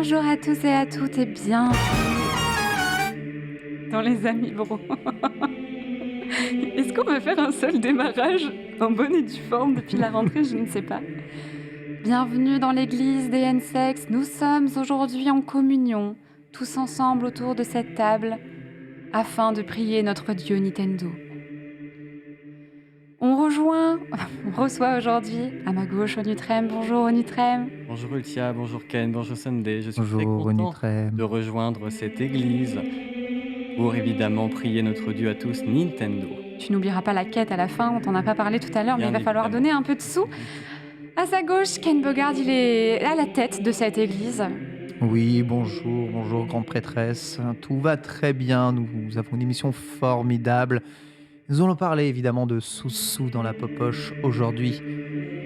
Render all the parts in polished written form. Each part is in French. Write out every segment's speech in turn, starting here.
Bonjour à tous et à toutes et bienvenue dans les Amis Bro. Est-ce qu'on va faire un seul démarrage en bonne et due forme depuis la rentrée? Je ne sais pas. Bienvenue dans l'église des N-Sex. Nous sommes aujourd'hui en communion, tous ensemble autour de cette table, afin de prier notre Dieu Nintendo. On reçoit aujourd'hui à ma gauche Onutrem. Bonjour Onutrem. Bonjour Ultia, bonjour Ken, bonjour Sunday. Je suis très Bonjour content Onitrem. de rejoindre cette église pour évidemment prier notre Dieu à tous, Nintendo. Tu n'oublieras pas la quête à la fin, on t'en a pas parlé tout à l'heure, mais Bien il va falloir évidemment. donner un peu de sous. À sa gauche, Ken Bogard, il est à la tête de cette église. Oui, bonjour grande prêtresse. Tout va très bien, nous avons une émission formidable. Nous allons parler évidemment de sous-sous dans la popoche aujourd'hui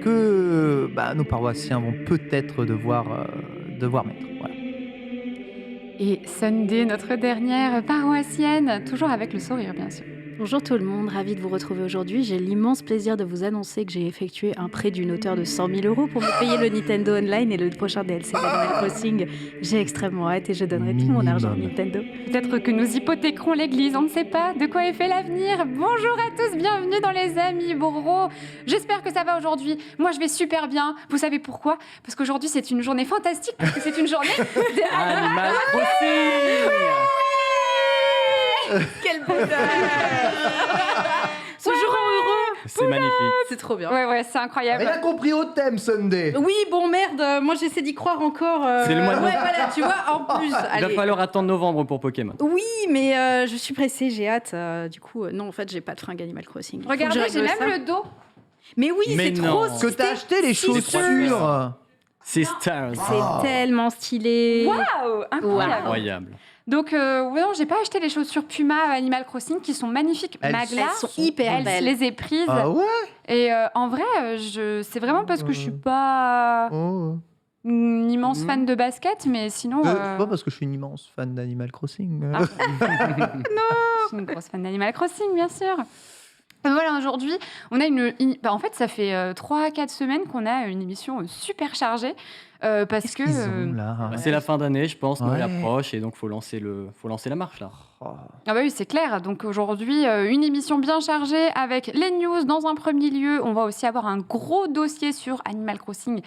que nos paroissiens vont peut-être devoir mettre. Voilà. Et Sunday, notre dernière paroissienne, toujours avec le sourire bien sûr. Bonjour tout le monde, ravi de vous retrouver aujourd'hui. J'ai l'immense plaisir de vous annoncer que j'ai effectué un prêt d'une hauteur de 100 000 € pour me payer le Nintendo Online et le prochain DLC d'Animal Crossing. J'ai extrêmement hâte et je donnerai tout mon argent à Nintendo. Peut-être que nous hypothéquerons l'église, on ne sait pas de quoi est fait l'avenir. Bonjour à tous, bienvenue dans les Amis Bro. J'espère que ça va aujourd'hui. Moi je vais super bien. Vous savez pourquoi? Parce qu'aujourd'hui c'est une journée fantastique, parce que c'est une journée de Animal Crossing. Quel bonheur. Ce jour heureux. C'est magnifique. C'est trop bien. Ouais, c'est incroyable. Rien compris au thème Sunday. Oui, bon merde, moi j'essaie d'y croire encore. C'est le mois de Ouais, novembre. voilà, tu vois, en plus. Il va Allez. falloir attendre novembre pour Pokémon. Oui, mais je suis pressée, j'ai hâte. Du coup, non, en fait, j'ai pas de fringue Animal Crossing. Faut que Regardez, je j'ai règle même ça. le dos. Mais oui, Mais c'est non. trop Que t'as acheté les C'est chaussures. Sisters. C'est tellement stylé. Waouh, incroyable. Incroyable. Donc, non, j'ai pas acheté les chaussures Puma Animal Crossing qui sont magnifiques. Elles Magla, sont hyper elle belles. les ai prises. Ah ouais. Et en vrai, c'est vraiment parce que je suis pas Oh. une immense fan de basket, mais sinon, Pas parce que je suis une immense fan d'Animal Crossing. je suis une grosse fan d'Animal Crossing, bien sûr. Voilà, aujourd'hui, on a en fait, ça fait 3-4 semaines qu'on a une émission super chargée parce Qu'est-ce que qu'ils ont là C'est la fin d'année, je pense, Noël Ouais. approche et donc faut lancer la marche là. Oh. Ah bah oui, c'est clair. Donc aujourd'hui, une émission bien chargée avec les news dans un premier lieu. On va aussi avoir un gros dossier sur Animal Crossing.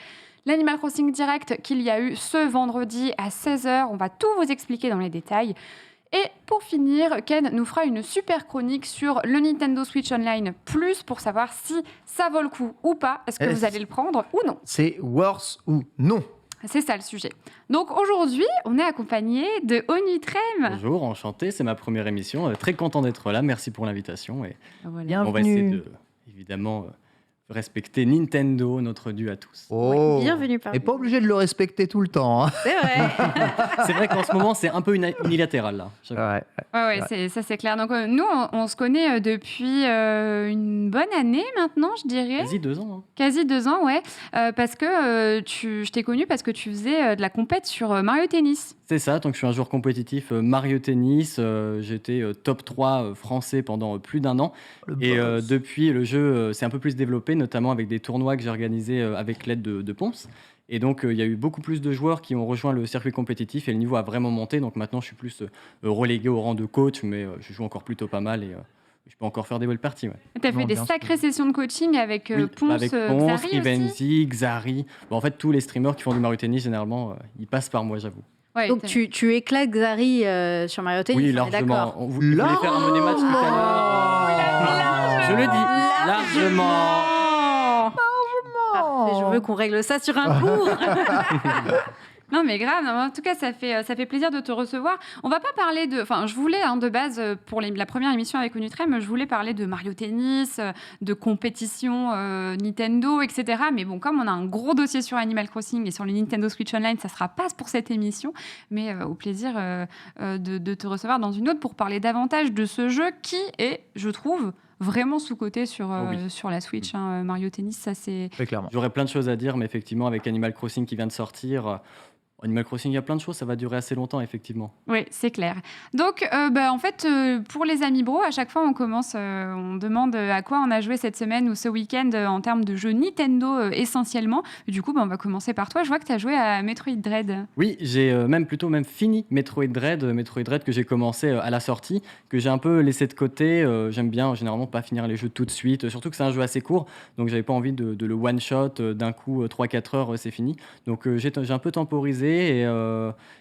L'Animal Crossing Direct qu'il y a eu ce vendredi à 16h. On va tout vous expliquer dans les détails. Et pour finir, Ken nous fera une super chronique sur le Nintendo Switch Online Plus pour savoir si ça vaut le coup ou pas. Est-ce que vous allez le prendre ou non? C'est worse ou non? C'est ça le sujet. Donc aujourd'hui, on est accompagné de Onutrem. Bonjour, enchanté, c'est ma première émission. Très content d'être là, merci pour l'invitation. Et Voilà. on va essayer de, évidemment, respecter Nintendo, notre Dieu à tous. Oh. Bienvenue parmi Et pas obligé de le respecter tout le temps. Hein. C'est vrai. C'est vrai qu'en ce moment, c'est un peu unilatéral là. Ouais. Ouais, c'est clair. Donc nous, on se connaît depuis une bonne année maintenant, je dirais. Quasi 2 ans. Hein. Quasi 2 ans, ouais. Parce que je t'ai connu parce que tu faisais de la compète sur Mario Tennis. C'est ça, donc je suis un joueur compétitif Mario Tennis. J'étais top 3 français pendant plus d'1 an. Et depuis, le jeu s'est un peu plus développé, notamment avec des tournois que j'ai organisés avec l'aide de Ponce. Et donc, il y a eu beaucoup plus de joueurs qui ont rejoint le circuit compétitif et le niveau a vraiment monté. Donc maintenant, je suis plus relégué au rang de coach, mais je joue encore plutôt pas mal et je peux encore faire des belles parties. Ouais. Tu as fait des sacrées sessions de coaching avec Oui, Ponce, avec Ponce, Xari aussi. Rivenzi, Xari. Bon, en fait, tous les streamers qui font du Mario Tennis, généralement, ils passent par moi, j'avoue. Ouais, Donc tu éclates Xari sur Mario Tennis, Oui, on est largement. d'accord. Vous voulez faire un money match tout à l'heure Je le dis, largement. Parfait, je veux qu'on règle ça sur un cours. Non, mais grave. En tout cas, ça fait plaisir de te recevoir. On va pas parler de... Enfin, je voulais, de base, pour la première émission avec Onutrem, je voulais parler de Mario Tennis, de compétition Nintendo, etc. Mais bon, comme on a un gros dossier sur Animal Crossing et sur le Nintendo Switch Online, ça sera pas pour cette émission, mais au plaisir de te recevoir dans une autre pour parler davantage de ce jeu qui est, je trouve, vraiment sous-coté sur la Switch. Hein. Mario Tennis, ça c'est... Très clairement. J'aurais plein de choses à dire, mais effectivement, avec Animal Crossing qui vient de sortir, Animal Crossing, il y a plein de choses, ça va durer assez longtemps, effectivement. Oui, c'est clair. Donc, en fait, pour les amis bro, à chaque fois, on demande à quoi on a joué cette semaine ou ce week-end en termes de jeux Nintendo essentiellement. Du coup, on va commencer par toi. Je vois que tu as joué à Metroid Dread. Oui, j'ai même fini Metroid Dread que j'ai commencé à la sortie, que j'ai un peu laissé de côté. J'aime bien généralement pas finir les jeux tout de suite, surtout que c'est un jeu assez court, donc j'avais pas envie de le one-shot d'un coup, 3-4 heures, c'est fini. Donc j'ai un peu temporisé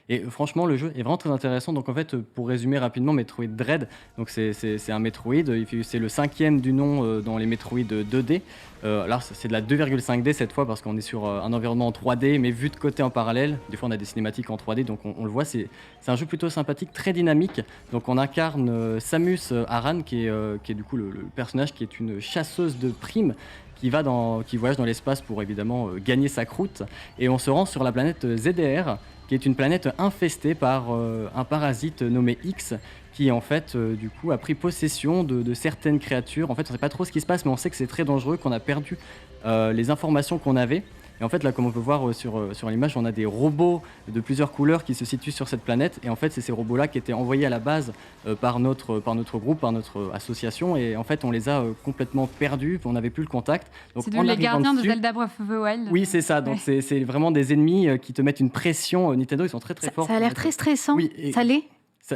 et franchement, le jeu est vraiment très intéressant. Donc en fait, pour résumer rapidement, Metroid Dread, donc c'est un Metroid, c'est le 5e du nom dans les Metroid 2D. Là, c'est de la 2,5D cette fois parce qu'on est sur un environnement en 3D, mais vu de côté en parallèle. Des fois, on a des cinématiques en 3D, donc on le voit. C'est un jeu plutôt sympathique, très dynamique. Donc on incarne Samus Aran, qui est du coup le personnage qui est une chasseuse de primes qui voyage dans l'espace pour évidemment gagner sa croûte. Et on se rend sur la planète ZDR, qui est une planète infestée par un parasite nommé X, qui en fait du coup a pris possession de certaines créatures. En fait, on ne sait pas trop ce qui se passe, mais on sait que c'est très dangereux, qu'on a perdu les informations qu'on avait. Et en fait, là, comme on peut voir sur l'image, on a des robots de plusieurs couleurs qui se situent sur cette planète. Et en fait, c'est ces robots-là qui étaient envoyés à la base par notre groupe, par notre association. Et en fait, on les a complètement perdus. On n'avait plus le contact. Donc, c'est les gardiens de Zelda Breath of the Wild. Oui, c'est ça. Donc, c'est vraiment des ennemis qui te mettent une pression. Nintendo, ils sont très, très forts. Ça a l'air très stressant. Oui, ça l'est.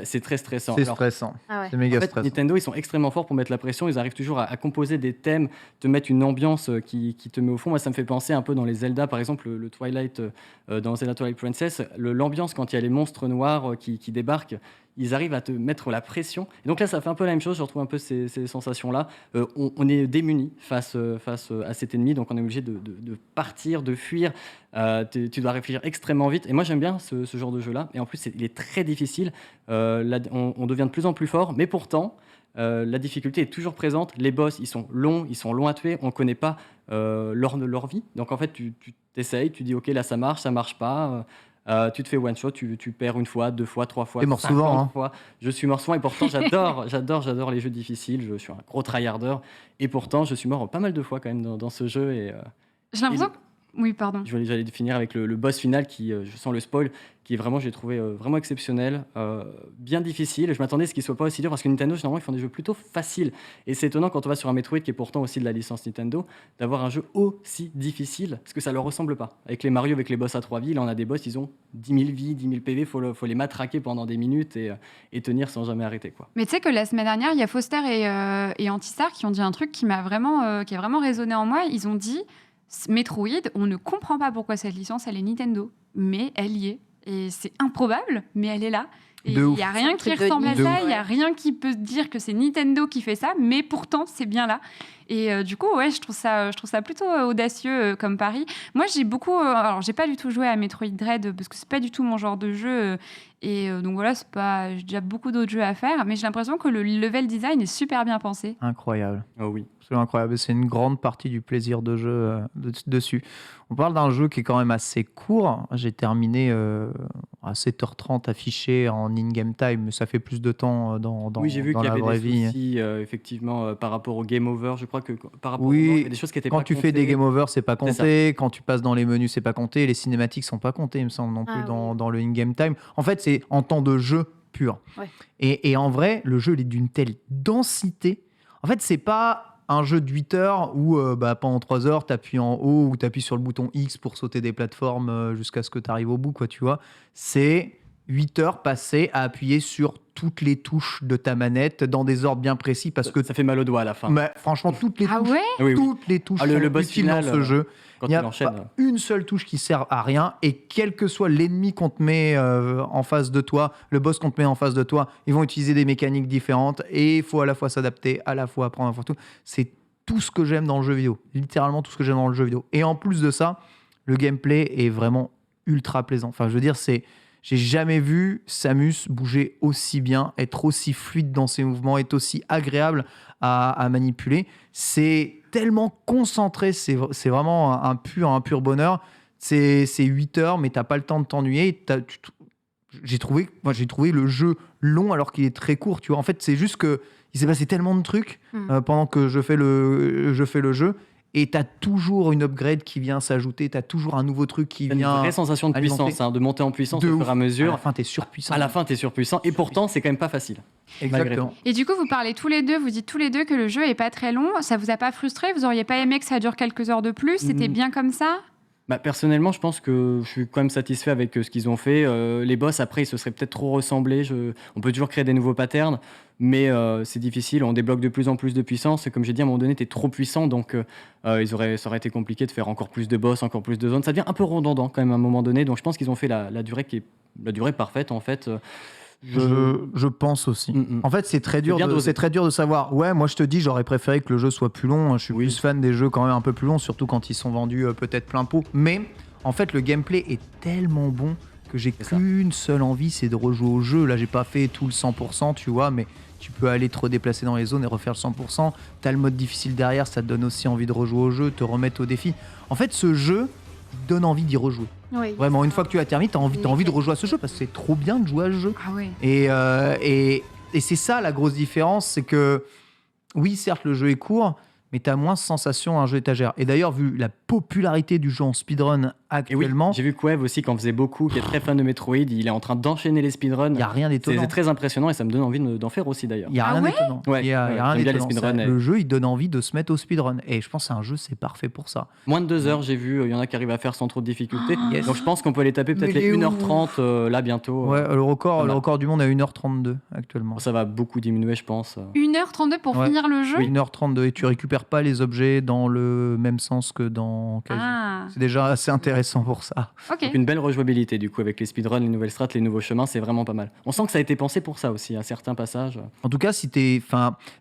C'est très stressant. C'est stressant. Ah ouais. C'est méga En fait, stressant. Nintendo, ils sont extrêmement forts pour mettre la pression. Ils arrivent toujours à composer des thèmes, te mettre une ambiance qui te met au fond. Moi, ça me fait penser un peu dans les Zelda, par exemple, le Twilight, dans Zelda Twilight Princess, l'ambiance quand il y a les monstres noirs qui débarquent. Ils arrivent à te mettre la pression. Et donc là, ça fait un peu la même chose. Je retrouve un peu ces sensations-là. On est démunis face à cet ennemi, donc on est obligé de partir, de fuir. Tu dois réfléchir extrêmement vite. Et moi, j'aime bien ce genre de jeu-là. Et en plus, il est très difficile. On devient de plus en plus fort, mais pourtant, la difficulté est toujours présente. Les boss, ils sont longs à tuer. On ne connaît pas leur vie. Donc en fait, tu t'essayes, tu dis ok, là ça marche pas. Tu te fais one shot, tu perds une fois, 2 fois, 3 fois, T'es mort souvent, hein. fois. Je suis mort souvent et pourtant j'adore les jeux difficiles. Je suis un gros tryharder et pourtant je suis mort pas mal de fois quand même dans ce jeu. J'ai l'impression que... Oui, pardon. J'allais finir avec le boss final qui, je sens le spoil, qui est vraiment, j'ai trouvé vraiment exceptionnel, bien difficile. Je m'attendais à ce qu'il soit pas aussi dur parce que Nintendo, généralement, ils font des jeux plutôt faciles. Et c'est étonnant quand on va sur un Metroid qui est pourtant aussi de la licence Nintendo, d'avoir un jeu aussi difficile parce que ça leur ressemble pas. Avec les Mario, avec les boss à 3 vies, là on a des boss, ils ont 10 000 vies, 10 000 PV, faut les matraquer pendant des minutes et tenir sans jamais arrêter, quoi. Mais tu sais que la semaine dernière, il y a Foster et Antistar qui ont dit un truc qui a vraiment résonné en moi. Ils ont dit Metroid, on ne comprend pas pourquoi cette licence, elle est Nintendo, mais elle y est. Et c'est improbable, mais elle est là. Et il n'y a rien qui ressemble à ça, il n'y a rien qui peut dire que c'est Nintendo qui fait ça, mais pourtant, c'est bien là. Et du coup, ouais, je trouve ça plutôt audacieux comme pari. Moi, alors, j'ai pas du tout joué à Metroid Dread parce que c'est pas du tout mon genre de jeu. Et donc voilà, j'ai déjà beaucoup d'autres jeux à faire, mais j'ai l'impression que le level design est super bien pensé. Incroyable. Oh oui. C'est incroyable. C'est une grande partie du plaisir de jeu dessus. On parle d'un jeu qui est quand même assez court. J'ai terminé à 7h30 affiché en in-game time, mais ça fait plus de temps dans oui, j'ai vu dans qu'il y la avait vraie des vie. soucis, effectivement, par rapport au game over. Je crois que par rapport Oui, il y a des choses qui étaient quand pas tu comptées. fais des game over, c'est pas C'est compté. Quand tu passes dans les menus, c'est pas compté. Les cinématiques sont pas comptées, il me semble, non plus, dans le in-game time. En fait, c'est en temps de jeu pur. Ouais. Et en vrai, le jeu il est d'une telle densité. En fait, c'est pas un jeu de 8 heures où pendant 3 heures, tu appuies en haut ou tu appuies sur le bouton X pour sauter des plateformes jusqu'à ce que tu arrives au bout, quoi, tu vois. C'est 8 heures passées à appuyer sur toutes les touches de ta manette dans des ordres bien précis parce que ça fait mal aux doigts à la fin. mais franchement, toutes les touches, ouais Oui. toutes les touches le sont boss utiles final, dans ce jeu. Quand Il n'y il a enchaîne. pas une seule touche qui sert à rien et quel que soit l'ennemi qu'on te met en face de toi, le boss qu'on te met en face de toi, ils vont utiliser des mécaniques différentes et il faut à la fois s'adapter, à la fois apprendre à faire tout. C'est tout ce que j'aime dans le jeu vidéo, littéralement tout ce que j'aime dans le jeu vidéo. Et en plus de ça, le gameplay est vraiment ultra plaisant. Enfin, je veux dire, j'ai jamais vu Samus bouger aussi bien, être aussi fluide dans ses mouvements, être aussi agréable à manipuler. C'est tellement concentré, c'est vraiment un pur bonheur. C'est 8 heures, mais t'as pas le temps de t'ennuyer. J'ai trouvé le jeu long alors qu'il est très court. Tu vois, en fait, c'est juste que il s'est passé tellement de trucs pendant que je fais le jeu. et tu as toujours une upgrade qui vient s'ajouter, tu as toujours un nouveau truc qui Une vient vraie sensation de alimenter. puissance, de monter en puissance De au ouf. fur et à À mesure. la fin, tu es surpuissant. À la fin, tu es surpuissant. Et pourtant, c'est quand même pas facile. Exactement. Et du coup, vous parlez tous les deux, vous dites tous les deux que le jeu est pas très long. Ça vous a pas frustré? Vous auriez pas aimé que ça dure quelques heures de plus? C'était bien comme ça? Personnellement, je pense que je suis quand même satisfait avec ce qu'ils ont fait. Les boss, après, ils se seraient peut-être trop ressemblés. On peut toujours créer des nouveaux patterns, mais c'est difficile. On débloque de plus en plus de puissance. Et comme j'ai dit, à un moment donné, tu es trop puissant, donc ça aurait été compliqué de faire encore plus de boss, encore plus de zones. Ça devient un peu redondant quand même à un moment donné. Donc je pense qu'ils ont fait la durée parfaite, en fait. Je pense aussi. Mm. En fait, c'est très dur bien dosé. c'est très dur de savoir. Ouais, moi je te dis, j'aurais préféré que le jeu soit plus long. Je suis Oui. plus fan des jeux quand même un peu plus longs, surtout quand ils sont vendus peut-être plein pot. Mais en fait, le gameplay est tellement bon que j'ai C'est ça. qu'une seule envie, c'est de rejouer au jeu. Là, j'ai pas fait tout le 100%, tu vois, mais tu peux aller te redéplacer dans les zones et refaire le 100%. T'as le mode difficile derrière, ça te donne aussi envie de rejouer au jeu, te remettre au défi. En fait, ce jeu il donne envie d'y rejouer. Oui. Vraiment, une fois que tu as terminé, t'as envie de rejouer à ce jeu parce que c'est trop bien de jouer à ce jeu. Ah oui. Et c'est ça la grosse différence, c'est que oui, certes, le jeu est court, mais tu as moins sensation à un jeu étagère. Et d'ailleurs, vu la popularité du jeu en speedrun Et oui, actuellement, j'ai vu Quev aussi, qui en faisait beaucoup, qui est très fan de Metroid. Il est en train d'enchaîner les speedruns. il n'y a rien d'étonnant. C'est très impressionnant et ça me donne envie d'en faire aussi d'ailleurs. Il n'y a Ah rien ouais d'étonnant. Ouais, Il y a ouais, rien j'aime bien les d'étonnant. speedruns, Le jeu, il donne envie de se mettre au speedrun. Et je pense que c'est un jeu, c'est parfait pour ça. Moins de 2 heures, j'ai vu, il y en a qui arrivent à faire sans trop de difficultés. Yes. Donc je pense qu'on peut les taper peut-être Mais les il est 1h30 là bientôt. Ouais, le record pas mal. du monde est à 1h32 actuellement. Ça va beaucoup diminuer, je pense. 1h32 pour Ouais. finir le jeu? 1h32 et tu récupères pas les objets dans le même sens que dans Casu. Ah, C'est déjà assez intéressant pour ça. ok. Donc une belle rejouabilité du coup avec les speedruns, les nouvelles strats, les nouveaux chemins, c'est vraiment pas mal. On sent que ça a été pensé pour ça aussi, à certains passages. En tout cas,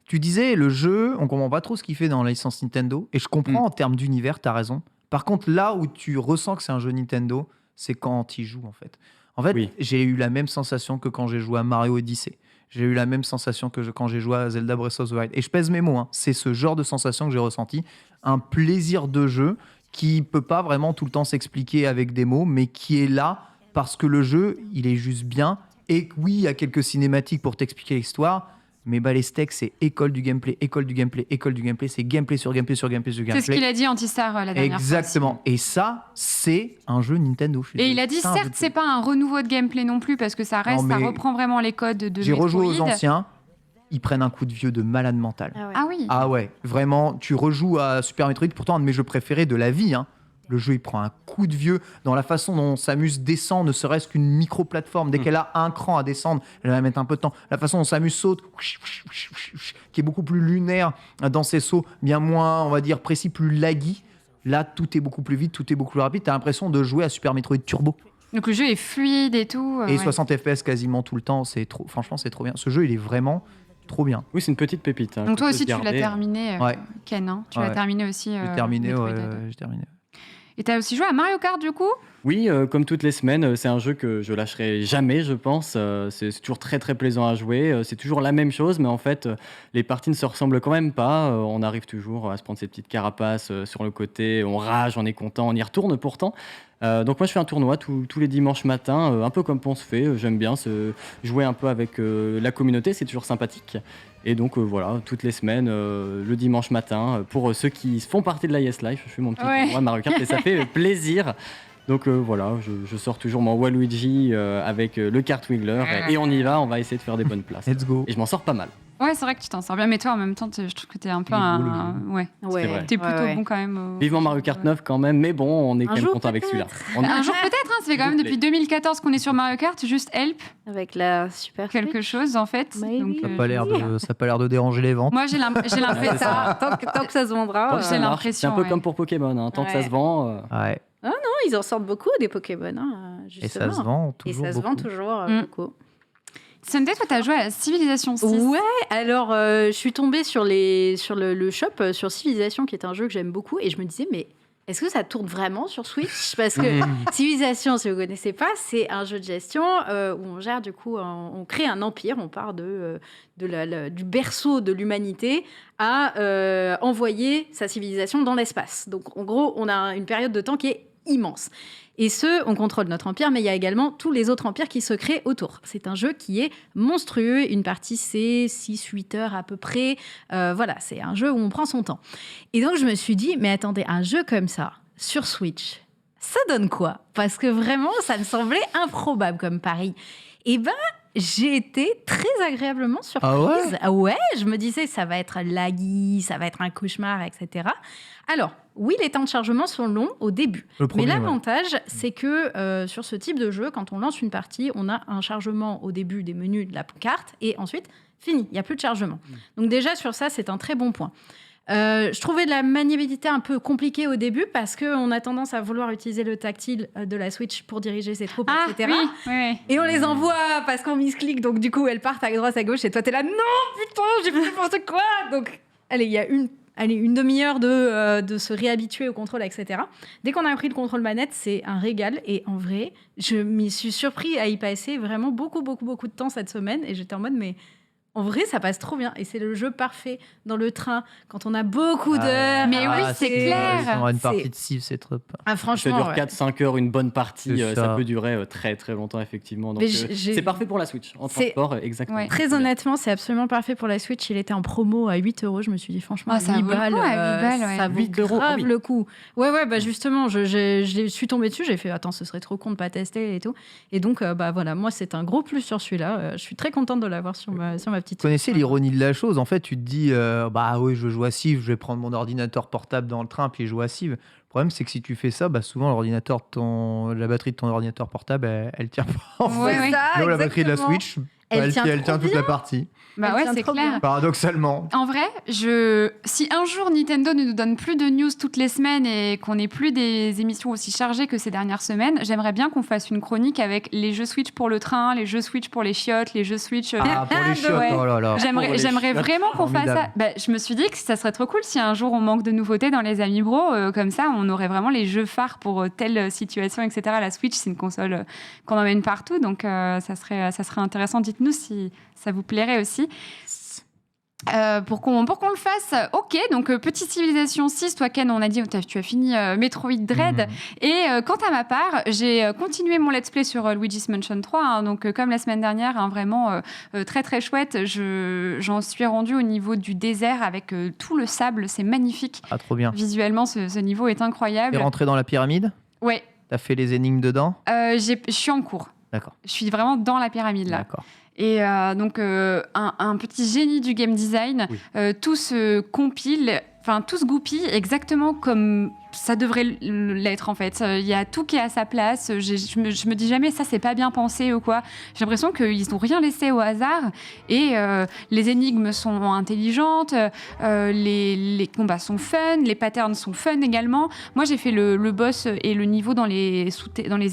tu disais le jeu, on comprend pas trop ce qu'il fait dans la licence Nintendo, et je comprends en termes d'univers, t'as raison. Par contre, là où tu ressens que c'est un jeu Nintendo, c'est quand tu y joues en fait. En fait, Oui. j'ai eu la même sensation que quand j'ai joué à Mario Odyssey. J'ai eu la même sensation que quand j'ai joué à Zelda Breath of the Wild. Et je pèse mes mots, hein. C'est ce genre de sensation que j'ai ressenti. Un plaisir de jeu qui peut pas vraiment tout le temps s'expliquer avec des mots, mais qui est là parce que le jeu, il est juste bien. Et que oui, il y a quelques cinématiques pour t'expliquer l'histoire, mais les steaks, c'est école du gameplay, école du gameplay, école du gameplay, c'est gameplay sur gameplay sur gameplay sur C'est gameplay. ce qu'il a dit Antistar la dernière fois. Exactement. Et ça, c'est un jeu Nintendo. Je suis Et il a désolé. dit, C'est un jeu certes, c'est pas un renouveau de gameplay non plus, parce que ça reste, Non, ça mais reprend vraiment les codes de J'ai rejoué aux Metroid. anciens, ils prennent un coup de vieux de malade mental. Ah ouais. Ah oui. Ah ouais, vraiment, tu rejoues à Super Metroid, pourtant un de mes jeux préférés de la vie. Hein. Le jeu, il prend un coup de vieux dans la façon dont Samus descend, ne serait-ce qu'une micro-plateforme. Dès qu'elle a un cran à descendre, elle va mettre un peu de temps. La façon dont Samus saute, qui est beaucoup plus lunaire dans ses sauts, bien moins, on va dire, précis, plus laggy. Là, tout est beaucoup plus vite, tout est beaucoup plus rapide. T'as l'impression de jouer à Super Metroid Turbo. Donc le jeu est fluide et tout. Et ouais. 60 FPS quasiment tout le temps. Franchement, c'est trop bien. Ce jeu, il est vraiment trop bien. Oui, c'est une petite pépite. Donc toi aussi, tu l'as terminé, Ouais. Ken. Hein, tu Ouais. l'as terminé aussi. J'ai terminé, Metroid ouais, Dread. j'ai terminé. Et t'as aussi joué à Mario Kart du coup? Oui, comme toutes les semaines, c'est un jeu que je lâcherai jamais, je pense. C'est toujours très très plaisant à jouer. C'est toujours la même chose, mais en fait, les parties ne se ressemblent quand même pas. On arrive toujours à se prendre ces petites carapaces sur le côté. On rage, on est content, on y retourne pourtant. Donc moi, je fais un tournoi tous les dimanches matins, un peu comme Ponce fait. J'aime bien jouer un peu avec la communauté, c'est toujours sympathique. Et donc voilà, toutes les semaines, le dimanche matin, pour ceux qui font partie de la Yes Life, je fais mon petit Ouais. tournoi Mario Kart et ça fait plaisir. Donc voilà, je sors toujours mon Waluigi avec le kart Wiggler et on y va, on va essayer de faire des bonnes places. Let's go. Et je m'en sors pas mal. Ouais, c'est vrai que tu t'en sors bien, mais toi en même temps, je trouve que t'es un peu Il est beau, le un. Ouais. C'est vrai. T'es plutôt ouais. bon quand même. Vivement Mario Kart 9 quand même, mais bon, on est quand même jour, content avec celui-là. Un jour peut-être, hein, ça fait quand même S'il vous depuis 2014 qu'on est sur Mario Kart, juste help Avec la Super quelque Switch. chose en fait. Maybe. Donc, Ça n'a pas l'air de déranger les ventes. moi j'ai l'impression. c'est ça. Tant que ça se vendra. Tant que ça j'ai marche, l'impression, c'est un peu ouais. comme pour Pokémon, hein. Tant que ça Ouais. se vend. Ouais. Ils en sortent beaucoup des Pokémon, hein, Et justement. ça se vend Et toujours ça se vend beaucoup. toujours Mm. beaucoup. Sunday, toi t'as joué à Civilization 6. Ouais, alors je suis tombée sur le shop sur Civilization, qui est un jeu que j'aime beaucoup, et je me disais, mais est-ce que ça tourne vraiment sur Switch? Parce que Civilization, si vous ne connaissez pas, c'est un jeu de gestion où on gère, du coup, on crée un empire, on part du berceau de l'humanité à envoyer sa civilisation dans l'espace. Donc en gros, on a une période de temps qui est immense. Et on contrôle notre empire, mais il y a également tous les autres empires qui se créent autour. C'est un jeu qui est monstrueux. Une partie, c'est 6-8 heures à peu près. Voilà, c'est un jeu où on prend son temps. Et donc, je me suis dit, mais attendez, un jeu comme ça, sur Switch, ça donne quoi ? Parce que vraiment, ça me semblait improbable comme pari. Et ben, j'ai été très agréablement surprise. Ah ouais ? Je me disais, ça va être laggy, ça va être un cauchemar, etc. Alors, oui, les temps de chargement sont longs au début. Mais l'avantage, c'est que sur ce type de jeu, quand on lance une partie, on a un chargement au début des menus de la carte et ensuite, fini, il n'y a plus de chargement. Donc déjà, sur ça, c'est un très bon point. Je trouvais de la maniabilité un peu compliquée au début parce qu'on a tendance à vouloir utiliser le tactile de la Switch pour diriger ses troupes, etc. Oui. Et on les envoie parce qu'on misclick, donc du coup elles partent à droite, à gauche et toi t'es là, non putain, j'ai fait n'importe quoi. Donc allez, il y a une demi-heure de se réhabituer au contrôle, etc. Dès qu'on a appris le contrôle manette, c'est un régal. Et en vrai, je m'y suis surpris à y passer vraiment beaucoup de temps cette semaine. Et j'étais en mode, mais en vrai, ça passe trop bien. Et c'est le jeu parfait dans le train, quand on a beaucoup d'heures. Mais oui, c'est clair. Une partie de Civ, c'est trop. Ça Franchement, dure 4-5 heures, une bonne partie. C'est Ça ça. peut durer très très longtemps, effectivement. Donc, Mais c'est parfait pour la Switch. En transport, exactement. Ouais. Très honnêtement, c'est absolument parfait pour la Switch. Il était en promo à 8 €. Je me suis dit, franchement, ça 8 vaut le balles, coup, à 8 balles, ouais. ça vaut 8 €, grave oui. le coup. Ouais, bah justement, je suis tombée dessus. J'ai fait, attends, ce serait trop con de pas tester et tout. Et donc, bah voilà, moi, c'est un gros plus sur celui-là. Je suis très contente de l'avoir sur ma petite. Vous connaissez l'ironie de la chose ? En fait, tu te dis, bah oui, je joue à Civ, je vais prendre mon ordinateur portable dans le train puis jouer à Civ. Le problème, c'est que si tu fais ça, bah souvent la batterie de ton ordinateur portable, elle tient pas. En fait. Ouais. Là où la batterie de la Switch, Elle tient trop tient toute bien. la partie. Bah Elle ouais, tient c'est trop clair. bien. Paradoxalement. En vrai, si un jour Nintendo ne nous donne plus de news toutes les semaines et qu'on n'ait plus des émissions aussi chargées que ces dernières semaines, j'aimerais bien qu'on fasse une chronique avec les jeux Switch pour le train, les jeux Switch pour les chiottes, les jeux Switch. Ah, pour les chiottes, ouais. oh là là. J'aimerais chiottes, vraiment qu'on fasse ça. formidable. Bah, je me suis dit que ça serait trop cool si un jour on manque de nouveautés dans les Amiibo. Comme ça, on aurait vraiment les jeux phares pour telle situation, etc. La Switch, c'est une console qu'on emmène partout. Donc, ça serait intéressant. Dites-nous si ça vous plairait aussi. Pour qu'on le fasse, ok. Donc, petite Civilization 6, toi, Ken, on a dit, tu as fini Metroid Dread. Et quant à ma part, j'ai continué mon let's play sur Luigi's Mansion 3. Hein, donc, comme la semaine dernière, hein, vraiment très, très chouette. J'en suis rendue au niveau du désert avec tout le sable. C'est magnifique. Ah, trop bien. Visuellement, ce niveau est incroyable. T'es rentré dans la pyramide ? Ouais, T'as fait les énigmes dedans ? je suis en cours. D'accord. Je suis vraiment dans la pyramide, là. D'accord. Et donc, un petit génie du game design, tout se compile, enfin, tout se goupille exactement comme ça devrait l'être, en fait. Il y a tout qui est à sa place. Je me dis jamais, ça, c'est pas bien pensé ou quoi. J'ai l'impression qu'ils n'ont rien laissé au hasard. Et les énigmes sont intelligentes, les combats sont fun, les patterns sont fun également. Moi, j'ai fait le boss et le niveau dans les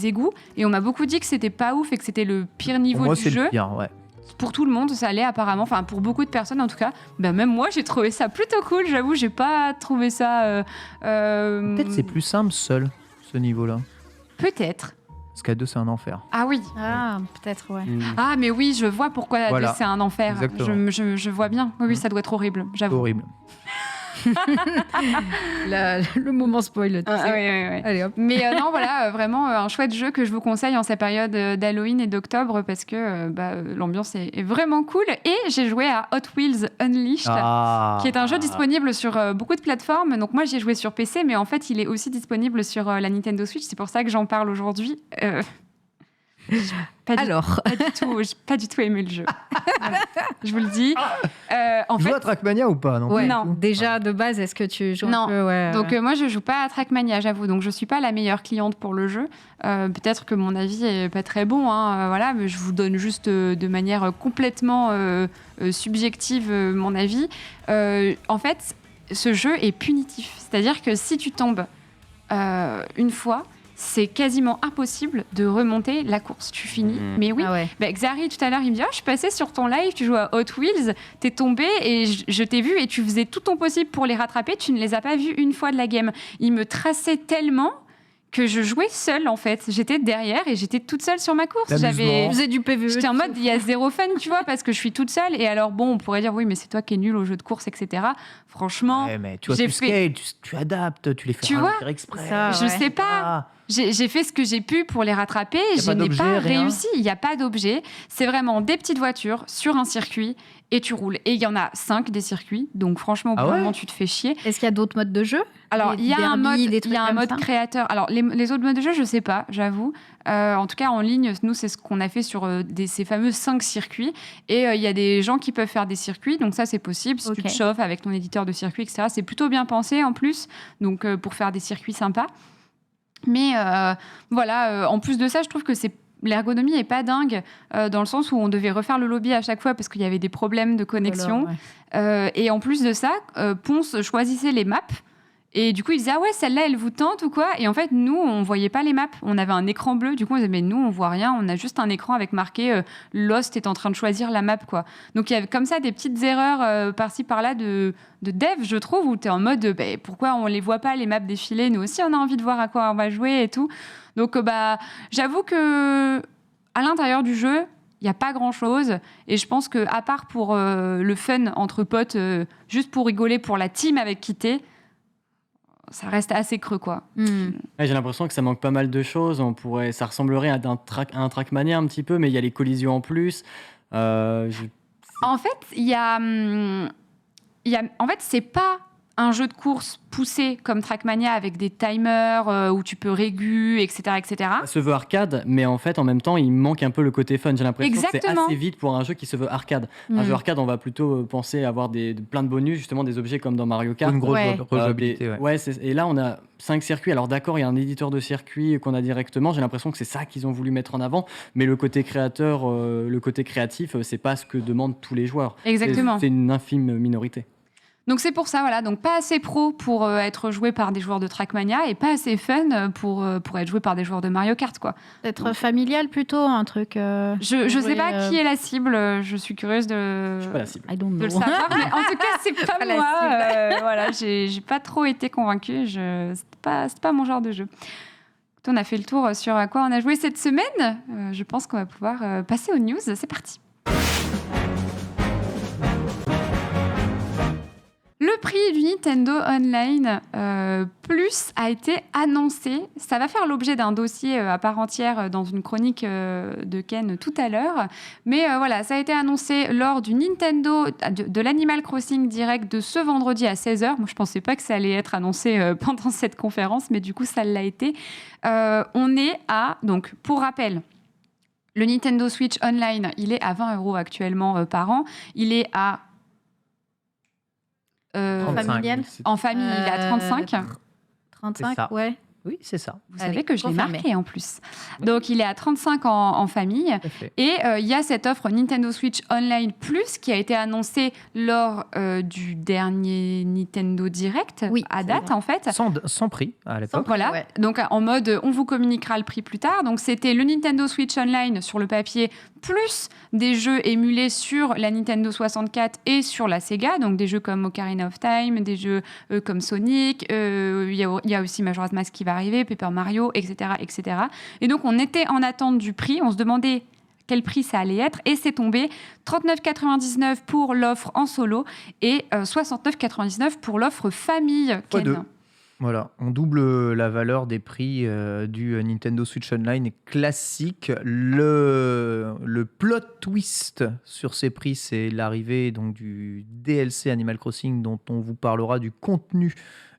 égouts. Et on m'a beaucoup dit que c'était pas ouf et que c'était le pire niveau Pour moi, du c'est jeu. le pire, ouais. Pour tout le monde, ça allait apparemment. Enfin, pour beaucoup de personnes en tout cas. Ben, même moi, j'ai trouvé ça plutôt cool. J'avoue, j'ai pas trouvé ça. Peut-être c'est plus simple seul, ce niveau-là. Peut-être. Parce qu'à deux, c'est un enfer. Ah oui. Ah, peut-être, ouais. Ah, mais oui, je vois pourquoi Voilà. c'est un enfer. Exactement. Je vois bien. Oui, ça doit être horrible, C'est j'avoue. horrible. Le moment spoil. tu Ah, sais. oui. Allez hop. Mais non, voilà, vraiment un chouette jeu que je vous conseille en cette période d'Halloween et d'octobre parce que l'ambiance est vraiment cool. Et j'ai joué à Hot Wheels Unleashed, qui est un jeu disponible sur beaucoup de plateformes. Donc moi, j'ai joué sur PC, mais en fait, il est aussi disponible sur la Nintendo Switch. C'est pour ça que j'en parle aujourd'hui. Pas du tout aimé le jeu. Voilà, je vous le dis. En Tu joues fait, à Trackmania ou pas, non? Ouais, Non. déjà de base, est-ce que tu joues Non. un peu ouais, donc moi je joue pas à Trackmania, j'avoue, donc je suis pas la meilleure cliente pour le jeu. Peut-être que mon avis est pas très bon, hein, voilà, mais je vous donne juste de manière complètement subjective mon avis. En fait, ce jeu est punitif, c'est-à-dire que si tu tombes une fois, c'est quasiment impossible de remonter la course. Tu finis. Mais oui. Ah ouais. Xari, tout à l'heure, il me dit je suis passé sur ton live, tu joues à Hot Wheels, t'es tombé et je t'ai vu et tu faisais tout ton possible pour les rattraper. Tu ne les as pas vus une fois de la game. Il me traçait tellement que je jouais seule, en fait. J'étais derrière et j'étais toute seule sur ma course. L'amusement. Vous faisais du PVE. J'étais en mode, il y a zéro fun, tu vois, parce que je suis toute seule. Et alors, bon, on pourrait dire, oui, mais c'est toi qui es nul au jeu de course, etc. Franchement, Ouais, mais tu vois, j'ai tu fait- scales, tu adaptes, tu les fais Tu vois, faire exprès. ça, je ouais. sais pas. j'ai fait ce que j'ai pu pour les rattraper. Y a Je pas n'ai d'objet, pas rien réussi. Il n'y a pas d'objet. C'est vraiment des petites voitures sur un circuit et tu roules. Et il y en a 5 des circuits. Donc franchement, au bout d'un moment, tu te fais chier. Est-ce qu'il y a d'autres modes de jeu? Alors, Des il y a un derbies, mode, des trucs il y a un comme mode ça créateur. Alors, les autres modes de jeu, je sais pas, j'avoue. En tout cas, en ligne, nous, c'est ce qu'on a fait sur ces fameux 5 circuits. Et il y a des gens qui peuvent faire des circuits. Donc ça, c'est possible. Si tu te chauffes avec ton éditeur de circuit, etc., c'est plutôt bien pensé en plus. Donc, pour faire des circuits sympas. Mais voilà, en plus de ça, je trouve que l'ergonomie est pas dingue dans le sens où on devait refaire le lobby à chaque fois parce qu'il y avait des problèmes de connexion. Et en plus de ça, Ponce choisissait les maps. Et du coup, il disait, ah ouais, celle-là, elle vous tente ou quoi? Et en fait, nous, on voyait pas les maps. On avait un écran bleu. Du coup, on disait, mais nous, on voit rien. On a juste un écran avec marqué Lost est en train de choisir la map, quoi. Donc, il y avait comme ça des petites erreurs par-ci, par-là de dev, je trouve, où tu es en mode, pourquoi on les voit pas, les maps défiler? Nous aussi, on a envie de voir à quoi on va jouer et tout. Donc, j'avoue que à l'intérieur du jeu, il n'y a pas grand-chose. Et je pense qu'à part pour le fun entre potes, juste pour rigoler, pour la team avec qui t'es, ça reste assez creux, quoi. Ouais, j'ai l'impression que ça manque pas mal de choses. Ça ressemblerait à un Trackmania un petit peu, mais il y a les collisions en plus. En fait, en fait, c'est pas un jeu de course poussé comme Trackmania avec des timers où tu peux régu, etc., etc. Ça se veut arcade, mais en fait, en même temps, il manque un peu le côté fun. J'ai l'impression que c'est assez vite pour un jeu qui se veut arcade. Un jeu arcade, on va plutôt penser avoir plein de bonus, justement des objets comme dans Mario Kart. Une grosse rejouabilité. Et là, on a 5 circuits. Alors d'accord, il y a un éditeur de circuits qu'on a directement. J'ai l'impression que c'est ça qu'ils ont voulu mettre en avant. Mais le côté créateur, le côté créatif, c'est pas ce que demandent tous les joueurs. Exactement. C'est une infime minorité. Donc c'est pour ça, voilà. Donc pas assez pro pour être joué par des joueurs de Trackmania et pas assez fun pour être joué par des joueurs de Mario Kart, quoi. Peut-être familial plutôt, un truc... Je sais pas qui est la cible. Je suis curieuse Je suis pas la cible. de le savoir. Mais en tout cas, c'est pas moi. Voilà, j'ai pas trop été convaincue. C'est pas mon genre de jeu. On a fait le tour sur à quoi on a joué cette semaine. Je pense qu'on va pouvoir passer aux news. C'est parti. Le prix du Nintendo Online Plus a été annoncé. Ça va faire l'objet d'un dossier à part entière dans une chronique de Ken tout à l'heure. Mais voilà, ça a été annoncé lors du Nintendo, de l'Animal Crossing Direct de ce vendredi à 16h. Moi, je ne pensais pas que ça allait être annoncé pendant cette conférence, mais du coup, ça l'a été. On est à, donc pour rappel, le Nintendo Switch Online, il est à 20 € actuellement par an. Il est à... familial. En famille, il est à 35. 35, ouais. Oui, c'est ça. Vous savez que je l'ai marqué en plus. Donc, il est à 35 en famille. Et il y a cette offre Nintendo Switch Online Plus qui a été annoncée lors du dernier Nintendo Direct, à date, en fait. Sans prix à l'époque. Voilà. Ouais. Donc, en mode, on vous communiquera le prix plus tard. Donc, c'était le Nintendo Switch Online sur le papier, plus des jeux émulés sur la Nintendo 64 et sur la Sega. Donc, des jeux comme Ocarina of Time, des jeux comme Sonic. Il y a aussi Majora's Mask qui va arriver, Paper Mario, etc., etc. Et donc, on était en attente du prix. On se demandait quel prix ça allait être. Et c'est tombé 39,99 pour l'offre en solo et 69,99 pour l'offre famille. Ken. Voilà, on double la valeur des prix du Nintendo Switch Online classique. Le plot twist sur ces prix, c'est l'arrivée donc du DLC Animal Crossing dont on vous parlera du contenu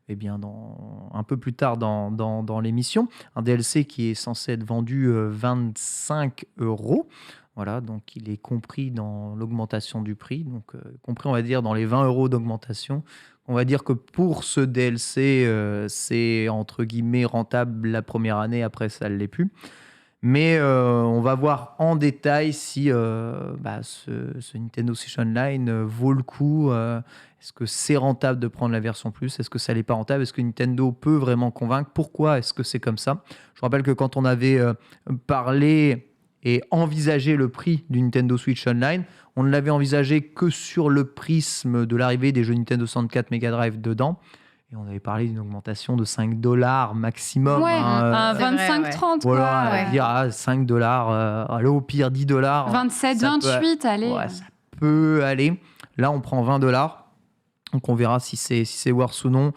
un peu plus tard dans l'émission. Un DLC qui est censé être vendu 25 €. Voilà, donc il est compris dans l'augmentation du prix, donc compris on va dire dans les 20 € d'augmentation. On va dire que pour ce DLC, c'est entre guillemets rentable la première année, après ça ne l'est plus. Mais on va voir en détail si ce Nintendo Switch Online vaut le coup. Est-ce que c'est rentable de prendre la version Plus? Est-ce que ça n'est pas rentable? Est-ce que Nintendo peut vraiment convaincre? Pourquoi est-ce que c'est comme ça? Je rappelle que quand on avait parlé et envisagé le prix du Nintendo Switch Online, on ne l'avait envisagé que sur le prisme de l'arrivée des jeux Nintendo 64 Mega Drive dedans. Et on avait parlé d'une augmentation de 5 $ maximum. Ouais, 25-30 voilà, dire 5 $, allez, au pire 10 $. 27, 28, allez. Ouais, ça peut aller. Là, on prend 20 $. Donc on verra si c'est worth ou non.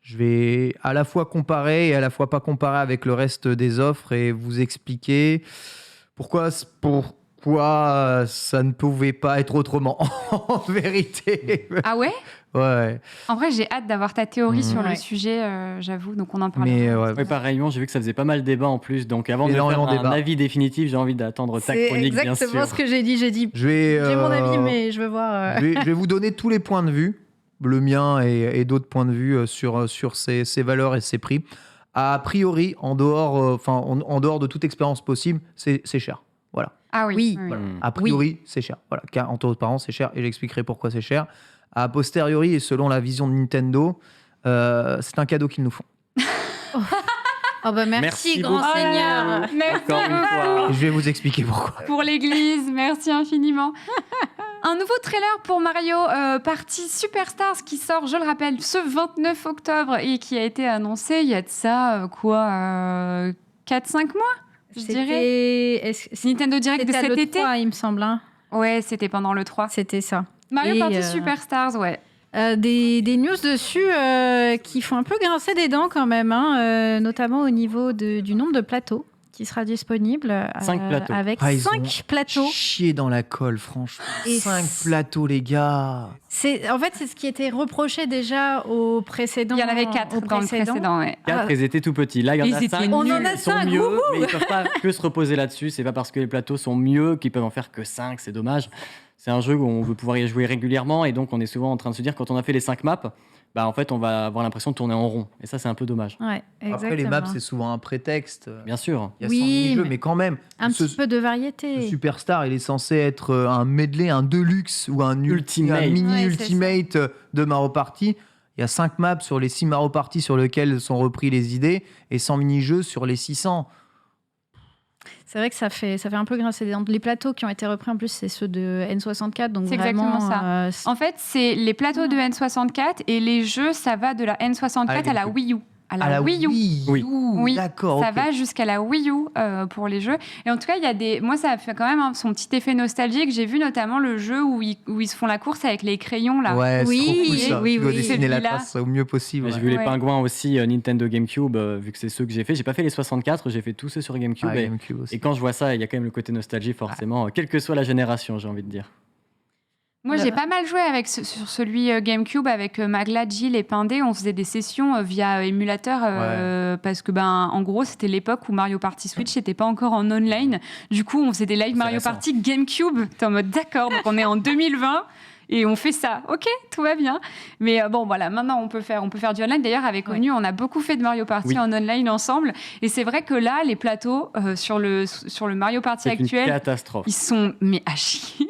Je vais à la fois comparer et à la fois pas comparer avec le reste des offres et vous expliquer pourquoi ça ne pouvait pas être autrement, en vérité. Ah ouais? Ouais. En vrai, j'ai hâte d'avoir ta théorie sur le Ouais. sujet, j'avoue, donc on en parlera. Mais Ouais, pareillement, j'ai vu que ça faisait pas mal de débat en plus. Donc avant de faire Énormément de un débat. avis définitif, j'ai envie d'attendre ta C'est chronique, bien sûr. exactement ce que j'ai dit. J'ai dit, je vais, j'ai mon avis, mais je veux voir. je vais vous donner tous les points de vue, le mien et d'autres points de vue sur ces valeurs et ces prix. A priori, en dehors de toute expérience possible, c'est cher. Voilà. Ah oui. Oui. oui. A priori, c'est cher. Voilà. Car en transparence, c'est cher et j'expliquerai pourquoi c'est cher. A posteriori, et selon la vision de Nintendo, c'est un cadeau qu'ils nous font. Oh bah merci, Merci grand beaucoup. seigneur. Merci Encore une fois. Et je vais vous expliquer pourquoi. pour l'église, merci infiniment. Un nouveau trailer pour Mario Party Superstars qui sort, je le rappelle, ce 29 octobre et qui a été annoncé il y a de ça, 4-5 mois, je dirais. Nintendo Direct de C'était cet le été. 3, il me semble. Hein. Ouais, c'était pendant le 3. C'était ça. Mario Et, Party Superstars, ouais. Des news dessus qui font un peu grincer des dents quand même, hein, notamment au niveau du nombre de plateaux qui sera disponible. 5 plateaux. Avec Ah, ils 5 plateaux. Chier dans la colle, franchement. Et 5 plateaux, les gars. En fait, c'est ce qui était reproché déjà au précédent. Il y en avait 4 dans le précédent, ouais. 4, ils étaient tout petits. Là, il y en Ils a étaient 5. nuls. On en a Ils sont 5, mieux, wouhou. mais ils ne peuvent pas que se reposer là-dessus. C'est pas parce que les plateaux sont mieux qu'ils peuvent en faire que 5. C'est dommage. C'est un jeu où on veut pouvoir y jouer régulièrement et donc on est souvent en train de se dire quand on a fait les 5 maps, bah en fait on va avoir l'impression de tourner en rond. Et ça, c'est un peu dommage. Ouais, exactement. Après, les maps, c'est souvent un prétexte. Bien sûr. Il y a Oui, 100 mini-jeux, mais mais quand même. un petit peu de variété. Le Superstar, il est censé être un medley, un deluxe ou un Ultimate. un mini Ouais, c'est ultimate de Mario Party. Il y a 5 maps sur les 6 Mario Party sur lesquels sont repris les idées et 100 mini-jeux sur les 600. C'est vrai que ça fait un peu grincer des dents. Les plateaux qui ont été repris en plus, c'est ceux de N64. Donc C'est vraiment, exactement ça. En fait, c'est les plateaux de N64 et les jeux, ça va de la N64 à la Wii U. À la Wii U. Oui. Oui, D'accord. ça ok. va jusqu'à la Wii U pour les jeux. Et en tout cas, il y a des. Moi, ça a fait quand même son petit effet nostalgique. J'ai vu notamment le jeu où ils se font la course avec les crayons là. Ouais, Oui, c'est trop cool, ça. oui, Tu dois oui. dessiner la Celui-là. trace au mieux possible. J'ai ouais. vu les Ouais. pingouins aussi Nintendo GameCube, vu que c'est ceux que j'ai fait. J'ai pas fait les 64, j'ai fait tous ceux sur GameCube. Ah, et, GameCube aussi. et quand je vois ça, il y a quand même le côté nostalgie forcément, quelle que soit la génération, j'ai envie de dire. Moi, j'ai pas mal joué sur celui GameCube avec Magla, Jill et Pindé. On faisait des sessions via émulateur parce que, en gros, c'était l'époque où Mario Party Switch n'était pas encore en online. Du coup, on faisait des live C'est Mario récent. Party GameCube. T'es en mode d'accord, donc on est en 2020. Et on fait ça, ok, tout va bien. Mais bon, voilà, maintenant on peut faire du online. D'ailleurs, avec ONU, on a beaucoup fait de Mario Party Oui. en online ensemble. Et c'est vrai que là, les plateaux sur le Mario Party C'est une actuel, catastrophe. ils sont mais à chier.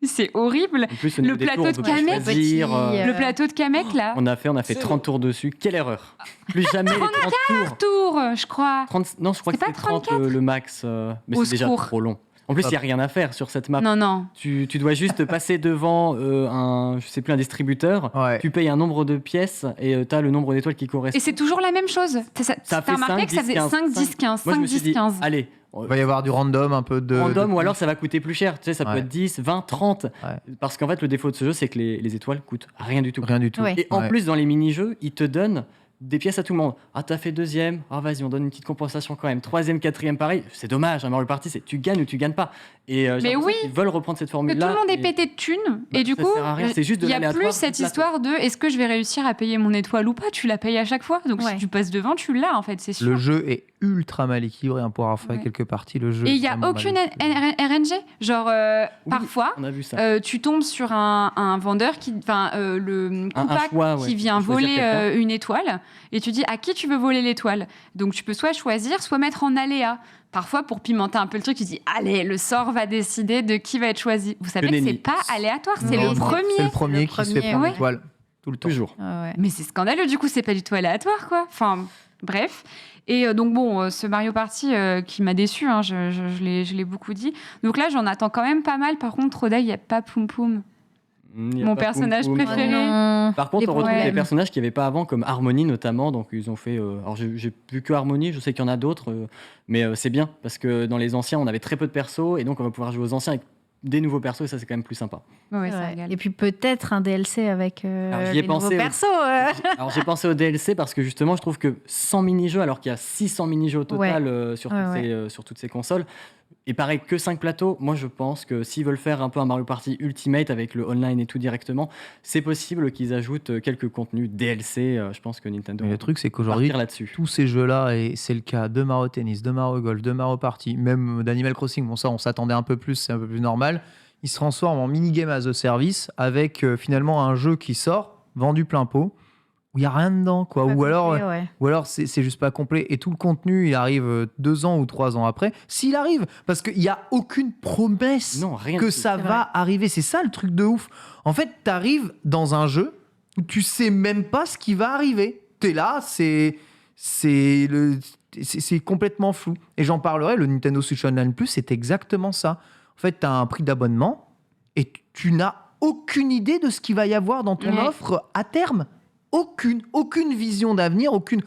C'est horrible. En plus, au Le niveau des plateau tours, de on peut pas Kamek, choisir, petit, Le plateau de Kamek, là, On a fait 30 tours dessus. Quelle erreur. Plus jamais les 30 tours. tour, je crois. 30, non, je crois C'est que pas c'est 30 34? le max. Mais Au c'est déjà secours. trop long. En plus, il n'y a rien à faire sur cette map. Non, non. Tu dois juste passer devant un distributeur. Ouais. Tu payes un nombre de pièces et tu as le nombre d'étoiles qui correspond. Et c'est toujours la même chose. Ça T'as fait remarqué 5, que ça 10, faisait 15, 5, 10, 15, Moi, je 5, me suis 10, dit, 15. allez, Il va y avoir du random, un peu de. random, de- ou alors ça va coûter plus cher. Tu sais, ça peut Ouais. être 10, 20, 30. Ouais. Parce qu'en fait, le défaut de ce jeu, c'est que les étoiles coûtent rien du tout. Rien du tout. Ouais. Et en Ouais. plus, dans les mini-jeux, ils te donnent des pièces à tout le monde. Ah, t'as fait deuxième. Ah, vas-y, on donne une petite compensation quand même. Troisième, quatrième, pareil. C'est dommage. Un Mario Party, c'est tu gagnes ou tu gagnes pas. Et j'ai Mais l'impression oui. qu'ils veulent reprendre cette Que formule-là. tout le monde est et- pété de thunes. Et du ça coup, sert à rien, c'est juste de il n'y a l'aléatoire, plus cette du plateau. histoire de est-ce que je vais réussir à payer mon étoile ou pas. Tu la payes à chaque fois. Donc Ouais. si tu passes devant, tu l'as en fait, c'est sûr. Le jeu est ultra mal équilibré pour avoir fait Ouais. quelques parties. Le jeu Et est il n'y a vraiment mal aucune équilibré. RNG. Genre, Oui, parfois, On a vu ça. tu tombes sur un vendeur, le Un Koopa choix, ouais. qui vient Faut choisir voler quelqu'un. une étoile, et tu dis à qui tu veux voler l'étoile. Donc tu peux soit choisir, soit mettre en aléa. Parfois, pour pimenter un peu le truc, tu dis allez, le sort va décider de qui va être choisi. Vous savez que nenni. c'est pas aléatoire, c'est Non, le non, premier. C'est le premier Le qui se fait premier, prendre ouais. l'étoile. Tout le temps. Toujours. Ouais. Mais c'est scandaleux, du coup, c'est pas du tout aléatoire, quoi. Enfin, bref. Et donc, bon, ce Mario Party qui m'a déçu, hein, je l'ai beaucoup dit. Donc là, j'en attends quand même pas mal. Par contre, Rodai, il n'y a pas Poum Poum. Il y a Mon pas personnage Poum Poum. préféré. Non. Par contre, Des on retrouve problèmes. des personnages qu'il n'y avait pas avant, comme Harmony notamment. Donc, ils ont fait. Alors, j'ai vu que Harmony, je sais qu'il y en a d'autres, mais c'est bien parce que dans les anciens, on avait très peu de persos et donc on va pouvoir jouer aux anciens avec des nouveaux persos et ça c'est quand même plus sympa. Ouais, ça Ouais. régale. Et puis peut-être un DLC avec Alors, j'y ai les nouveaux pensé, persos. Alors j'ai pensé au DLC parce que justement je trouve que 100 mini-jeux alors qu'il y a 600 mini-jeux au total sur toutes ces consoles, et pareil que 5 plateaux, moi je pense que s'ils veulent faire un peu un Mario Party Ultimate avec le online et tout directement, c'est possible qu'ils ajoutent quelques contenus DLC, je pense que Nintendo Mais va le truc, c'est qu'aujourd'hui, partir là-dessus. tous ces jeux-là, et c'est le cas de Mario Tennis, de Mario Golf, de Mario Party, même d'Animal Crossing, bon ça on s'attendait un peu plus, c'est un peu plus normal, ils se transforment en minigame as a service avec finalement un jeu qui sort, vendu plein pot, où il n'y a rien dedans, quoi. Ou alors c'est juste pas complet, et tout le contenu, il arrive 2 ans ou 3 ans après, s'il arrive, parce qu'il n'y a aucune promesse Non, rien que du tout. ça va arriver, c'est ça le truc de ouf. En fait, t'arrives dans un jeu où tu sais même pas ce qui va arriver. T'es là, c'est complètement flou. Et j'en parlerai, le Nintendo Switch Online Plus, c'est exactement ça. En fait, tu as un prix d'abonnement et tu n'as aucune idée de ce qu'il va y avoir dans ton offre à terme. Aucune vision d'avenir, aucune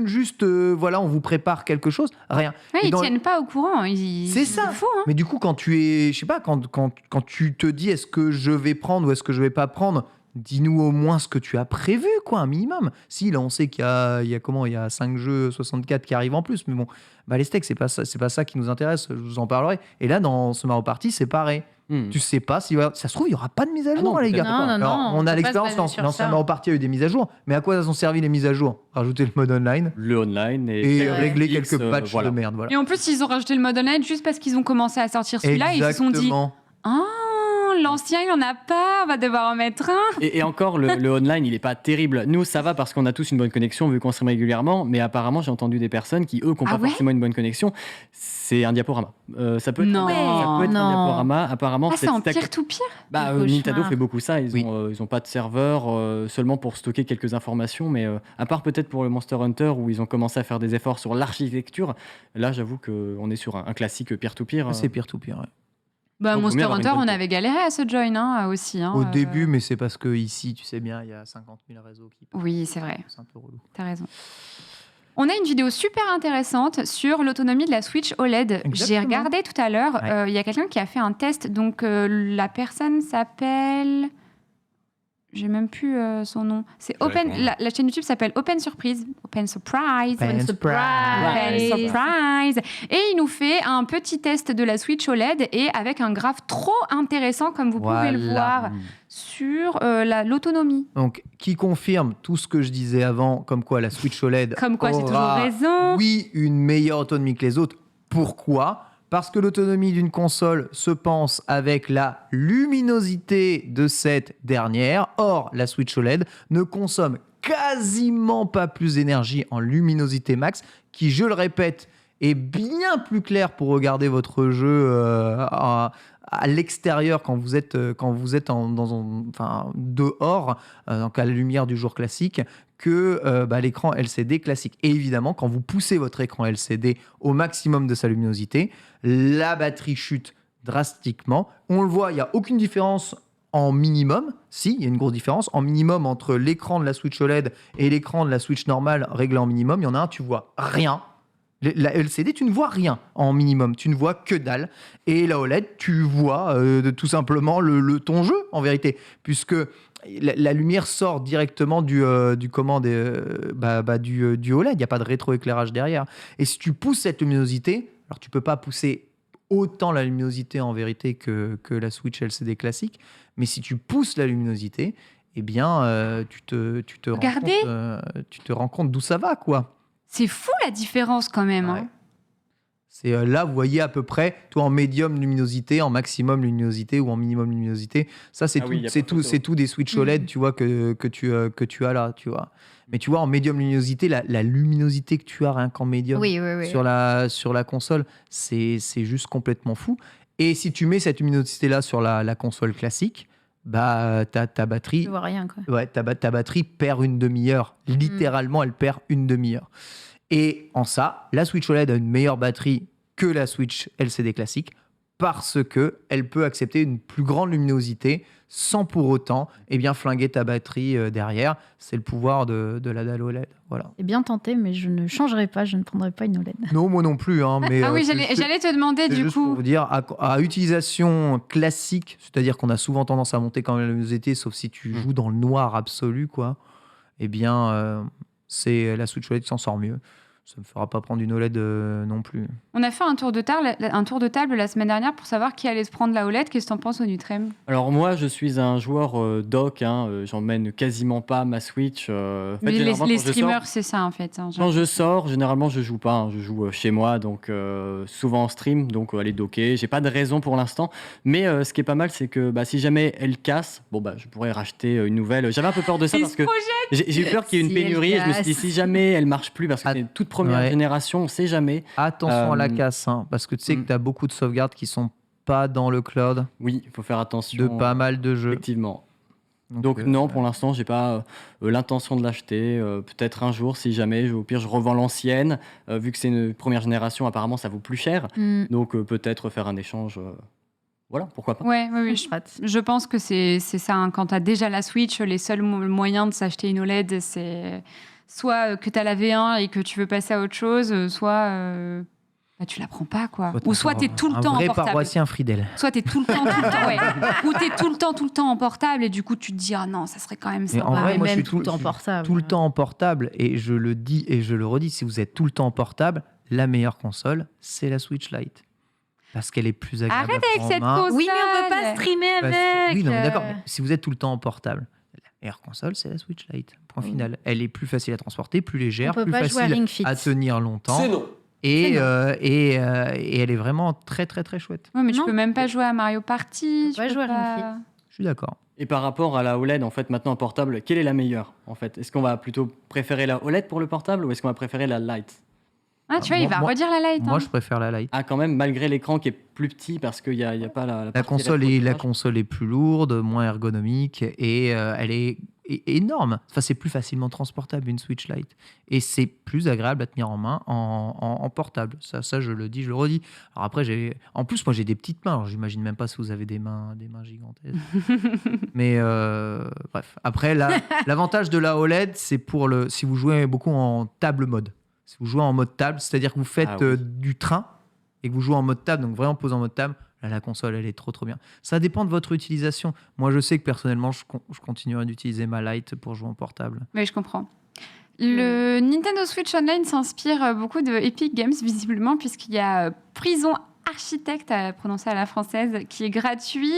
juste, voilà, on vous prépare quelque chose, rien. Ouais, Et ils dans- tiennent pas au courant. C'est ça. C'est fou, hein. Mais du coup, quand tu es, je sais pas, quand tu te dis est-ce que je vais prendre ou est-ce que je vais pas prendre, dis-nous au moins ce que tu as prévu, quoi, un minimum. Si, là, on sait qu'il y a 5 jeux 64 qui arrivent en plus, mais bon, bah, les steaks, c'est pas ça qui nous intéresse, je vous en parlerai. Et là, dans ce Mario Party, c'est pareil. Tu sais pas si ça se trouve, il y aura pas de mise à jour, non, les gars. peut-être pas. Non, Alors, on peut a pas l'expérience, se baser sur l'ancien ça. Mario Party a eu des mises à jour, mais à quoi elles ont servi les mises à jour? Rajouter le mode online Le online et régler X, quelques patchs voilà. de merde, voilà. Et en plus, ils ont rajouté le mode online juste parce qu'ils ont commencé à sortir celui-là et ils se sont dit Exactement. ah, l'ancien, il n'y en a pas, on va devoir en mettre un. Et encore, le online, il est pas terrible. Nous, ça va parce qu'on a tous une bonne connexion vu qu'on stream régulièrement, mais apparemment, j'ai entendu des personnes qui, eux, qui n'ont Ah pas ouais forcément une bonne connexion. C'est un diaporama. Ça peut être, Non. ça peut être un Non. diaporama. Apparemment, Ah, c'est en stack- peer-to-peer. Bah, Quel Nintendo cauchemar. fait beaucoup ça. Ils Oui. ont pas de serveur seulement pour stocker quelques informations, mais à part peut-être pour le Monster Hunter où ils ont commencé à faire des efforts sur l'architecture. Là, j'avoue qu'on est sur un classique peer-to-peer. C'est peer-to-peer, ouais. Bah, Donc, Monster vaut mieux avoir une Hunter, bonne on avait galéré à se join aussi. Hein, Au début, mais c'est parce que ici, tu sais bien, il y a 50 000 réseaux qui passent. Oui, c'est vrai. C'est un peu relou. T'as raison. On a une vidéo super intéressante sur l'autonomie de la Switch OLED. J'ai Exactement. regardé tout à l'heure. Ouais. Il y a quelqu'un qui a fait un test. Donc, la personne s'appelle. J'ai même plus son nom. C'est Je Open. réponds. La chaîne YouTube s'appelle Open Surprise. Open Surprise. Open Open Surprise. Surprise. Et il nous fait un petit test de la Switch OLED et avec un graphe trop intéressant, comme vous pouvez le Voilà. voir, sur l'autonomie. Donc, qui confirme tout ce que je disais avant, comme quoi la Switch OLED Comme quoi, j'ai toujours aura, raison. oui, une meilleure autonomie que les autres. Pourquoi ? Parce que l'autonomie d'une console se pense avec la luminosité de cette dernière. Or, la Switch OLED ne consomme quasiment pas plus d'énergie en luminosité max, qui, je le répète, est bien plus clair pour regarder votre jeu à l'extérieur quand vous êtes dehors, donc à la lumière du jour classique, que l'écran LCD classique. Et évidemment, quand vous poussez votre écran LCD au maximum de sa luminosité, la batterie chute drastiquement. On le voit, il n'y a aucune différence en minimum. Si, il y a une grosse différence. En minimum, entre l'écran de la Switch OLED et l'écran de la Switch normale réglé en minimum, il y en a un, tu vois rien. La LCD, tu ne vois rien en minimum, tu ne vois que dalle. Et la OLED, tu vois tout simplement ton jeu, en vérité, puisque la lumière sort directement du OLED. Il n'y a pas de rétroéclairage derrière. Et si tu pousses cette luminosité, alors tu peux pas pousser autant la luminosité en vérité que la Switch LCD classique, mais si tu pousses la luminosité, eh bien, tu te rends compte d'où ça va, quoi. C'est fou la différence quand même. Ouais. Hein. C'est là, vous voyez à peu près, toi en médium luminosité, en maximum luminosité ou en minimum luminosité. Ça, c'est oui, y a c'est pas photo. c'est tout des Switch OLED, tu vois, que tu as là, tu vois. Mais tu vois, en médium luminosité, la luminosité que tu as rien qu'en médium Oui. sur la console, c'est juste complètement fou. Et si tu mets cette luminosité-là sur la console classique, bah, ta batterie, Je vois rien, quoi. ouais, ta batterie perd une demi-heure. Littéralement, elle perd une demi-heure. Et en ça, la Switch OLED a une meilleure batterie que la Switch LCD classique. parce qu'elle peut accepter une plus grande luminosité sans pour autant flinguer ta batterie derrière. C'est le pouvoir de la dalle OLED. Voilà. C'est bien tenté, mais je ne changerai pas, je ne prendrai pas une OLED. Non, moi non plus. Mais, Ah oui, j'allais te demander c'est du juste coup. pour vous dire, à utilisation classique, c'est-à-dire qu'on a souvent tendance à monter quand même la luminosité, sauf si tu joues dans le noir absolu, quoi. C'est la Switch OLED qui s'en sort mieux. Ça ne me fera pas prendre une OLED non plus. On a fait un tour de table la semaine dernière pour savoir qui allait se prendre la OLED. Qu'est-ce que t'en penses, Onutrem? Alors moi, je suis un joueur dock, j'emmène quasiment pas ma Switch. En fait, Mais généralement, les quand je sors- streamers, c'est ça en fait. Quand je sors, généralement, je joue pas. Je joue chez moi, donc souvent en stream, donc elle est dockée. J'ai pas de raison pour l'instant. Mais ce qui est pas mal, c'est que si jamais elle casse, je pourrais racheter une nouvelle. J'avais un peu peur de ça Il parce se que projette. j'ai eu peur qu'il y ait une Si elle pénurie. Et je me suis dit, casse. si jamais elle marche plus, parce que c'est une toute première Ouais. génération, on sait jamais. Attention à la casse, parce que tu sais que tu as beaucoup de sauvegardes qui sont pas dans le cloud Oui, il faut faire attention. de pas mal de jeux. Effectivement. Donc non, pour l'instant, j'ai pas l'intention de l'acheter. Peut-être un jour, si jamais. Au pire, je revends l'ancienne. Vu que c'est une première génération, apparemment, ça vaut plus cher. Donc peut-être faire un échange. Voilà, pourquoi pas. Oui. Je pense que c'est ça. Hein. Quand tu as déjà la Switch, les seuls moyens de s'acheter une OLED, c'est soit que tu as la V1 et que tu veux passer à autre chose, soit tu la prends pas, quoi. Ou soit tu es tout le temps en Un vrai portable. paroissien fidèle. Soit tu es tout le temps, ouais. Ou tu es tout le temps en portable et du coup tu te dis, ah non, ça serait quand même Mais en sympa. vrai, moi, je même suis tout le temps portable. Tout le temps en portable, et je le dis et je le redis, si vous êtes tout le temps en portable, la meilleure console, c'est la Switch Lite. Parce qu'elle est plus agréable Arrête à avec prendre cette en main. console. Oui, mais on peut pas streamer Bah, avec. oui, non, mais d'accord. Mais si vous êtes tout le temps en portable, la meilleure console, c'est la Switch Lite. Point Oui. final. Elle est plus facile à transporter, plus légère, On peut plus pas jouer à facile Ring Fit. à tenir longtemps. C'est non. Et, C'est non. et elle est vraiment très, très, très chouette. Ouais, mais tu Non. peux même pas jouer à Mario Party. Tu peux pas jouer à Ring Fit. Je suis d'accord. Et par rapport à la OLED, en fait, maintenant en portable, quelle est la meilleure, en fait? Est-ce qu'on va plutôt préférer la OLED pour le portable ou est-ce qu'on va préférer la Lite? Ah, tu vois, il va redire la Lite. Moi, hein. je préfère la Lite. Ah, quand même, malgré l'écran qui est plus petit parce qu'il n'y a pas la La partie console rétroéclairage. est plus lourde, moins ergonomique, et elle est énorme. Enfin, c'est plus facilement transportable une Switch Lite. Et c'est plus agréable à tenir en main en portable. Ça, je le dis, je le redis. Alors après, en plus, moi, j'ai des petites mains. Alors, j'imagine même pas si vous avez des mains gigantesques. Mais bref. Après, l'avantage de la OLED, c'est si vous jouez beaucoup en table mode. Si vous jouez en mode table, c'est-à-dire que vous faites oui. du train et que vous jouez en mode table, donc vraiment posé en mode table, là, la console, elle est trop bien. Ça dépend de votre utilisation. Moi, je sais que personnellement, je continuerai d'utiliser ma Lite pour jouer en portable. Oui, je comprends. Le Nintendo Switch Online s'inspire beaucoup de Epic Games, visiblement, puisqu'il y a Prison Architect, à prononcer à la française, qui est gratuit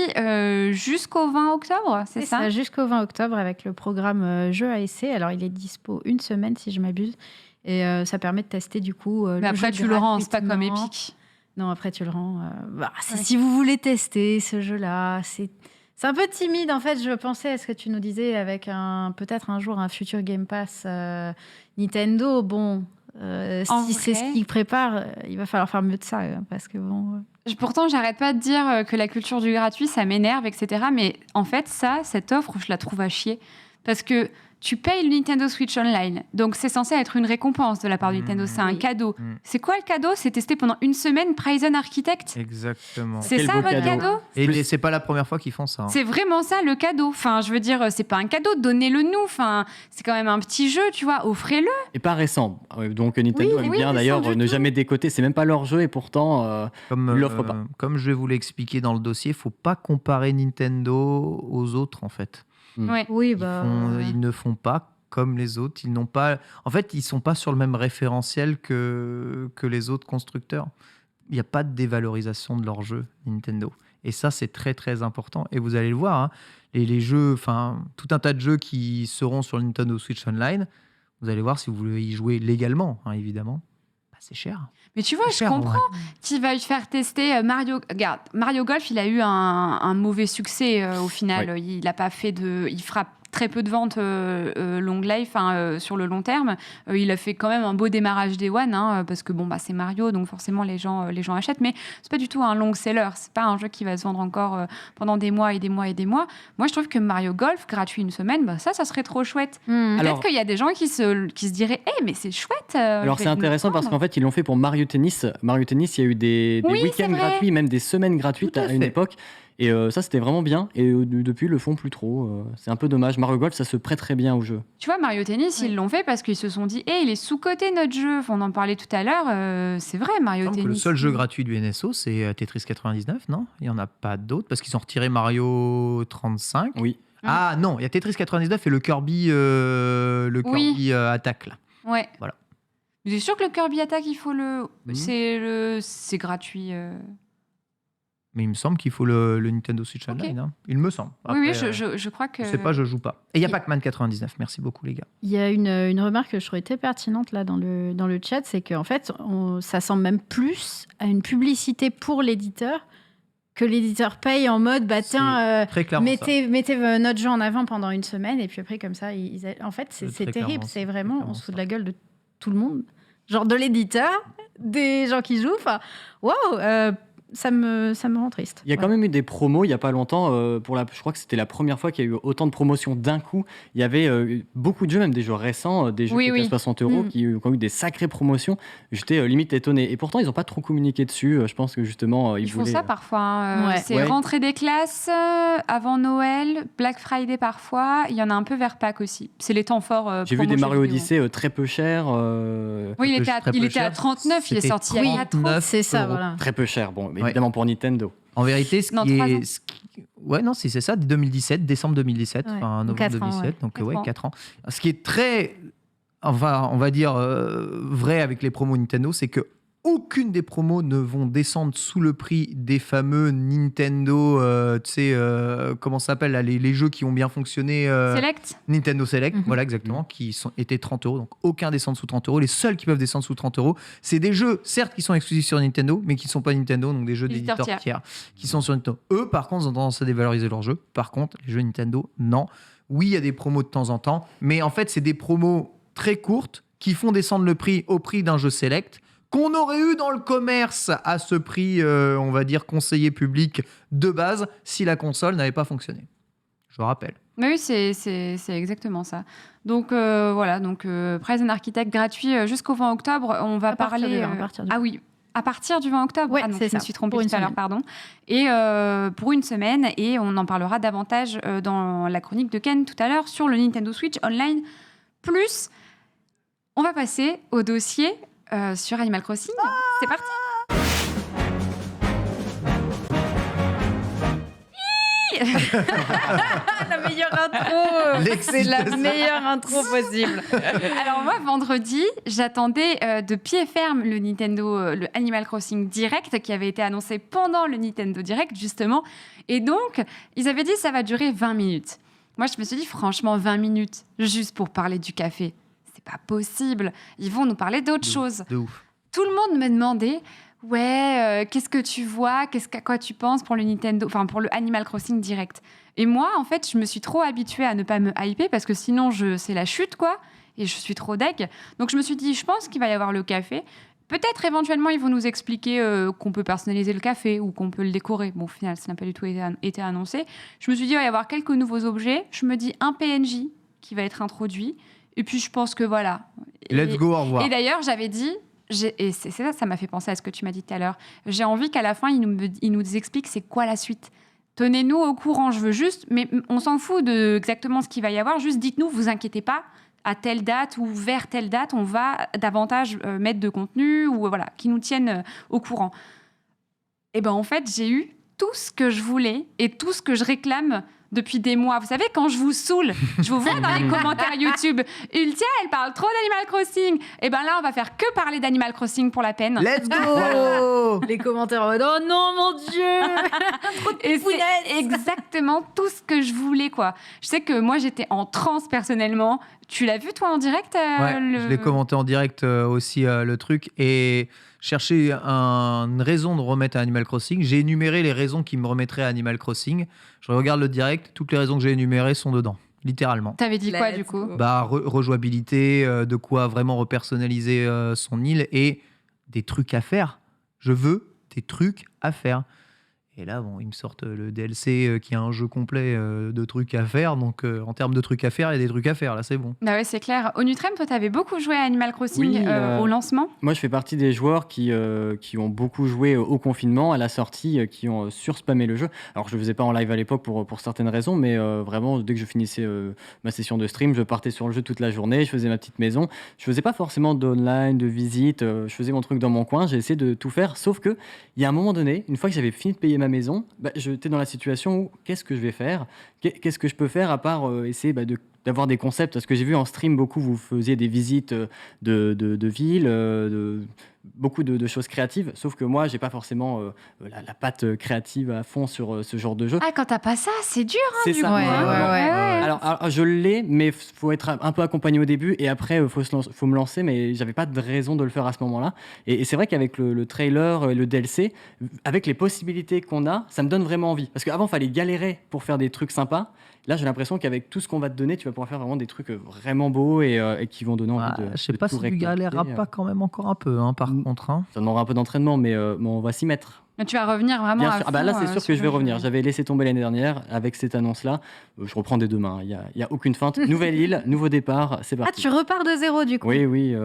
jusqu'au 20 octobre, c'est ça? Jusqu'au 20 octobre avec le programme Jeux à essai. Alors, il est dispo une semaine, si je m'abuse. Et ça permet de tester, du coup, Mais le après, jeu tu le rends, c'est pas comme gratuitement. Epic. Non, après, tu le rends. C'est Ouais. si vous voulez tester ce jeu-là. C'est un peu timide, en fait. Je pensais à ce que tu nous disais avec peut-être un jour un futur Game Pass Nintendo. Bon, En si c'est vrai- ce qu'ils préparent, il va falloir faire mieux de ça. Parce que bon. Pourtant, j'arrête pas de dire que la culture du gratuit, ça m'énerve, etc. Mais en fait, cette offre, je la trouve à chier. Parce que tu payes le Nintendo Switch Online. Donc, c'est censé être une récompense de la part de Nintendo. C'est un Oui. cadeau. Mm. C'est quoi le cadeau? C'est testé pendant une semaine Prison Architect. Exactement. C'est Quel ça beau votre cadeau. cadeau? Et c'est pas la première fois qu'ils font ça. Hein. C'est vraiment ça le cadeau. Enfin, je veux dire, c'est pas un cadeau, donnez-le nous. Enfin, c'est quand même un petit jeu, tu vois, offrez-le. Et pas récent. Donc Nintendo Oui, aime oui, bien récent d'ailleurs du ne tout. jamais décoter. C'est même pas leur jeu et pourtant Comme, ils l'offrent pas. Comme je vais vous l'expliquer dans le dossier, il faut pas comparer Nintendo aux autres, en fait. Ouais. Oui, Ils ne font pas comme les autres. Ils n'ont pas. En fait, ils sont pas sur le même référentiel que les autres constructeurs. Il n'y a pas de dévalorisation de leur jeu Nintendo. Et ça, c'est très très important. Et vous allez le voir, hein, les jeux, enfin, tout un tas de jeux qui seront sur le Nintendo Switch Online. Vous allez voir si vous voulez y jouer légalement, hein, évidemment. Bah, c'est cher. Mais tu vois, C'est je cher, en comprends. Tu vas lui faire tester Mario. Regarde, Mario Golf, il a eu un mauvais succès au final. Il a pas fait de. Il fera très peu de ventes long life, sur le long terme. Il a fait quand même un beau démarrage Day One, parce que c'est Mario, donc forcément les gens achètent, mais c'est pas du tout un long seller. C'est pas un jeu qui va se vendre encore pendant des mois et des mois et des mois. Moi, je trouve que Mario Golf gratuit une semaine, ça serait trop chouette. Peut-être qu'il y a des gens qui se diraient, mais c'est chouette. Alors c'est intéressant parce qu'en fait ils l'ont fait pour Mario Tennis. Mario Tennis, il y a eu des week-ends gratuits, même des semaines gratuites à une époque. Et ça, c'était vraiment bien. Et depuis, ils le font plus trop. C'est un peu dommage. Mario Golf, ça se prête très bien au jeu. Tu vois, Mario Tennis, ils l'ont fait parce qu'ils se sont dit, il est sous-coté notre jeu. On en parlait tout à l'heure. C'est vrai, Mario Tennis. Le seul jeu gratuit du NSO, c'est Tetris 99, non ? Il n'y en a pas d'autres parce qu'ils ont retiré Mario 35. Oui. Ah non, il y a Tetris 99 et le Kirby, Kirby Attack, là. Ouais. Voilà. Mais c'est sûr que le Kirby Attack, il faut c'est gratuit. Mais il me semble qu'il faut le Nintendo Switch Online. Il me semble. Après, oui, je crois que... Je sais pas, je joue pas. Et il y a Pac-Man 99. Merci beaucoup, les gars. Il y a une remarque que je trouvais très pertinente là dans le chat, c'est qu'en fait, ça semble même plus à une publicité pour l'éditeur que l'éditeur paye en mode, tiens, mettez notre jeu en avant pendant une semaine, et puis après, comme ça, en fait, c'est terrible. C'est vraiment, on se fout de la gueule de tout le monde. Genre de l'éditeur, des gens qui jouent. Enfin, waouh, ça me rend triste. Il y a quand même eu des promos il n'y a pas longtemps. Je crois que c'était la première fois qu'il y a eu autant de promotions d'un coup. Il y avait beaucoup de jeux, même des jeux récents, des jeux qui étaient à 60 €, qui ont eu des sacrées promotions. J'étais limite étonné. Et pourtant, ils n'ont pas trop communiqué dessus. Je pense que justement, ils font ça parfois. C'est rentrée des classes, avant Noël, Black Friday parfois. Il y en a un peu vers Pâques aussi. C'est les temps forts. J'ai vu des Mario Odyssey très peu chers. Oui, il était à 39, il est sorti il y a 30. C'est ça, voilà. Très peu cher. Bon, évidemment pour Nintendo. En vérité, c'est ça, 2017, décembre 2017, novembre 2017, donc 4 ans. Ce qui est très, on va dire, vrai avec les promos Nintendo, c'est que aucune des promos ne vont descendre sous le prix des fameux Nintendo, comment ça s'appelle là, les jeux qui ont bien fonctionné. Select. Nintendo Select, voilà exactement, qui étaient 30 €. Donc aucun descend sous 30 €. Les seuls qui peuvent descendre sous 30 €, c'est des jeux, certes, qui sont exclusifs sur Nintendo, mais qui ne sont pas Nintendo, donc des jeux d'éditeurs tiers qui sont sur Nintendo. Eux, par contre, ils ont tendance à dévaloriser leurs jeux. Par contre, les jeux Nintendo, non. Oui, il y a des promos de temps en temps, mais en fait, c'est des promos très courtes qui font descendre le prix au prix d'un jeu Select, qu'on aurait eu dans le commerce à ce prix, on va dire, conseiller public de base, si la console n'avait pas fonctionné. Je rappelle. Oui, c'est exactement ça. Donc voilà, Price and Architect gratuit jusqu'au 20 octobre. On va parler... à partir du 20 octobre. Ouais, c'est ça. Je me suis trompée tout à l'heure, pardon. Et pour une semaine, et on en parlera davantage dans la chronique de Ken tout à l'heure sur le Nintendo Switch Online. Plus, on va passer au dossier sur Animal Crossing. C'est parti. La meilleure intro. C'est la meilleure intro possible. Alors moi, vendredi, j'attendais de pied ferme le Animal Crossing Direct qui avait été annoncé pendant le Nintendo Direct, justement. Et donc, ils avaient dit que ça va durer 20 minutes. Moi, je me suis dit, franchement, 20 minutes, juste pour parler du café. C'est pas possible. Ils vont nous parler d'autre chose. De ouf. Tout le monde me demandait, qu'est-ce que tu vois, à quoi tu penses pour pour le Animal Crossing Direct. Et moi, en fait, je me suis trop habituée à ne pas me hyper parce que sinon, c'est la chute, quoi. Et je suis trop deg. Donc, je me suis dit, je pense qu'il va y avoir le café. Peut-être, éventuellement, ils vont nous expliquer qu'on peut personnaliser le café ou qu'on peut le décorer. Bon, au final, ça n'a pas du tout été annoncé. Je me suis dit, il va y avoir quelques nouveaux objets. Je me dis, un PNJ qui va être introduit. Et puis, je pense que voilà. Let's go, au revoir. Et d'ailleurs, j'avais dit... Et c'est ça m'a fait penser à ce que tu m'as dit tout à l'heure. J'ai envie qu'à la fin, ils nous expliquent c'est quoi la suite. Tenez-nous au courant, je veux juste... Mais on s'en fout de exactement ce qu'il va y avoir. Juste dites-nous, vous inquiétez pas, à telle date ou vers telle date, on va davantage mettre de contenu ou voilà, qui nous tiennent au courant. Et ben en fait, j'ai eu tout ce que je voulais et tout ce que je réclame depuis des mois. Vous savez, quand je vous saoule, je vous vois dans les commentaires YouTube, Ultia, elle parle trop d'Animal Crossing. Et ben là, on va faire que parler d'Animal Crossing pour la peine. Let's go. Les commentaires en mode, oh non, mon Dieu. Et c'est exactement tout ce que je voulais, quoi. Je sais que moi, j'étais en transe personnellement. Tu l'as vu, toi, en direct je l'ai commenté en direct aussi, le truc. Et chercher une raison de remettre à Animal Crossing. J'ai énuméré les raisons qui me remettraient à Animal Crossing. Je regarde le direct, toutes les raisons que j'ai énumérées sont dedans. littéralement. T'avais dit quoi, Let's du coup? go. Rejouabilité, de quoi vraiment repersonnaliser son île et des trucs à faire. Je veux des trucs à faire. Et là, bon, ils me sortent le DLC qui a un jeu complet de trucs à faire. Donc, en termes de trucs à faire, il y a des trucs à faire. Là, c'est bon. Bah ouais, c'est clair. Onutrem, toi, t'avais beaucoup joué à Animal Crossing Oui, au lancement. Moi, je fais partie des joueurs qui ont beaucoup joué au confinement, à la sortie, qui ont surspammé le jeu. Alors, je le faisais pas en live à l'époque pour certaines raisons, mais vraiment, dès que je finissais ma session de stream, je partais sur le jeu toute la journée, je faisais ma petite maison. Je faisais pas forcément d'online, de visite, je faisais mon truc dans mon coin, j'ai essayé de tout faire, sauf que il y a un moment donné, une fois que j'avais fini de payer ma maison, j'étais dans la situation où qu'est-ce que je vais faire? Qu'est-ce que je peux faire à part essayer d'avoir des concepts, parce que j'ai vu en stream beaucoup, vous faisiez des visites de villes, beaucoup de choses créatives, sauf que moi, j'ai pas forcément la patte créative à fond sur ce genre de jeu. Ah, quand t'as pas ça, c'est dur, hein, C'est du ça. coup. Ouais, hein. ouais. Alors, je l'ai, mais faut être un peu accompagné au début, et après, faut me lancer, mais j'avais pas de raison de le faire à ce moment-là. Et c'est vrai qu'avec le trailer, le DLC, avec les possibilités qu'on a, ça me donne vraiment envie. Parce qu'avant, il fallait galérer pour faire des trucs sympas. Là, j'ai l'impression qu'avec tout ce qu'on va te donner, tu vas pouvoir faire vraiment des trucs vraiment beaux et qui vont donner envie de. Je sais de pas tout si tu récolter. galéreras pas quand même encore un peu, hein, par contre. Hein. Ça demandera un peu d'entraînement, mais on va s'y mettre. Mais tu vas revenir vraiment Bien à sûr. fond, Là, c'est sûr sur que je vais le jeu. revenir. J'avais laissé tomber l'année dernière avec cette annonce-là. Je reprends dès demain. Il y a aucune feinte. Nouvelle île, nouveau départ. C'est Ah, parti. tu repars de zéro du coup. Oui.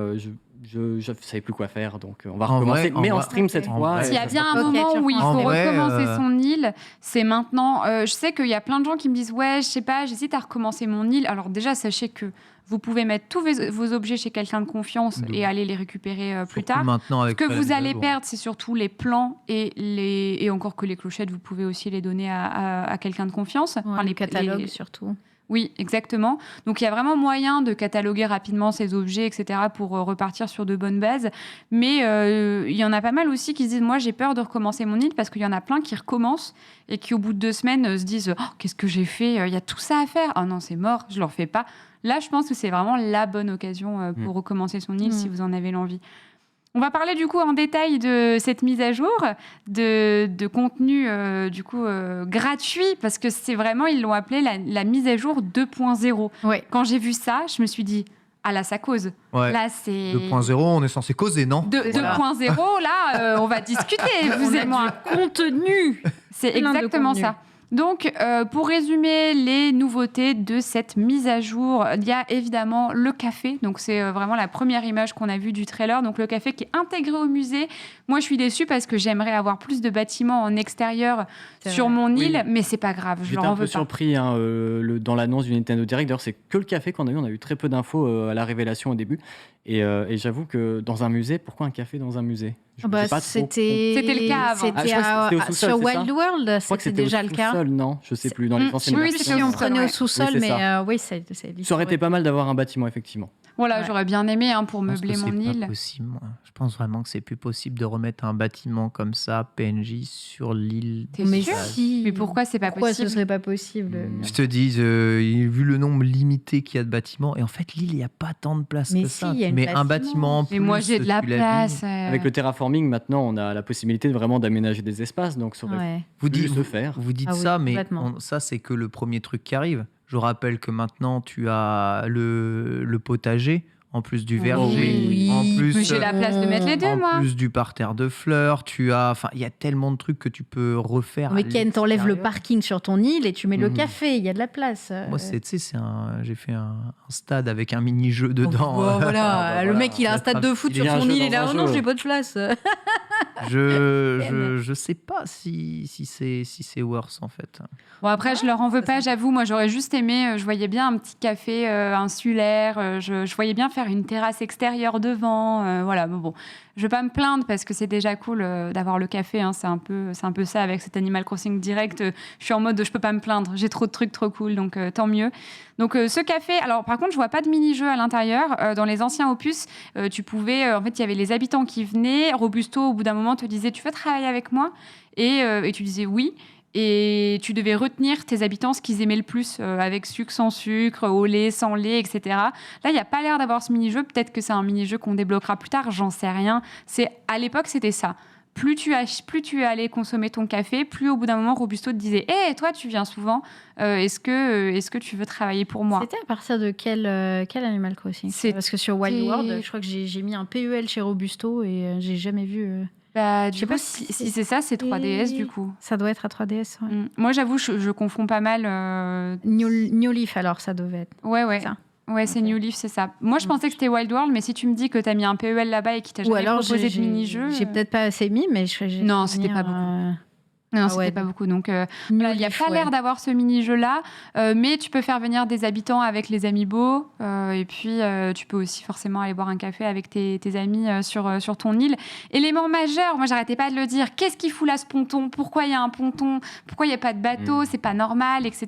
Je savais plus quoi faire, donc on va En recommencer. vrai, mais en en vrai. stream cette En fois. vrai. S'il y a ça bien sera un Ok, moment tu où il reprends. faut En vrai, recommencer son île, c'est maintenant. Je sais qu'il y a plein de gens qui me disent ouais, je sais pas, j'hésite à recommencer mon île. Alors déjà, sachez que vous pouvez mettre tous vos objets chez quelqu'un de confiance D'où. et aller les récupérer plus Surtout tard. maintenant Ce avec que la vous mise à allez jour. perdre, c'est surtout les plans et encore que les clochettes, vous pouvez aussi les donner à quelqu'un de confiance. Ouais, Enfin, les catalogues surtout. Oui, exactement. Donc il y a vraiment moyen de cataloguer rapidement ces objets, etc., pour repartir sur de bonnes bases. Mais il y en a pas mal aussi qui se disent, moi j'ai peur de recommencer mon île, parce qu'il y en a plein qui recommencent et qui au bout de 2 semaines se disent, oh, qu'est-ce que j'ai fait? Il y a tout ça à faire. Ah non, c'est mort, je ne le refais pas. Là, je pense que c'est vraiment la bonne occasion pour recommencer son île si vous en avez l'envie. On va parler du coup en détail de cette mise à jour, de contenu gratuit, parce que c'est vraiment, ils l'ont appelé la mise à jour 2.0. Ouais. Quand j'ai vu ça, je me suis dit, ah là, ça cause. Ouais. Là, c'est... 2.0, on est censé causer, non? 2.0, là, on va discuter, vous et moi. Contenu. C'est Plein de exactement contenu. ça. Donc, pour résumer les nouveautés de cette mise à jour, il y a évidemment le café. Donc, c'est vraiment la première image qu'on a vue du trailer. Donc, le café qui est intégré au musée. Moi, je suis déçue parce que j'aimerais avoir plus de bâtiments en extérieur C'est sur vrai. mon Oui. île, mais c'est pas grave, je J'étais leur en un veux peu pas. surpris dans l'annonce du Nintendo Direct. D'ailleurs, c'est que le café qu'on a eu. On a eu très peu d'infos à la révélation au début. Et j'avoue que dans un musée, pourquoi un café dans un musée? Je sais pas trop. C'était le cas avant. Ah, je crois que c'était au sous-sol, sur c'est ça Wild World, Je crois que c'était c'était déjà au le cas. sous-sol, non? Je sais plus. Dans les anciennes oui, versions. c'était Si on au sous-sol, prenait ouais. au sous-sol, Oui, c'est mais ça. oui, Ça aurait été pas mal d'avoir un bâtiment, effectivement. Voilà, Ouais. j'aurais bien aimé pour Je pense que meubler mon c'est pas île. possible, moi. Je pense vraiment que c'est plus possible de remettre un bâtiment comme ça, PNJ, sur l'île. T'es Mais sûr si. Mais pourquoi c'est pas Pourquoi possible? ce serait pas possible? Je te dis, vu le nombre limité qu'il y a de bâtiments, et en fait, l'île, il n'y a pas tant de place Mais que si, ça. il y a une Mais place un bâtiment en plus. Mais moi, j'ai de la tu l'as place. dit. Avec le terraforming, maintenant, on a la possibilité vraiment d'aménager des espaces. Donc, ça aurait Ouais. Vous pu dites, se faire. vous dites Ah oui, ça, mais complètement. ça, c'est que le premier truc qui arrive. Je rappelle que maintenant, tu as le potager, en plus du verger, Oui. en plus, Mais j'ai la place de mettre les deux, en moi. plus du parterre de fleurs. Enfin, il y a tellement de trucs que tu peux refaire. Mais à Ken, t'enlèves le l'extérieur. parking sur ton île et tu mets le Mhm. café, il y a de la place. Moi, j'ai fait un stade avec un mini-jeu dedans. Oh, voilà, Ah, le voilà. mec, il a un stade de foot Il y sur a un son jeu île, il est dans là, un oh non, jeu. j'ai pas de place. Je sais pas si c'est worse en fait. Bon, après, je leur en veux pas, j'avoue. Moi, j'aurais juste aimé, je voyais bien un petit café insulaire, je voyais bien faire une terrasse extérieure devant. Voilà, bon, je vais pas me plaindre parce que c'est déjà cool d'avoir le café. Hein, c'est un peu ça avec cet Animal Crossing Direct. Je suis en mode, je peux pas me plaindre. J'ai trop de trucs trop cool, donc tant mieux. Donc, ce café, alors par contre, je vois pas de mini-jeu à l'intérieur. Dans les anciens opus, tu pouvais, en fait, il y avait les habitants qui venaient. Robusto, au bout d'un moment, te disait, tu veux travailler avec moi? Et tu disais oui. Et tu devais retenir tes habitants, ce qu'ils aimaient le plus, avec sucre, sans sucre, au lait, sans lait, etc. Là, il n'y a pas l'air d'avoir ce mini-jeu. Peut-être que c'est un mini-jeu qu'on débloquera plus tard, j'en sais rien. À l'époque, c'était ça. plus tu allais consommer ton café, plus au bout d'un moment, Robusto te disait « Hé, toi, tu viens souvent, est-ce que tu veux travailler pour moi ?» C'était à partir de quel Animal Crossing? Parce que sur Wild World, je crois que j'ai mis un PEL chez Robusto et j'ai jamais vu... Du coup, si c'est ça, c'est 3DS du coup. Ça doit être à 3DS, ouais. Moi, j'avoue, je confonds pas mal. New Leaf, alors, ça devait être. Ouais. Ça. Ouais, c'est New Leaf, c'est ça. Moi, je pensais que c'était Wild World, mais si tu me dis que t'as mis un PEL là-bas et qu'il t'a jamais proposé de mini-jeu... J'ai peut-être pas assez mis, mais Non, c'était pas beaucoup. Non, c'était pas beaucoup. Donc, il n'y a pas l'air d'avoir ce mini-jeu-là, mais tu peux faire venir des habitants avec les amiibo, et puis tu peux aussi forcément aller boire un café avec tes amis sur ton île. Élément majeur, moi, j'arrêtais pas de le dire. Qu'est-ce qu'il fout là, ce ponton? Pourquoi il y a un ponton? Pourquoi il n'y a pas de bateau? C'est pas normal, etc.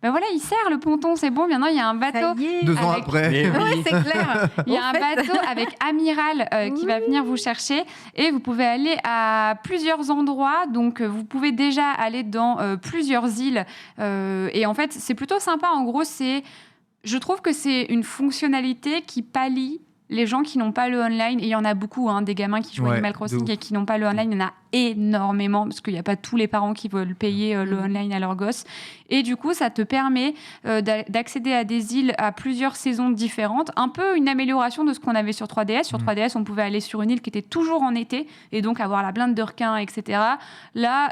Ben voilà, il sert le ponton, c'est bon. Maintenant, il y a un bateau. 2 ans après. Oui, c'est clair. Il y a un bateau avec Amiral qui va venir vous chercher, et vous pouvez aller à plusieurs endroits. Donc, vous pouvez déjà aller dans plusieurs îles et en fait c'est plutôt sympa. En gros, je trouve que c'est une fonctionnalité qui pallie les gens qui n'ont pas le online, et il y en a beaucoup, des gamins qui jouent à Animal Crossing et qui n'ont pas le online, il y en a énormément, parce qu'il n'y a pas tous les parents qui veulent payer le online à leurs gosses. Et du coup, ça te permet d'accéder à des îles à plusieurs saisons différentes, un peu une amélioration de ce qu'on avait sur 3DS. Sur 3DS, on pouvait aller sur une île qui était toujours en été, et donc avoir la blinde de requins, etc. Là,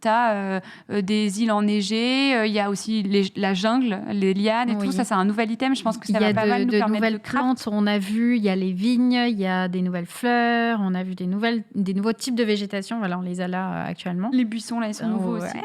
tu as des îles enneigées, il y a aussi la jungle, les lianes et tout. Ça, c'est un nouvel item, je pense que ça va pas mal nous permettre de nouvelles plantes. On a vu, il y a les vignes, il y a des nouvelles fleurs, on a vu des nouveaux types de végétation. Voilà, on les a là actuellement. Les buissons, là, ils sont nouveaux aussi.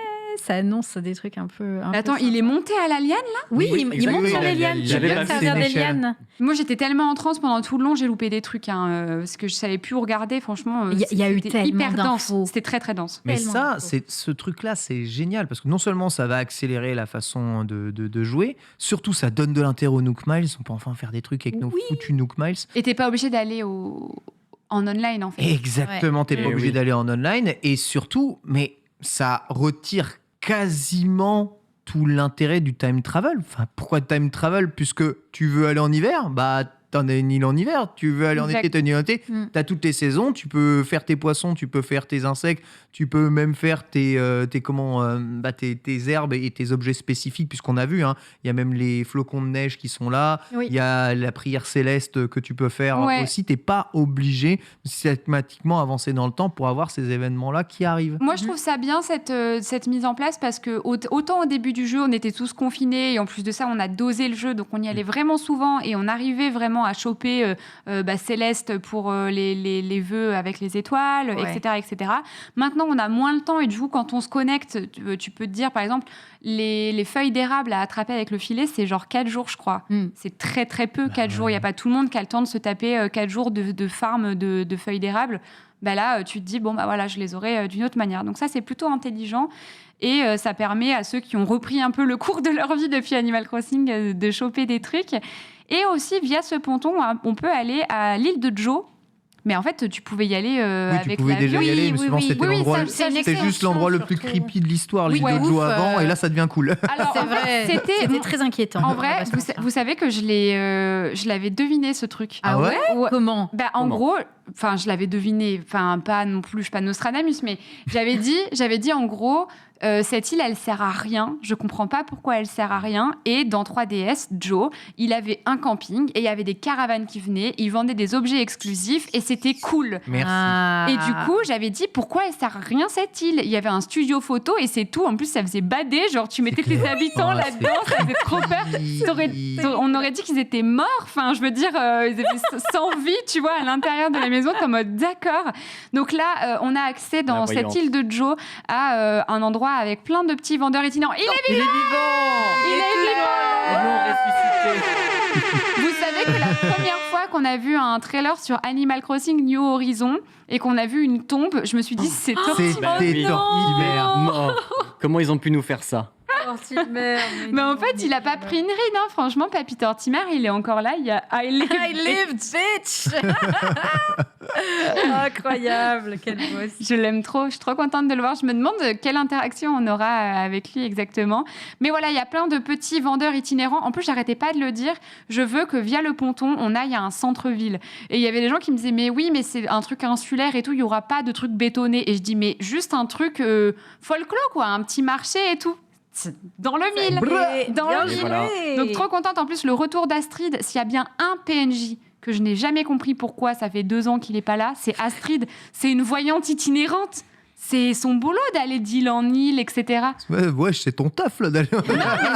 Ça annonce des trucs un peu. Attends, il est monté à la liane, là? Oui, il monte sur les lianes. Il avait pas servir des lianes. Moi, j'étais tellement en transe pendant tout le long, j'ai loupé des trucs, parce que je savais plus où regarder. Franchement, il y a eu tellement hyper dense. d'infos. C'était très, très dense. Mais ce truc-là, c'est génial parce que non seulement ça va accélérer la façon de jouer, surtout ça donne de l'intérêt aux Nook Miles. On peut enfin faire des trucs avec nos foutus Nook Miles. Et t'es pas obligé d'aller en online, en fait. Exactement, t'es pas obligé d'aller en online. Et surtout, mais ça retire quasiment tout l'intérêt du time travel. Enfin, pourquoi time travel? Puisque tu veux aller en hiver, bah t'en as une île en hiver. Tu veux aller en été, t'as une île en été. T'as toutes les saisons. Tu peux faire tes poissons, tu peux faire tes insectes, tu peux même faire tes herbes et tes objets spécifiques, puisqu'on a vu, il y a même les flocons de neige qui sont là. Il y a la prière céleste que tu peux faire aussi. T'es pas obligé systématiquement avancer dans le temps pour avoir ces événements-là qui arrivent. Moi, je trouve ça bien, cette mise en place, parce que autant au début du jeu, on était tous confinés, et en plus de ça, on a dosé le jeu, donc on y allait vraiment souvent, et on arrivait vraiment à choper Céleste pour les vœux avec les étoiles, etc. Maintenant, on a moins le temps, et du coup, quand on se connecte, tu peux te dire, par exemple, les feuilles d'érable à attraper avec le filet, c'est genre 4 jours, je crois. C'est très, très peu, 4 jours. Il n'y a pas tout le monde qui a le temps de se taper 4 jours de farm de feuilles d'érable. Là, tu te dis, voilà, je les aurai d'une autre manière. Donc ça, c'est plutôt intelligent. Et ça permet à ceux qui ont repris un peu le cours de leur vie depuis Animal Crossing de choper des trucs. Et aussi, via ce ponton, on peut aller à l'île de Joe. Mais en fait, tu pouvais y aller avec l'avion. Tu pouvais déjà y aller, mais souvent c'était juste l'endroit le plus creepy de l'histoire, l'île de Joe avant, et là ça devient cool. Alors, c'est vrai, c'était très inquiétant. En vrai, vous savez que je l'avais deviné, ce truc. Ah ouais? Comment? En gros, je l'avais deviné, pas non plus, je suis pas Nostradamus, mais j'avais dit en gros, cette île, elle sert à rien. Je comprends pas pourquoi elle sert à rien. Et dans 3DS, Joe, il avait un camping et il y avait des caravanes qui venaient. Ils vendaient des objets exclusifs et c'était cool. Merci. Et du coup, j'avais dit pourquoi elle sert à rien, cette île. Il y avait un studio photo et c'est tout. En plus, ça faisait bader. Genre, tu mettais tes habitants là-dedans, ça faisait trop peur. On aurait dit qu'ils étaient morts. Enfin, je veux dire, ils étaient sans vie, tu vois, à l'intérieur de la maison. T'es en mode d'accord. Donc là, on a accès dans cette île de Joe à un endroit avec plein de petits vendeurs itinérants. Il est vivant. Ils l'ont ressuscité. Vous savez que la première fois qu'on a vu un trailer sur Animal Crossing New Horizon et qu'on a vu une tombe, je me suis dit c'est Tortimère. Comment ils ont pu nous faire ça? Mais en fait, il a pas pris une ride, franchement, Papy Tortimère, il est encore là. I lived, bitch. Incroyable, quel boss. Je l'aime trop, je suis trop contente de le voir. Je me demande quelle interaction on aura avec lui exactement. Mais voilà, il y a plein de petits vendeurs itinérants. En plus, j'arrêtais pas de le dire. Je veux que via le ponton, on aille à un centre-ville. Et il y avait des gens qui me disaient, mais oui, mais c'est un truc insulaire et tout, il n'y aura pas de truc bétonné. Et je dis, mais juste un truc folklore, quoi, un petit marché et tout. Dans le mille. Dans le mille. Voilà. Donc trop contente. En plus, le retour d'Astrid, s'il y a bien un PNJ que je n'ai jamais compris pourquoi ça fait 2 ans qu'il n'est pas là, c'est Astrid. C'est une voyante itinérante. C'est son boulot d'aller d'île en île, etc. Ouais, c'est ton taf là d'aller. Non, mais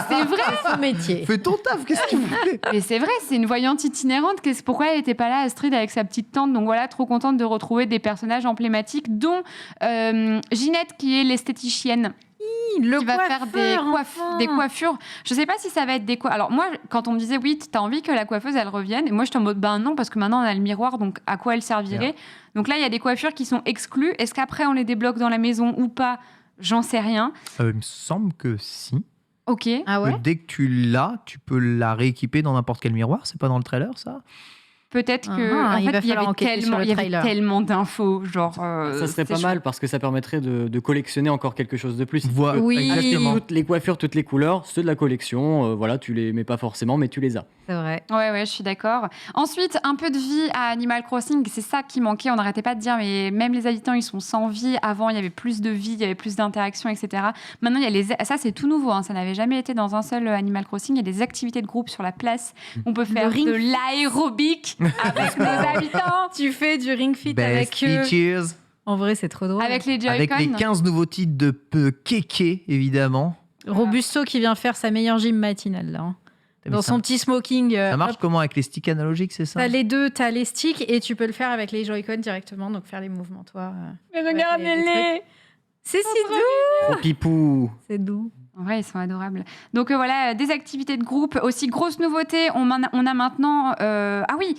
c'est vrai. C'est son métier. Fais ton taf, qu'est-ce que tu fais? Mais c'est vrai, c'est une voyante itinérante. Pourquoi elle n'était pas là, Astrid, avec sa petite tante? Donc voilà, trop contente de retrouver des personnages emblématiques, dont Ginette, qui est l'esthéticienne. Le Qui va faire des coiffures. Je sais pas si ça va être des coiffures. Alors moi, quand on me disait oui, t'as envie que la coiffeuse elle revienne, et moi j'étais en mode ben non, parce que maintenant on a le miroir, donc à quoi elle servirait? Donc là il y a des coiffures qui sont exclues. Est-ce qu'après on les débloque dans la maison ou pas? J'en sais rien. Il me semble que si. Ok. Ah ouais? Dès que tu l'as, tu peux la rééquiper dans n'importe quel miroir. C'est pas dans le trailer, ça? Peut-être que Ah, en il va fait, il y falloir avait enquêter sur le trailer. tellement d'infos, genre. Ça serait c'est pas chaud. mal parce que ça permettrait de collectionner encore quelque chose de plus. Oui. Exactement. Toutes les coiffures, toutes les couleurs, ceux de la collection, voilà, tu les mets pas forcément, mais tu les as. C'est vrai. Ouais, je suis d'accord. Ensuite, un peu de vie à Animal Crossing, c'est ça qui manquait. On n'arrêtait pas de dire, mais même les habitants, ils sont sans vie. Avant, il y avait plus de vie, il y avait plus d'interactions, etc. Maintenant, il y a ça, c'est tout nouveau. Ça n'avait jamais été dans un seul Animal Crossing. Il y a des activités de groupe sur la place. On peut faire ring de l'aérobic avec nos habitants, Tu fais du ring fit Best avec eux. features. En vrai, c'est trop drôle. avec les Joy-Con. Avec les 15 nouveaux titres de Kéké, évidemment. Robusto qui vient faire sa meilleure gym matinale, là. Hein. Dans ça, son petit smoking. ça marche hop. comment avec les sticks analogiques, c'est ça? T'as les deux, t'as les sticks et tu peux le faire avec les Joy-Con directement, donc faire les mouvements, toi. Mais les regardez-les. C'est si doux. Trop pipou. C'est doux. En vrai, ils sont adorables. Donc voilà, des activités de groupe. Aussi, grosse nouveauté, on a maintenant... Ah oui,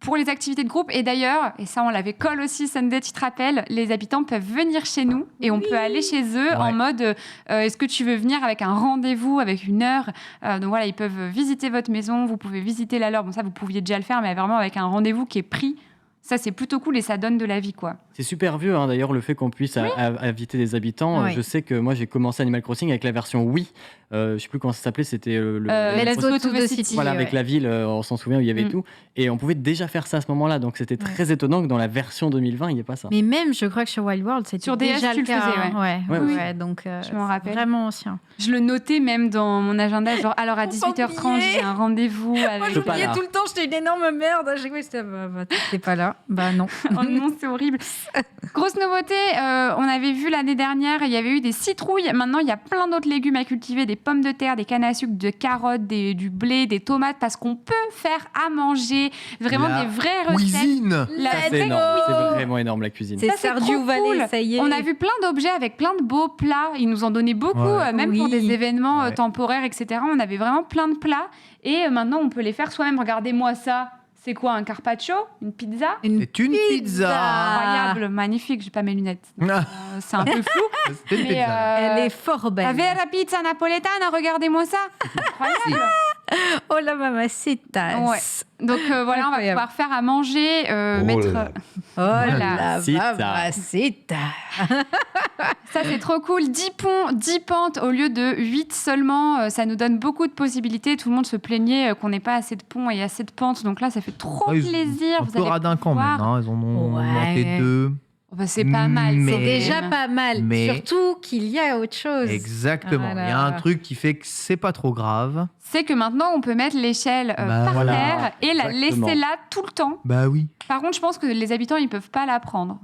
pour les activités de groupe. Et d'ailleurs, et ça on l'avait call aussi, Sunday, tu te rappelles, les habitants peuvent venir chez nous et on peut aller chez eux en mode est-ce que tu veux venir avec un rendez-vous, avec une heure? Donc voilà, ils peuvent visiter votre maison, vous pouvez visiter la leur. Bon, ça, vous pouviez déjà le faire, mais vraiment avec un rendez-vous qui est pris. Ça, c'est plutôt cool et ça donne de la vie, quoi. C'est super vieux, hein, d'ailleurs, le fait qu'on puisse inviter des habitants. Oui. Je sais que moi, j'ai commencé Animal Crossing avec la version Wii. Je sais plus comment ça s'appelait, c'était Let's Go to the City. Voilà, ouais. avec la ville, on s'en souvient, où il y avait tout. Et on pouvait déjà faire ça à ce moment-là. Donc, c'était très étonnant que dans la version 2020, il n'y ait pas ça. Mais même, je crois que sur Wild World, c'était Sur DS, déjà tu le le cas. faisais, hein. Ouais, Ouais, donc, Je m'en rappelle. Vraiment ancien. Je le notais même dans mon agenda, genre alors à 18h30, oublier. j'ai un rendez-vous avec... je pas là. tout le temps, j'étais une énorme merde. À chaque fois, j'étais t'es pas là. Bah non. Oh non, c'est horrible. Grosse nouveauté, on avait vu l'année dernière, il y avait eu des citrouilles. Maintenant, il y a plein d'autres légumes à cultiver, des pommes de terre, des cannes à sucre, des carottes, du blé, des tomates, parce qu'on peut faire à manger. Vraiment La des vraies recettes. cuisine. Ça, c'est Let's énorme. go. C'est vraiment énorme, la cuisine. C'est Ça, c'est Stardew trop Valley, cool. ça y est. On a vu plein d'objets avec plein de beaux plats. Ils nous en donnaient beaucoup, Ouais. même pour Oui. des événements Ouais. temporaires, etc. On avait vraiment plein de plats. Et maintenant, on peut les faire soi-même. Regardez-moi ça. C'est quoi, un carpaccio? Une pizza? C'est une pizza. Incroyable, magnifique. J'ai pas mes lunettes. Donc, Ah, c'est un peu flou. c'est une Mais, pizza. Elle est fort La belle. vera pizza napoletana, regardez-moi ça. Incroyable. Oh la mamacita. Ouais. Donc voilà, on va Incroyable. pouvoir faire à manger, mettre... Oh la Mamacita. mamacita. Ça, c'est trop cool. 10 ponts, 10 pentes au lieu de 8 seulement. Ça nous donne beaucoup de possibilités. Tout le monde se plaignait qu'on n'ait pas assez de ponts et assez de pentes. Donc là, ça fait trop Ouais, plaisir. Un Vous peu allez radin quand même. pouvoir- Hein. Ils en ont Ouais. monté 2. Oh, bah, c'est pas mal. Mais- C'est C'est déjà pas mal. Mais- Surtout qu'il y a autre chose. Exactement. Voilà. Il y a un truc qui fait que c'est pas trop grave. C'est que maintenant, on peut mettre l'échelle Bah, par voilà. terre et la Exactement. laisser là tout le temps. Bah oui. Par contre, je pense que les habitants, ils peuvent pas la prendre.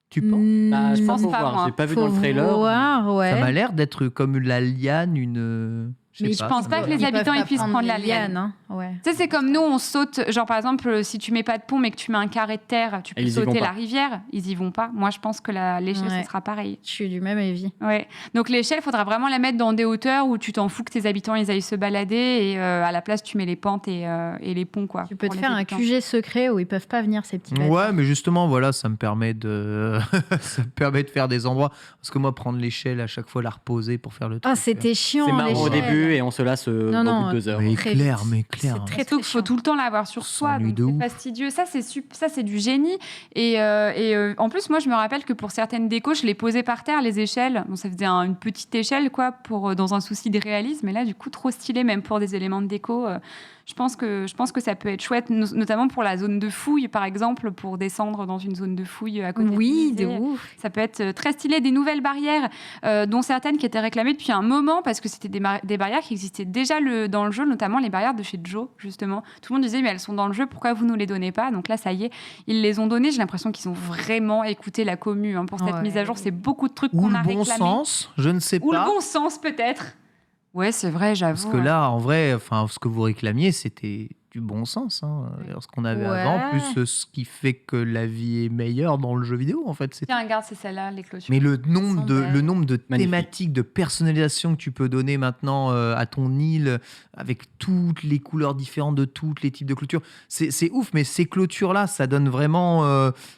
Tu penses? Bah, je pense pense faut pas, voir. moi. J'ai pas vu Faut dans le trailer. voir, ouais. Ça m'a l'air d'être comme la liane, une. Mais je pense ça pas me- que les Ils habitants, peuvent ils pas puissent prendre la les liane. lianes, hein. Ouais. Tu sais, c'est comme nous, on saute. Genre, par exemple, si tu mets pas de pont, mais que tu mets un carré de terre, tu peux ils y vont sauter pas. la rivière. Ils y vont pas. Moi, je pense que l'échelle, Ouais. ce sera pareil. Je suis du même avis. Ouais. Donc, l'échelle, il faudra vraiment la mettre dans des hauteurs où tu t'en fous que tes habitants, ils aillent se balader. Et à la place, tu mets les pentes et les ponts, quoi. Tu peux pour te les faire un habitants. QG secret où ils peuvent pas venir, ces petits bêtes. Ouais, mais justement, voilà, ça me permet de, ça me permet de faire des endroits. Parce que moi, prendre l'échelle à chaque fois, la reposer pour faire le truc. Ah, c'était chiant, C'est marrant au l'échelle. début, plus et on se lasse au bout de 2 heures. Mais Très clair, vite. mais clair. C'est très, Surtout qu'il faut tout le temps l'avoir sur soi, S'ennuie donc de c'est ouf. fastidieux. Ça, c'est du génie. Et en plus, moi, je me rappelle que pour certaines décos, je les posais par terre, les échelles. Bon, ça faisait une petite échelle, quoi, dans un souci de réalisme. Mais là, du coup, trop stylé, même pour des éléments de déco. Je pense que ça peut être chouette, notamment pour la zone de fouille, par exemple, pour descendre dans une zone de fouille à côté Oui, du de musée. ouf. Ça peut être très stylé. Des nouvelles barrières, dont certaines qui étaient réclamées depuis un moment, parce que c'était des barrières qui existaient déjà dans le jeu, notamment les barrières de chez Joe, justement. Tout le monde disait, mais elles sont dans le jeu, pourquoi vous ne nous les donnez pas? Donc là, ça y est, ils les ont données. J'ai l'impression qu'ils ont vraiment écouté la commu pour cette Ouais. mise à jour. C'est beaucoup de trucs Ou qu'on le a bon réclamés. sens, je ne sais Ou le pas. bon sens, peut-être. Ouais, c'est vrai, j'avoue. Parce que là, en vrai, ce que vous réclamiez, c'était du bon sens. Ce qu'on avait Ouais. avant, plus ce qui fait que la vie est meilleure dans le jeu vidéo, en fait. C'est... Tiens, regarde, c'est celle-là, les clôtures. Mais le sont nombre de Magnifique. thématiques, de personnalisation que tu peux donner maintenant à ton île, avec toutes les couleurs différentes de tous les types de clôtures, c'est ouf. Mais ces clôtures-là, ça donne vraiment,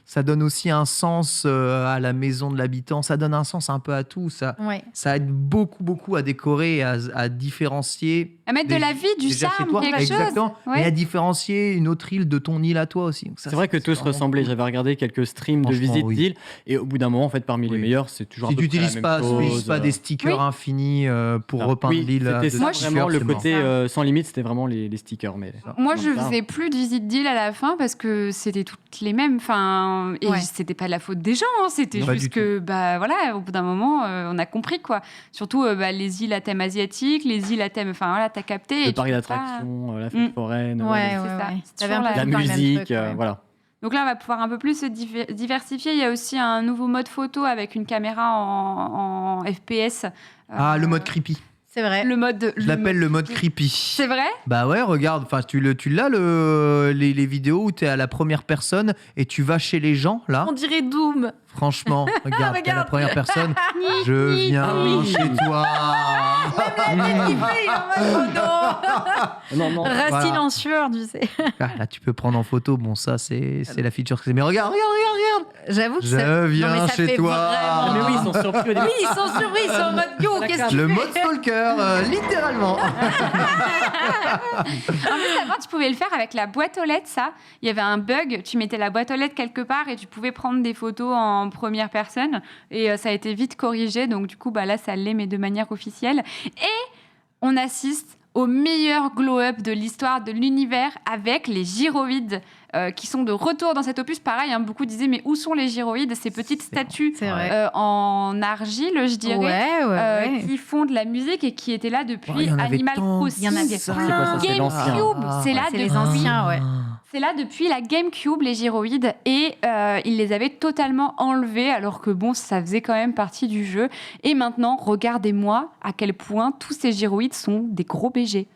ça donne aussi un sens à la maison de l'habitant. Ça donne un sens un peu à tout. Ouais. Ça aide beaucoup à décorer, à différencier. À mettre de la vie, du déjà chez charme, toi, quelque chose. exactement, Ouais. et à différencier une autre île de ton île à toi aussi. Donc ça, C'est vrai que tous vraiment ressemblaient. cool. J'avais regardé quelques streams de Franchement, visite oui. d'île et au bout d'un moment, en fait, parmi les Oui. meilleurs, c'est toujours Si à peu tu près la n'utilises même chose. pas des stickers Oui. infinis pour Ah, repeindre oui, l'île. c'était ça, Moi, vraiment le c'est mort. côté sans limite, c'était vraiment les stickers. Mais Moi, Donc je ça, faisais plus de visite d'île à la fin parce que c'était toutes les mêmes. Et Ouais. c'était pas de la faute des gens. C'était Pas juste du que, voilà, au bout d'un moment, on a compris, quoi. Surtout les îles à thème asiatique, les îles à thème. Enfin, voilà, t'as capté. le et parc tu peux pas- d'attractions, la fête foraine, Ouais, c'est ouais, ça. ouais. C'est T'avais un toujours peu la tout le même musique, truc, ouais. voilà. Donc là, on va pouvoir un peu plus se diversifier. Il y a aussi un nouveau mode photo avec une caméra en FPS. Le mode creepy. C'est vrai. Le mode. Je l'appelle le mode creepy. C'est vrai? Bah ouais, regarde, enfin tu l'as les vidéos où tu es à la première personne et tu vas chez les gens là. On dirait Doom. Franchement, regarde, t'es à la Regarde. première personne. Je viens Ah oui. chez toi. Non, non. Rat Voilà. silencieux, tu sais. Ah, là, tu peux prendre en photo. Bon, ça, c'est la feature. Mais regarde. J'avoue que Je ça... viens Non, mais ça chez fait toi. Ah, mais oui, ils sont surpris au début. Oui, ils sont surpris, ils sont en mode yo, qu'est-ce que tu Le fais mode stalker, littéralement. En plus, avant, tu pouvais le faire avec la boîte aux lettres, ça. Il y avait un bug, tu mettais la boîte aux lettres quelque part et tu pouvais prendre des photos en première personne. Et ça a été vite corrigé. Donc, du coup, là, ça l'est, mais de manière officielle. Et on assiste au meilleur glow-up de l'histoire de l'univers avec les gyroïdes qui sont de retour dans cet opus. Pareil, beaucoup disaient, mais où sont les gyroïdes? Ces petites statues C'est vrai. en argile, je dirais. Ouais. Qui font de la musique et qui étaient là depuis Oh, il y en avait Animal tant. Crossing. Il y en avait C'est quoi plein. ça? C'est l'ancien. GameCube, c'est là c'est les depuis. anciens, ouais. C'est là depuis la GameCube, les gyroïdes, et ils les avaient totalement enlevés, alors que ça faisait quand même partie du jeu. Et maintenant, regardez-moi à quel point tous ces gyroïdes sont des gros BG.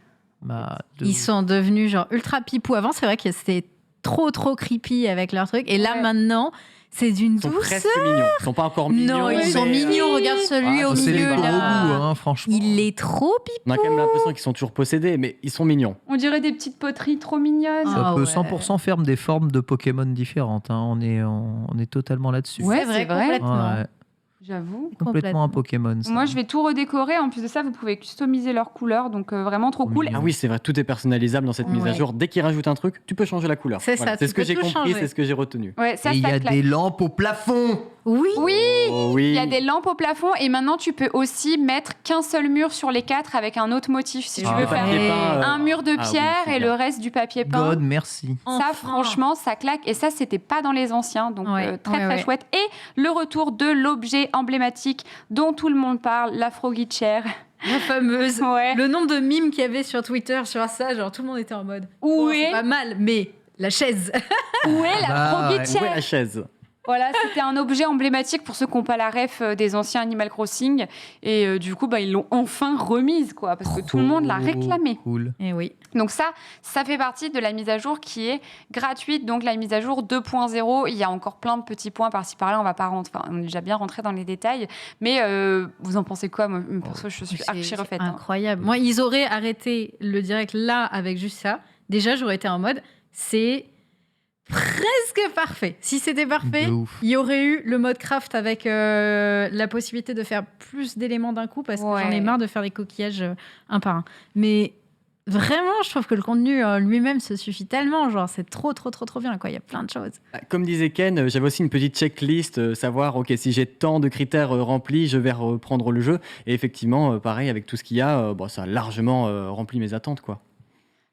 Ils sont devenus genre ultra pipou. Avant, c'est vrai que c'était trop creepy avec leur truc. Et là, Ouais. maintenant, c'est d'une Ils sont douceur. presque mignons. Ils sont pas encore mignons. Non, ils sont mais, mignons. Regarde celui Ah, au C'est les milieu gros là. goûts, franchement. Il est trop pipou. On a quand même l'impression qu'ils sont toujours possédés, mais ils sont mignons. On dirait des petites poteries trop mignonnes. Ça Ah peut ouais. 100% faire des formes de Pokémon différentes. On est totalement là-dessus. Ouais, C'est vrai, c'est vrai. complètement. Ouais, J'avoue. complètement un Pokémon. ça. Moi, je vais tout redécorer. En plus de ça, vous pouvez customiser leurs couleurs. Donc, vraiment trop cool. Oui. Ah oui, c'est vrai, tout est personnalisable dans cette mise à Ouais. jour. Dès qu'ils rajoutent un truc, tu peux changer la couleur. C'est ça, C'est tu ce que peux j'ai tout compris, changer. c'est ce que j'ai retenu. Ouais, ça Et il y a claque. des lampes au plafond. Oui. Oui, Oh oui. il y a des lampes au plafond et maintenant tu peux aussi mettre qu'un seul mur sur les 4 avec un autre motif. Si tu Ah, veux le faire papier peint, un mur de ah oui, pierre c'est et bien. le reste du papier peint. God, merci. Ça, Enfin. franchement, ça claque. Et ça, c'était pas dans les anciens. Donc, Ouais, très, ouais. chouette. Et le retour de l'objet emblématique dont tout le monde parle, la Froggy Chair. La fameuse. Ouais. Le nombre de mimes qu'il y avait sur Twitter sur ça, genre tout le monde était en mode. Où Bon, est- c'est pas mal, mais la chaise. Où est la Bah, Froggy ouais. Où est Chair la chaise? Voilà, c'était un objet emblématique pour ceux qui n'ont pas la ref des anciens Animal Crossing. Et du coup, ils l'ont enfin remise, quoi, parce que tout le monde l'a réclamé. Cool. Et oui. Donc ça fait partie de la mise à jour qui est gratuite. Donc la mise à jour 2.0, il y a encore plein de petits points par-ci par-là. On va pas rentrer, on est déjà bien rentré dans les détails. Mais vous en pensez quoi? Moi, perso, je suis archi refaite. Incroyable. Moi, ils auraient arrêté le direct là avec juste ça. Déjà, j'aurais été en mode, c'est presque parfait. Si c'était parfait, De ouf. il y aurait eu le mode craft avec la possibilité de faire plus d'éléments d'un coup parce que j'en ai marre de faire des coquillages un par un. Mais vraiment, je trouve que le contenu lui-même se suffit tellement. Genre, c'est trop bien, quoi. Il y a plein de choses. Comme disait Ken, j'avais aussi une petite checklist, savoir, ok, si j'ai tant de critères remplis, je vais reprendre le jeu. Et effectivement, pareil, avec tout ce qu'il y a, ça a largement rempli mes attentes, quoi.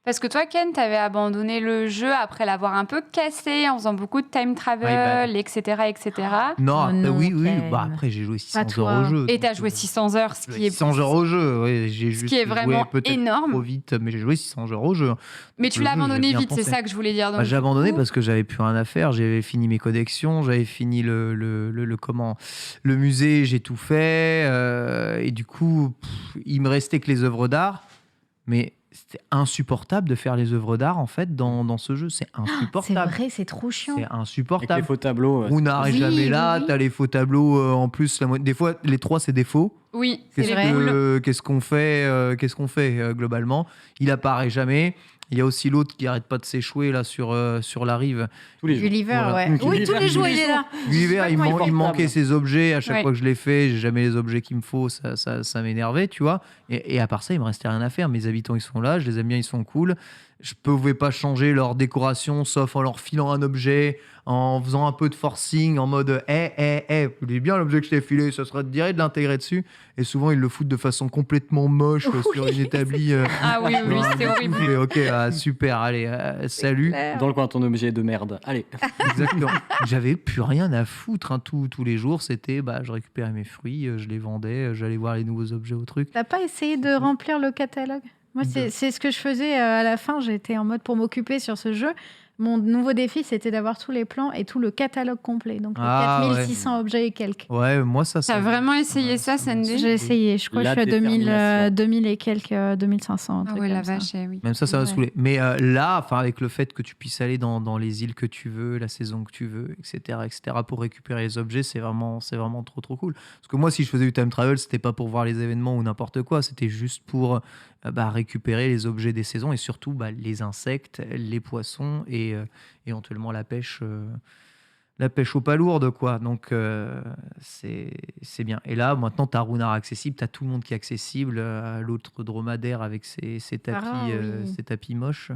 Parce que toi, Ken, t'avais abandonné le jeu après l'avoir un peu cassé en faisant beaucoup de time travel, etc., etc. Non, Oh après, non, oui. Ken. Bah, après, j'ai joué 600 Pas toi. heures au jeu. Et t'as donc, joué 600 heures, ce qui est 600 heures au jeu, oui. J'ai ce juste qui est joué vraiment peut-être énorme. trop vite, mais j'ai joué 600 heures au jeu. Mais tu Le l'as jeu, abandonné j'ai bien vite, c'est pensé. ça que je voulais dire. Donc, J'ai du abandonné coup- parce que j'avais plus rien à faire. J'avais fini mes connexions, j'avais fini le musée, j'ai tout fait. Et du coup, il me restait que les œuvres d'art. Mais c'était insupportable de faire les œuvres d'art en fait dans ce jeu. C'est C'est insupportable. vrai, c'est trop chiant. C'est Avec les insupportable. faux tableaux. Runar est Oui, jamais oui, là. oui. T'as les faux tableaux en plus. Des fois, les 3 c'est des faux. Oui, c'est Qu'est-ce les boules. qu'est-ce qu'on fait globalement? Il apparaît jamais. Il y a aussi l'autre qui arrête pas de s'échouer là sur la rive. Tous les jours. Gulliver, Voilà. ouais. Oui, Gulliver, tous les jours, il est là. Gulliver, il comment me manquait ses objets. À chaque Ouais. fois que je l'ai fait, j'ai jamais les objets qu'il me faut. Ça m'énervait, tu vois. Et à part ça, il me restait rien à faire. Mes habitants, ils sont là. Je les aime bien, ils sont cool. Je pouvais pas changer leur décoration sauf en leur filant un objet, en faisant un peu de forcing, en mode vous dis bien l'objet que je t'ai filé, ça serait de dire de l'intégrer dessus. Et souvent, ils le foutent de façon complètement moche sur une établie. Ah oui, oui, c'était horrible. Mais ok, super, allez, salut. Dans le coin, ton objet de merde. Allez. Exactement. J'avais plus rien à foutre. Hein. Tous les jours, c'était je récupérais mes fruits, je les vendais, j'allais voir les nouveaux objets au truc. T'as pas essayé de remplir le catalogue? Moi, c'est ce que je faisais à la fin. J'étais en mode pour m'occuper sur ce jeu. Mon nouveau défi, c'était d'avoir tous les plans et tout le catalogue complet. Donc, les 4600 objets et quelques. Ouais, moi, ça. T'as vraiment essayé ça, Sandy? J'ai essayé. Je crois que La je suis à détermination. 2000 et quelques, 2500. un Ah truc ouais, la comme ça. vache, oui. Même ça m'a Ouais. saoulé. Mais là, avec le fait que tu puisses aller dans les îles que tu veux, la saison que tu veux, etc., pour récupérer les objets, c'est vraiment trop cool. Parce que moi, si je faisais du time travel, c'était pas pour voir les événements ou n'importe quoi, c'était juste pour récupérer les objets des saisons et surtout les insectes, les poissons et éventuellement la pêche aux palourdes, quoi. Donc, c'est bien. Et là, maintenant, tu as Runar accessible, tu as tout le monde qui est accessible, l'autre dromadaire avec ses tapis, oui. ses tapis moches.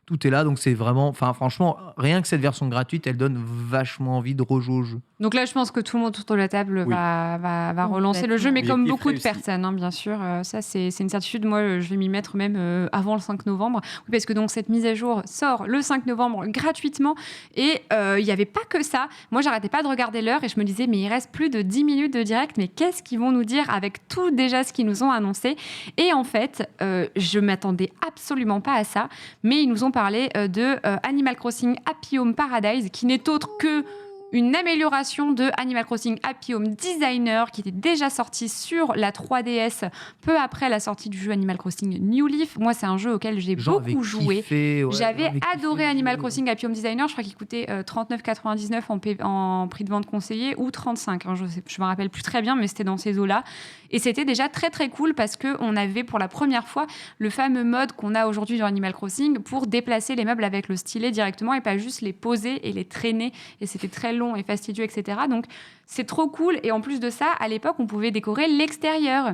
Tout est là, donc c'est vraiment... Enfin, franchement, rien que cette version gratuite, elle donne vachement envie de rejouer au jeu. Donc là, je pense que tout le monde autour de la table Oui. va relancer le jeu, mais Complètement. comme Objectif beaucoup de réussi. personnes, hein, bien sûr. Ça, c'est une certitude. Moi, je vais m'y mettre même avant le 5 novembre. Oui, parce que donc, cette mise à jour sort le 5 novembre gratuitement. Et il n'y avait pas que ça. Moi, j'arrêtais pas de regarder l'heure et je me disais, mais il reste plus de 10 minutes de direct. Mais qu'est-ce qu'ils vont nous dire avec tout déjà ce qu'ils nous ont annoncé? Et en fait, je m'attendais absolument pas à ça. Mais ils nous ont parlé de Animal Crossing Happy Home Paradise, qui n'est autre que une amélioration de Animal Crossing Happy Home Designer qui était déjà sorti sur la 3DS peu après la sortie du jeu Animal Crossing New Leaf. Moi, c'est un jeu auquel j'ai beaucoup joué. J'avais adoré Animal Crossing Happy Home Designer. Je crois qu'il coûtait 39,99 en prix de vente conseillé ou 35. Hein, je me rappelle plus très bien, mais c'était dans ces eaux-là. Et c'était déjà très très cool parce qu'on avait pour la première fois le fameux mode qu'on a aujourd'hui dans Animal Crossing pour déplacer les meubles avec le stylet directement et pas juste les poser et les traîner. Et c'était très long et fastidieux, etc. Donc c'est trop cool. Et en plus de ça, à l'époque, on pouvait décorer l'extérieur.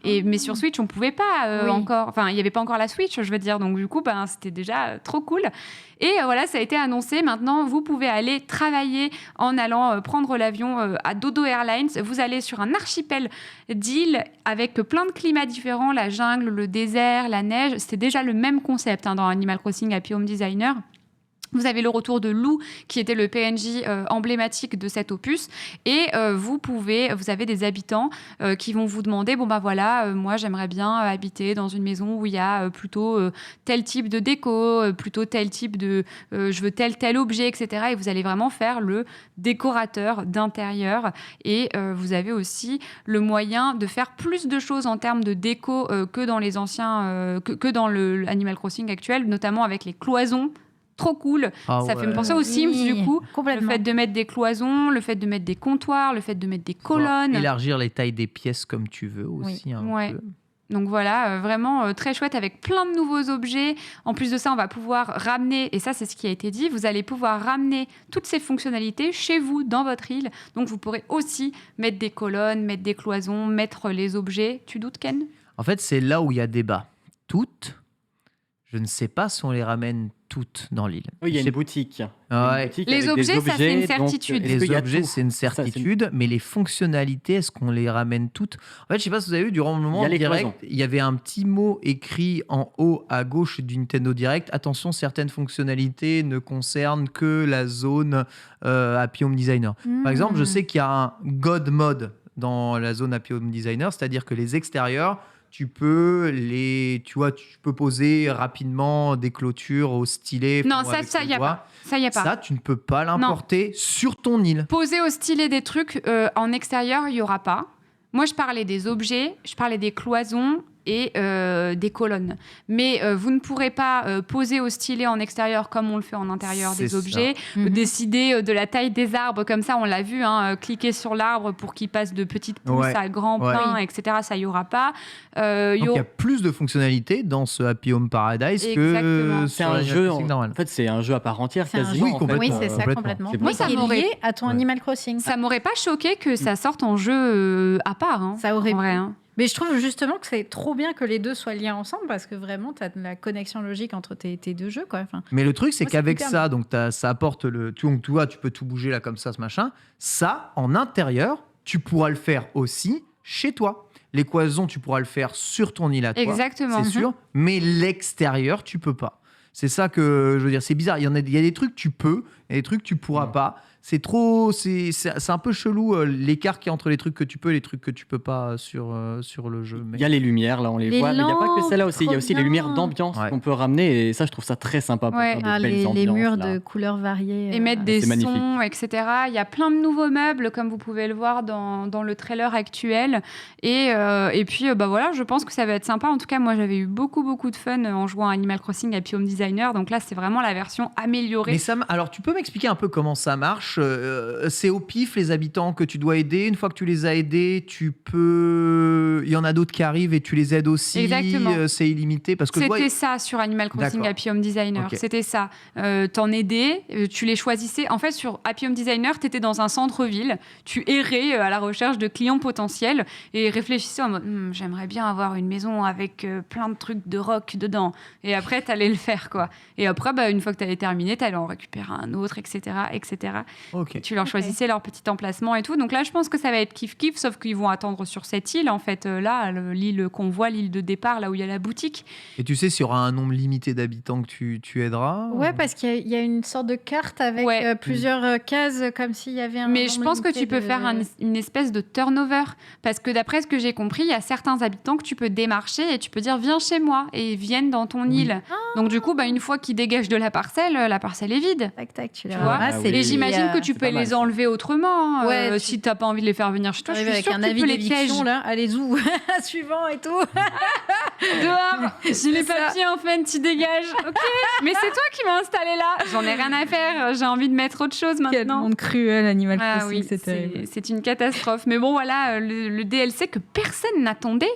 Mais sur Switch, on pouvait pas Oui. encore... Enfin, il n'y avait pas encore la Switch, je veux dire. Donc, du coup, c'était déjà trop cool. Et voilà, ça a été annoncé. Maintenant, vous pouvez aller travailler en allant prendre l'avion à Dodo Airlines. Vous allez sur un archipel d'îles avec plein de climats différents. La jungle, le désert, la neige. C'était déjà le même concept dans Animal Crossing Happy Home Designer. Vous avez le retour de Lou, qui était le PNJ emblématique de cet opus. Et vous avez des habitants qui vont vous demander, moi, j'aimerais bien habiter dans une maison où il y a plutôt tel type de déco, plutôt tel type de... je veux tel objet, etc. Et vous allez vraiment faire le décorateur d'intérieur. Et vous avez aussi le moyen de faire plus de choses en termes de déco que dans les anciens... que dans le Animal Crossing actuel, notamment avec les cloisons. Trop cool. Ça fait me penser aux Sims, du coup. Le Complètement. fait de mettre des cloisons, le fait de mettre des comptoirs, le fait de mettre des colonnes. Élargir les tailles des pièces comme tu veux aussi. Ouais. Peu. Donc voilà, vraiment très chouette avec plein de nouveaux objets. En plus de ça, on va pouvoir ramener, et ça c'est ce qui a été dit, vous allez pouvoir ramener toutes ces fonctionnalités chez vous, dans votre île. Donc vous pourrez aussi mettre des colonnes, mettre des cloisons, mettre les objets. Tu doutes, Ken ? En fait, c'est là où il y a débat. Toutes, je ne sais pas si on les ramène toutes dans l'île. Oui, il y a Je une sais- boutique. Ah ouais. Les objets, ça, c'est une certitude. est-ce qu'il Les y a objets, tout c'est une certitude, mais les fonctionnalités, est-ce qu'on les ramène toutes ? En fait, je sais pas si vous avez vu, durant le moment Il y a les direct, cloisons. il y avait un petit mot écrit en haut à gauche du Nintendo Direct. Attention, certaines fonctionnalités ne concernent que la zone Happy Home Designer. Par exemple, je sais qu'il y a un God Mode dans la zone Happy Home Designer, c'est-à-dire que les extérieurs, tu peux poser rapidement des clôtures au stylet. Non, avec ça, le y a doigt. pas. Ça, y a pas. Ça, tu ne peux pas l'importer sur ton île. Poser au stylet des trucs en extérieur, il n'y aura pas. Moi, je parlais des objets, je parlais des cloisons et des colonnes. Mais vous ne pourrez pas poser au stylet en extérieur comme on le fait en intérieur C'est des ça. objets, décider de la taille des arbres comme ça, on l'a vu, cliquer sur l'arbre pour qu'il passe de petites pousses Ouais. à grands Ouais. pins, etc. Ça, il n'y aura pas. Donc il y a plus de fonctionnalités dans ce Happy Home Paradise Exactement. que C'est sur un Animal jeu, Crossing normal. en fait, c'est un jeu à part entière C'est un quasiment. Oui, en fait. complètement. Oui, c'est ça, complètement. complètement. C'est Moi, Mais ça qui est m'aurait- lié à ton Ouais. Animal Crossing. Ça m'aurait pas choqué que ça sorte en jeu à part. Hein, Ça aurait en vrai, pu. hein. Mais je trouve justement que c'est trop bien que les deux soient liés ensemble parce que vraiment, tu as la connexion logique entre tes deux jeux. Quoi. Enfin, Mais le truc, c'est Moi, c'est qu'avec hyper ça, donc ça apporte tu vois, tu peux tout bouger là comme ça, ce machin. Ça, en intérieur, tu pourras le faire aussi chez toi. Les cloisons, tu pourras le faire sur ton île à toi. Exactement. C'est sûr. Mais l'extérieur, tu peux pas. C'est ça que je veux dire. C'est bizarre. Il y a des trucs tu peux et des trucs tu pourras pas. C'est trop. C'est un peu chelou l'écart qu'il y a entre les trucs que tu peux et les trucs que tu peux pas sur le jeu. Mais... Il y a les lumières, là, on les Les voit. Mais il n'y a pas que lampes, celle-là aussi. Il y a aussi trop les lumières bien. d'ambiance Ouais. qu'on peut ramener. Et ça, je trouve ça très sympa pour Ouais. faire de belles les ambiances, murs là. de couleurs variées. Et mettre des c'est magnifique. sons, etc. Il y a plein de nouveaux meubles, comme vous pouvez le voir dans le trailer actuel. Et puis, voilà, je pense que ça va être sympa. En tout cas, moi, j'avais eu beaucoup de fun en jouant à Animal Crossing Happy Home Designer. Donc là, c'est vraiment la version améliorée. Mais alors, tu peux m'expliquer un peu comment ça marche C'est au pif les habitants que tu dois aider. Une fois que tu les as aidés, il y en a d'autres qui arrivent et tu les aides aussi. Exactement. C'est illimité parce que je vois- C'était ça sur Animal Crossing D'accord. Happy Home Designer. Ok. C'était ça. T'en aidais, tu les choisissais. En fait, sur Happy Home Designer, t'étais dans un centre-ville. Tu errais à la recherche de clients potentiels et réfléchissais en mode j'aimerais bien avoir une maison avec plein de trucs de rock dedans. Et après, t'allais le faire, quoi. Et après, une fois que t'avais terminé, t'allais en récupérer un autre, etc. etc. Ok. Tu leur choisissais leur petit emplacement et tout. Donc là, je pense que ça va être kiff-kiff, sauf qu'ils vont attendre sur cette île, en fait. Là, l'île qu'on voit, l'île de départ, là où il y a la boutique. Et tu sais s'il y aura un nombre limité d'habitants que tu aideras Ouais, parce qu'il y a une sorte de carte avec Ouais. plusieurs cases, comme s'il y avait un. Mais je nombre pense que limité tu peux de- faire une espèce de turnover. Parce que d'après ce que j'ai compris, il y a certains habitants que tu peux démarcher et tu peux dire viens chez moi et ils viennent dans ton Oui. île. Donc du coup, une fois qu'ils dégagent de la parcelle est vide. Tac, tac, tu Tu les vois ramasses. oui. Et j'imagine que tu c'est peux pas mal, les ça. enlever autrement. hein. Ouais, Si t'as pas envie de les faire venir chez toi, je Arrive suis avec sûre un que tu avis peux les pièges d'éviction, là. Allez, où suivant et tout. dehors. J'ai les C'est ça. papiers en fait, tu dégages. Ok. Mais c'est toi qui m'as installé là. J'en ai rien à faire. J'ai envie de mettre autre chose Quel maintenant. monde cruel, Animal Ah Crossing, oui, c'est terrible. c'est une catastrophe. Mais bon, voilà, le DLC que personne n'attendait.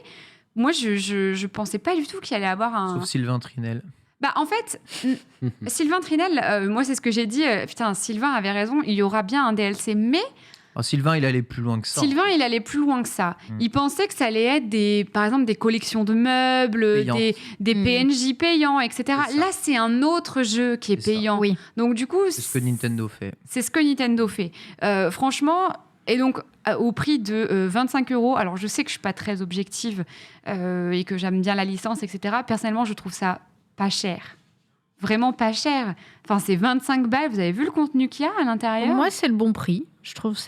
Moi, je pensais pas du tout qu'il allait avoir un. Sauf Sylvain Trinel. En fait, Sylvain Trinel, moi, c'est ce que j'ai dit. Putain, Sylvain avait raison. Il y aura bien un DLC, mais Oh, Sylvain, il allait plus loin que ça. Sylvain, il allait plus loin que ça. Il pensait que ça allait être par exemple, des collections de meubles, Payantes. des PNJ payants, etc. C'est ça. Là, c'est un autre jeu qui est C'est ça. payant. Oui. Donc, du coup, C'est ce que Nintendo fait. c'est ce que Nintendo fait. Franchement, et donc au prix de 25 €, alors je sais que je suis pas très objective et que j'aime bien la licence, etc. Personnellement, je trouve ça pas cher. Vraiment pas cher. Enfin, c'est 25 balles. Vous avez vu le contenu qu'il y a à l'intérieur ? Moi, c'est le bon prix. Je trouve je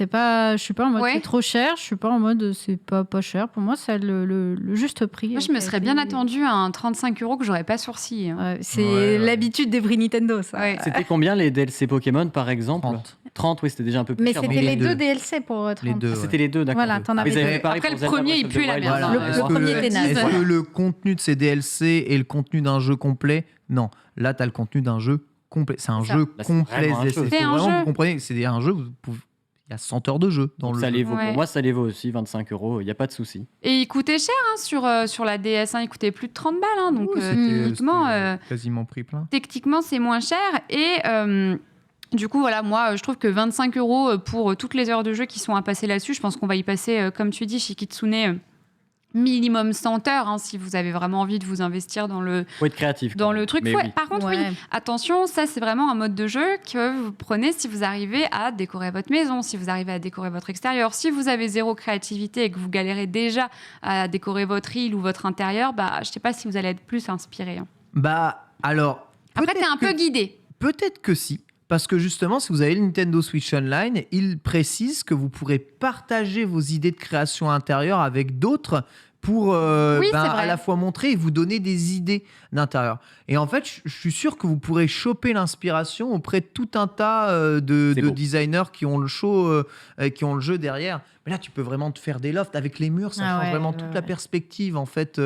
suis pas en mode Ouais. c'est trop cher. Je suis pas en mode c'est pas cher. Pour moi, c'est le juste prix. Moi, je me serais bien attendue à un 35 € que j'aurais pas sourcillé. hein. C'est Ouais. l'habitude des prix Nintendo, ça. Ouais. C'était combien les DLC Pokémon, par exemple 30. 30, oui, c'était déjà un peu plus Mais cher. c'était Mais les les deux deux. DLC pour 30. Les deux. Ah, c'était les deux, d'accord. Voilà, t'en avais Ils avaient deux. pareil Après, pour le Zelda premier, Breath il of the pue la Wild. merde, Voilà. hein. Est-ce Le que- premier était naze. Est-ce que le contenu de ces DLC et le contenu d'un jeu complet Non. Là, tu as le contenu d'un jeu complet. C'est un C'est ça. jeu Là, c'est complet. vraiment un jeu. Il faut C'est un vraiment que jeu. vous compreniez que c'est un jeu. y a 100 heures de jeu dans le ça jeu. les vaut. Ouais. Pour moi, ça les vaut aussi, 25 €, il n'y a pas de souci. Et il coûtait cher sur la DS, il coûtait plus de 30 balles. Donc, Oui, techniquement, c'était quasiment prix plein. techniquement, c'est moins cher. Et du coup, voilà, moi, je trouve que 25 € pour toutes les heures de jeu qui sont à passer là-dessus, je pense qu'on va y passer, comme tu dis, chez Kitsune, minimum 100 heures, si vous avez vraiment envie de vous investir dans le, Faut être créatif. dans quand le même. truc. Mais oui. Par contre, oui, attention, ça, c'est vraiment un mode de jeu que vous prenez si vous arrivez à décorer votre maison, si vous arrivez à décorer votre extérieur. Si vous avez zéro créativité et que vous galérez déjà à décorer votre île ou votre intérieur, je sais pas si vous allez être plus inspiré. Alors. Après, t'es un peu guidé. Peut-être que si. Parce que justement, si vous avez le Nintendo Switch Online, il précise que vous pourrez partager vos idées de création intérieure avec d'autres pour à la fois montrer et vous donner des idées d'intérieur. Et en fait, je suis sûr que vous pourrez choper l'inspiration auprès de tout un tas de designers qui ont le jeu derrière. Mais là, tu peux vraiment te faire des lofts avec les murs, ça change vraiment toute la perspective en fait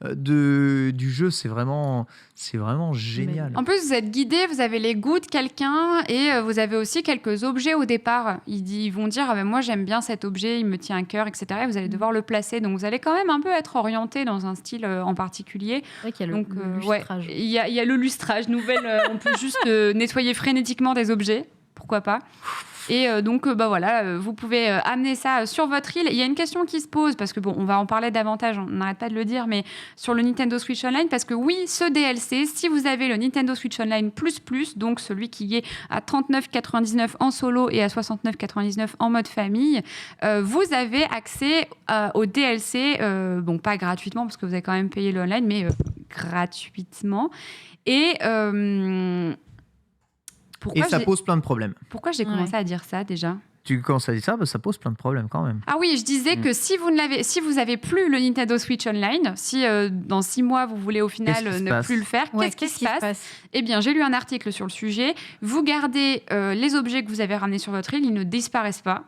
du jeu. C'est vraiment génial. En plus, vous êtes guidé, vous avez les goûts de quelqu'un et vous avez aussi quelques objets au départ. Ils vont dire moi j'aime bien cet objet, il me tient à cœur, etc. Et vous allez devoir le placer. Donc vous allez quand même un peu être orienté dans un style en particulier. C'est vrai qu'il y a le lustrage. Il y a le lustrage nouvelle. On peut juste nettoyer frénétiquement des objets. Pourquoi pas. Et donc, voilà, vous pouvez amener ça sur votre île. Il y a une question qui se pose, parce que on va en parler davantage, on n'arrête pas de le dire, mais sur le Nintendo Switch Online, parce que oui, ce DLC, si vous avez le Nintendo Switch Online++, donc celui qui est à 39,99 en solo et à 69,99 en mode famille, vous avez accès au DLC, pas gratuitement, parce que vous avez quand même payé le online, mais gratuitement. Et... ça pose plein de problèmes. Pourquoi j'ai commencé à dire ça déjà ? Tu commences à dire ça, ça pose plein de problèmes quand même. Ah oui, je disais que si vous avez plus le Nintendo Switch Online, si dans 6 mois vous voulez au final ne plus le faire, qu'est-ce qui se passe ? Eh bien, j'ai lu un article sur le sujet. Vous gardez les objets que vous avez ramenés sur votre île, ils ne disparaissent pas.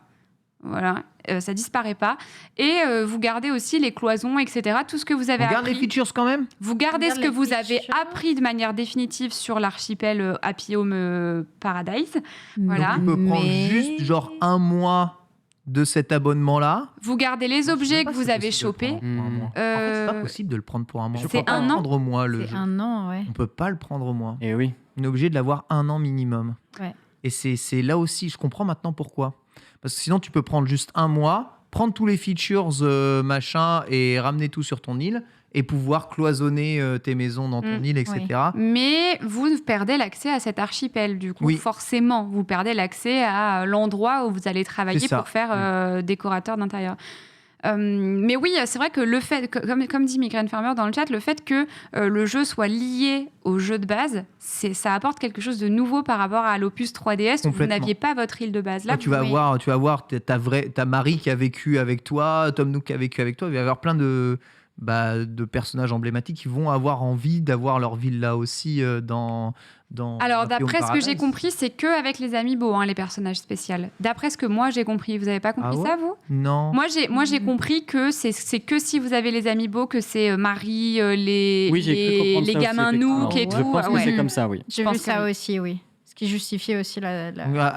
Voilà, ça disparaît pas. Et vous gardez aussi les cloisons, etc. Tout ce que vous avez appris. Vous gardez les features quand même ? Vous gardez ce que vous avez appris de manière définitive sur l'archipel Happy Home Paradise. Voilà. Donc, tu peux prendre juste genre 1 mois de cet abonnement-là. Vous gardez les objets que vous avez chopés. En fait, c'est pas possible de le prendre pour 1 mois. C'est un an. Prendre mois le jeu. C'est 1 an, ouais. On peut pas le prendre au mois. Et oui. On est obligé de l'avoir 1 an minimum. Ouais. Et c'est là aussi, je comprends maintenant pourquoi. Parce que sinon, tu peux prendre juste 1 mois, prendre tous les features, machin, et ramener tout sur ton île, et pouvoir cloisonner tes maisons dans ton île, etc. Oui. Mais vous perdez l'accès à cet archipel, du coup, forcément. Vous perdez l'accès à l'endroit où vous allez travailler pour faire décorateur d'intérieur. Mais oui, c'est vrai que le fait, comme dit Migraine Farmer dans le chat, le fait que le jeu soit lié au jeu de base, ça apporte quelque chose de nouveau par rapport à l'opus 3DS où vous n'aviez pas votre île de base. Là, tu vas voir ta Marie qui a vécu avec toi, Tom Nook qui a vécu avec toi, il va y avoir plein de personnages emblématiques qui vont avoir envie d'avoir leur ville là aussi dans Alors, d'après ce que j'ai compris, c'est que avec les amiibo, les personnages spéciaux. D'après ce que moi j'ai compris, vous n'avez pas compris ça, vous ? Non. Moi j'ai compris que c'est que si vous avez les amiibo, que c'est Marie, les gamins Nook et tout. Je pense que c'est comme ça, oui. J'ai vu ça aussi, oui. Ce qui justifiait aussi la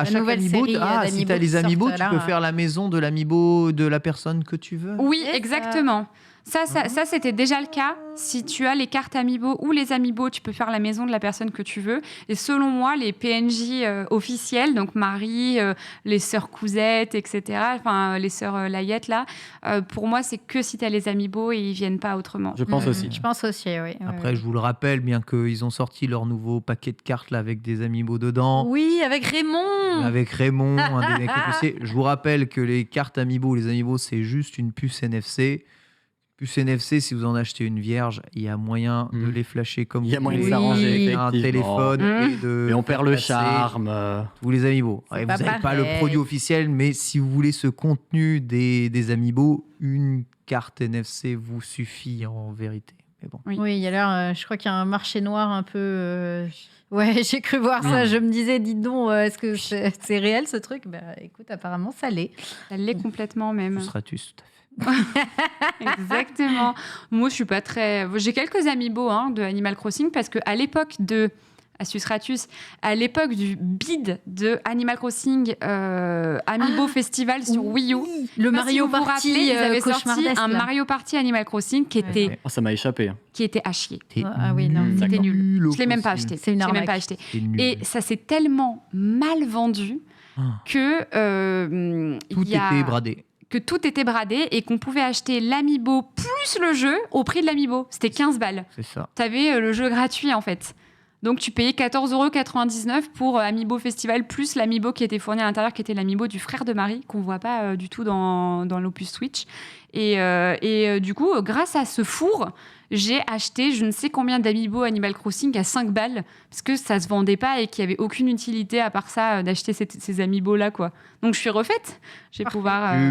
chaque nouvelle amiibo, série d'amiibo. Si tu as les amiibo, tu peux faire la maison de l'amiibo de la personne que tu veux. Oui, exactement. Ça, c'était déjà le cas. Si tu as les cartes Amiibo ou les Amiibo, tu peux faire la maison de la personne que tu veux. Et selon moi, les PNJ officiels, donc Marie, les sœurs Cousettes, etc., enfin les sœurs Layette, là, pour moi, c'est que si tu as les Amiibo et ils viennent pas autrement. Je pense aussi. Je pense aussi, oui. Après, je vous le rappelle, bien qu'ils ont sorti leur nouveau paquet de cartes là, avec des Amiibo dedans. Oui, avec Raymond. Avec Raymond, un des mecs épiciers. Je vous rappelle que les cartes Amiibo, les Amiibo, c'est juste une puce NFC. Puce NFC, si vous en achetez une vierge, il y a moyen de les flasher comme il y a moyen de s'arranger avec un téléphone et on perd le charme. Vous les Amiibo. Vous n'avez pas le produit officiel, mais si vous voulez ce contenu des Amiibo, une carte NFC vous suffit en vérité. Mais bon. Oui, il y a l'air. Je crois qu'il y a un marché noir un peu. Ouais, j'ai cru voir ça. Je me disais, dites donc, est-ce que c'est réel ce truc ? Bah, écoute, apparemment, ça l'est. Ça l'est complètement même. Ce sera tout à fait. Exactement. Moi, je suis pas très. J'ai quelques amiibo de Animal Crossing parce que à l'époque de astuce ratus, à l'époque du bid de Animal Crossing Amiibo Festival sur Wii U. Le Je sais pas Mario si vous vous Party rappelez, ils avaient sorti cauchemardesque, un là. Mario Party Animal Crossing qui était, Ça m'a échappé. qui était à chier. Ah oui, non, C'était D'accord. nul. Nul Je l'ai même pas possible. acheté. C'est une Je l'ai même arnaque. pas acheté. C'est nul. Et ça s'est tellement mal vendu que Tout il y a- était bradé. que tout était bradé et qu'on pouvait acheter l'Amiibo plus le jeu au prix de l'Amiibo. C'était 15 balles. C'est ça. Tu avais le jeu gratuit en fait. Donc tu payais 14,99 € pour Amiibo Festival plus l'Amiibo qui était fourni à l'intérieur, qui était l'Amiibo du frère de Marie, qu'on voit pas du tout dans l'Opus Switch. Et du coup, grâce à ce four, j'ai acheté je ne sais combien d'Amiibo Animal Crossing à 5 balles, parce que ça se vendait pas et qu'il n'y avait aucune utilité à part ça d'acheter ces Amiibo-là, quoi. Donc je suis refaite. Je vais pouvoir... J'ai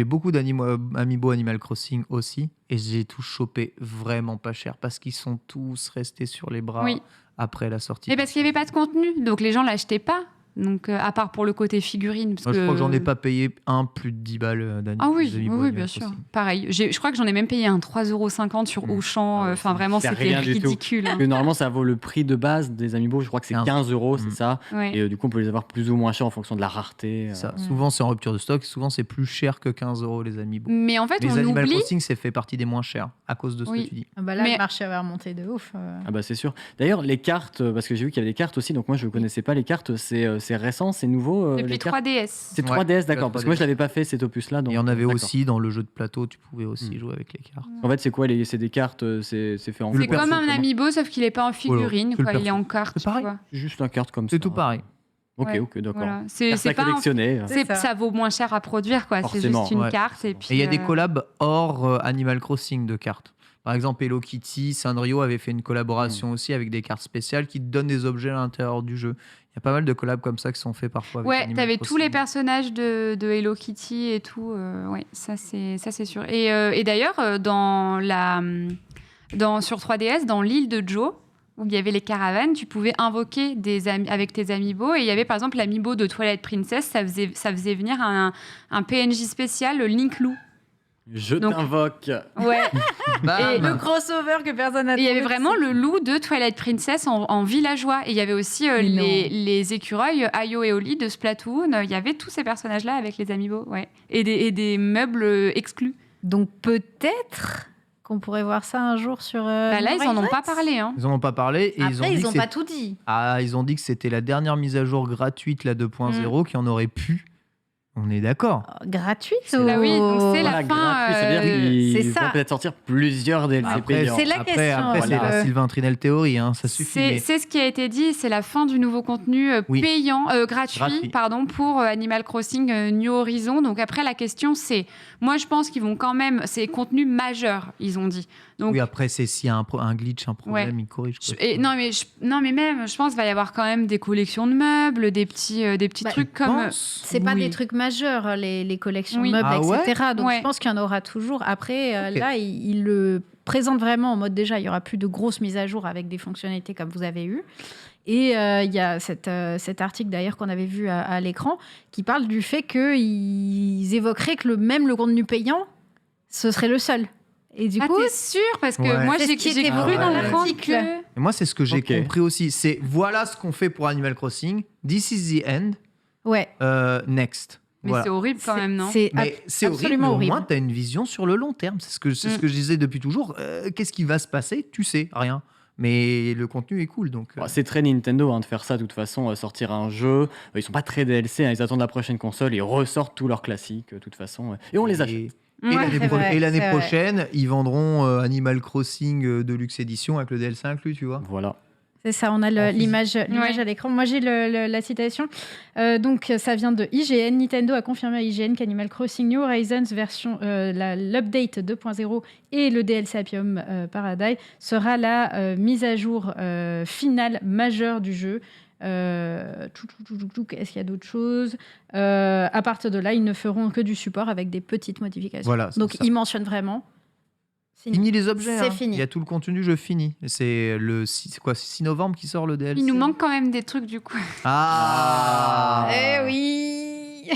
eu beaucoup d'Amiibo Animal Crossing aussi, et j'ai tous chopé vraiment pas cher parce qu'ils sont tous restés sur les bras Oui. après la sortie. Mais parce qu'il n'y avait pas de contenu, donc les gens l'achetaient pas. Donc, à part pour le côté figurine. Parce Moi, je que... crois que j'en ai pas payé plus de 10 balles Ah oui, d'Amiibo oui, Animal bien sûr. Crossing. Pareil. Je crois que j'en ai même payé un 3,50 € sur Auchan. Ah ouais, Enfin, vraiment, c'est c'était rien du tout. ridicule. Parce que normalement, ça vaut le prix de base des Amiibo. Je crois que c'est 15 €, c'est ça. Ouais. Et du coup, on peut les avoir plus ou moins cher en fonction de la rareté. Ça, souvent, c'est en rupture de stock. Souvent, c'est plus cher que 15 € les Amiibo. Mais en fait, Les on Animal oublie. Crossing, c'est fait partie des moins chers à cause de ce Oui. que tu dis. Ah bah là, Mais- le marché va remonter de ouf. Ah bah c'est sûr. D'ailleurs, les cartes, parce que j'ai vu qu'il y avait des cartes aussi, donc moi je ne connaissais pas les cartes, c'est récent, c'est nouveau Depuis les cartes 3DS. C'est Ouais, 3DS, d'accord, la parce que moi 3DS. je l'avais pas fait cet opus-là. Il y en avait d'accord. aussi dans le jeu de plateau, tu pouvais aussi jouer avec les cartes. En fait, c'est quoi C'est des cartes, c'est fait en Le C'est perso, comme un comment Amiibo, sauf qu'il n'est pas en figurine, c'est le quoi. Il est perso. en carte. C'est pareil. tu vois. C'est juste une carte comme ça. C'est tout pareil. Ok, Ouais, ok, d'accord. Voilà. Carte C'est à pas un- collectionner. C'est ça. ça vaut moins cher à produire, quoi. C'est Forcément, juste une ouais. carte. Et puis, Et il y a des collabs hors Animal Crossing de cartes. Par exemple, Hello Kitty, Sanrio avait fait une collaboration aussi avec des cartes spéciales qui te donnent des objets à l'intérieur du jeu. Il y a pas mal de collabs comme ça qui sont faits parfois avec Ouais, Animal t'avais Crossing. tous les personnages de Hello Kitty et tout. Ouais, ça c'est sûr. Et d'ailleurs, sur 3DS, dans l'île de Joe, où il y avait les caravanes, tu pouvais invoquer des amis avec tes amiibo. Et il y avait par exemple l'amiibo de Twilight Princess, ça faisait venir un PNJ spécial, le Link Lou. Je Donc- t'invoque. Ouais. Bam. Et Le crossover que personne n'a Et il y avait trouvé. vraiment le loup de Twilight Princess en villageois. Et il y avait aussi Mais non. les écureuils Ayo et Oli de Splatoon. Il y avait tous ces personnages-là avec les amiibo. Ouais. Et des meubles exclus. Donc peut-être qu'on pourrait voir ça un jour sur. Bah là, ils en ont Horizon. pas parlé. Hein. Ils en ont pas parlé et ils ont Après, dit ils que n'ont c'est- pas tout dit. ils ont dit que c'était la dernière mise à jour gratuite, la 2.0, qui en aurait pu. On est d'accord. Gratuite C'est ou... Bah oui, donc c'est la Voilà, fin, gratuit, c'est-à-dire qu'ils c'est vont ça. peut-être sortir plusieurs DLC Après, payants. c'est la question, Après, c'est voilà. la Sylvain Trinel théorie, hein, ça suffit. mais- C'est ce qui a été dit, c'est la fin du nouveau contenu Oui. payant, gratuit, Gratuit. pour Animal Crossing New Horizon. Donc après, la question c'est, moi je pense qu'ils vont quand même, c'est contenu majeur, ils ont dit. Donc, Oui, après, c'est s'il y a un glitch, un problème, il corrige. quoi. non mais même, je pense qu'il va y avoir quand même des collections de meubles, des petits Bah, trucs Tu comme... penses C'est pas Oui. des trucs majeurs, les collections Oui. de meubles, Ah ouais etc. Donc Ouais. je pense qu'il y en aura toujours. Après, Ok. là, il le présente vraiment en mode déjà, il y aura plus de grosses mises à jour avec des fonctionnalités comme vous avez eu. Et il y a cet article d'ailleurs qu'on avait vu à l'écran qui parle du fait qu'ils évoqueraient que même le contenu payant, ce serait le seul. Et du Ah, coup, t'es sûr? Parce que Ouais. moi, C'est j'ai ce qui était j'ai cru évoqué dans dans l'article. l'article. Et moi, c'est ce que j'ai Ok. compris aussi. C'est voilà ce qu'on fait pour Animal Crossing. This is the end. ouais. Next. Mais Voilà. c'est horrible quand même, non? C'est Mais c'est horrible, mais absolument au horrible. moins, tu as une vision sur le long terme. C'est ce que je disais depuis toujours. Qu'est-ce qui va se passer? Tu sais, rien. Mais le contenu est cool. Donc, Bon, c'est très Nintendo hein, de faire ça de toute façon, sortir un jeu. Ils sont pas très DLC, hein, ils attendent la prochaine console, ils ressortent tous leurs classiques de toute façon. Et on les achète. Et Ouais, l'année c'est vrai, et l'année c'est vrai. prochaine, ils vendront Animal Crossing Deluxe Edition avec le DLC inclus, tu vois. Voilà. C'est ça, on a En physique. l'image Ouais. à l'écran. Moi, j'ai la citation. Donc, ça vient de IGN. Nintendo a confirmé à IGN qu'Animal Crossing New Horizons version l'update 2.0 et le DLC Appium Paradise sera la mise à jour finale majeure du jeu. Est-ce qu'il y a d'autres choses? À partir de là, ils ne feront que du support avec des petites modifications. Voilà, c'est Donc, ça. ils mentionnent vraiment. Fini les objets. C'est hein. fini. Il y a tout le contenu, je finis. C'est c'est quoi, c'est 6 novembre qui sort le DLC. Il nous manque quand même des trucs du coup. Ah Eh oui.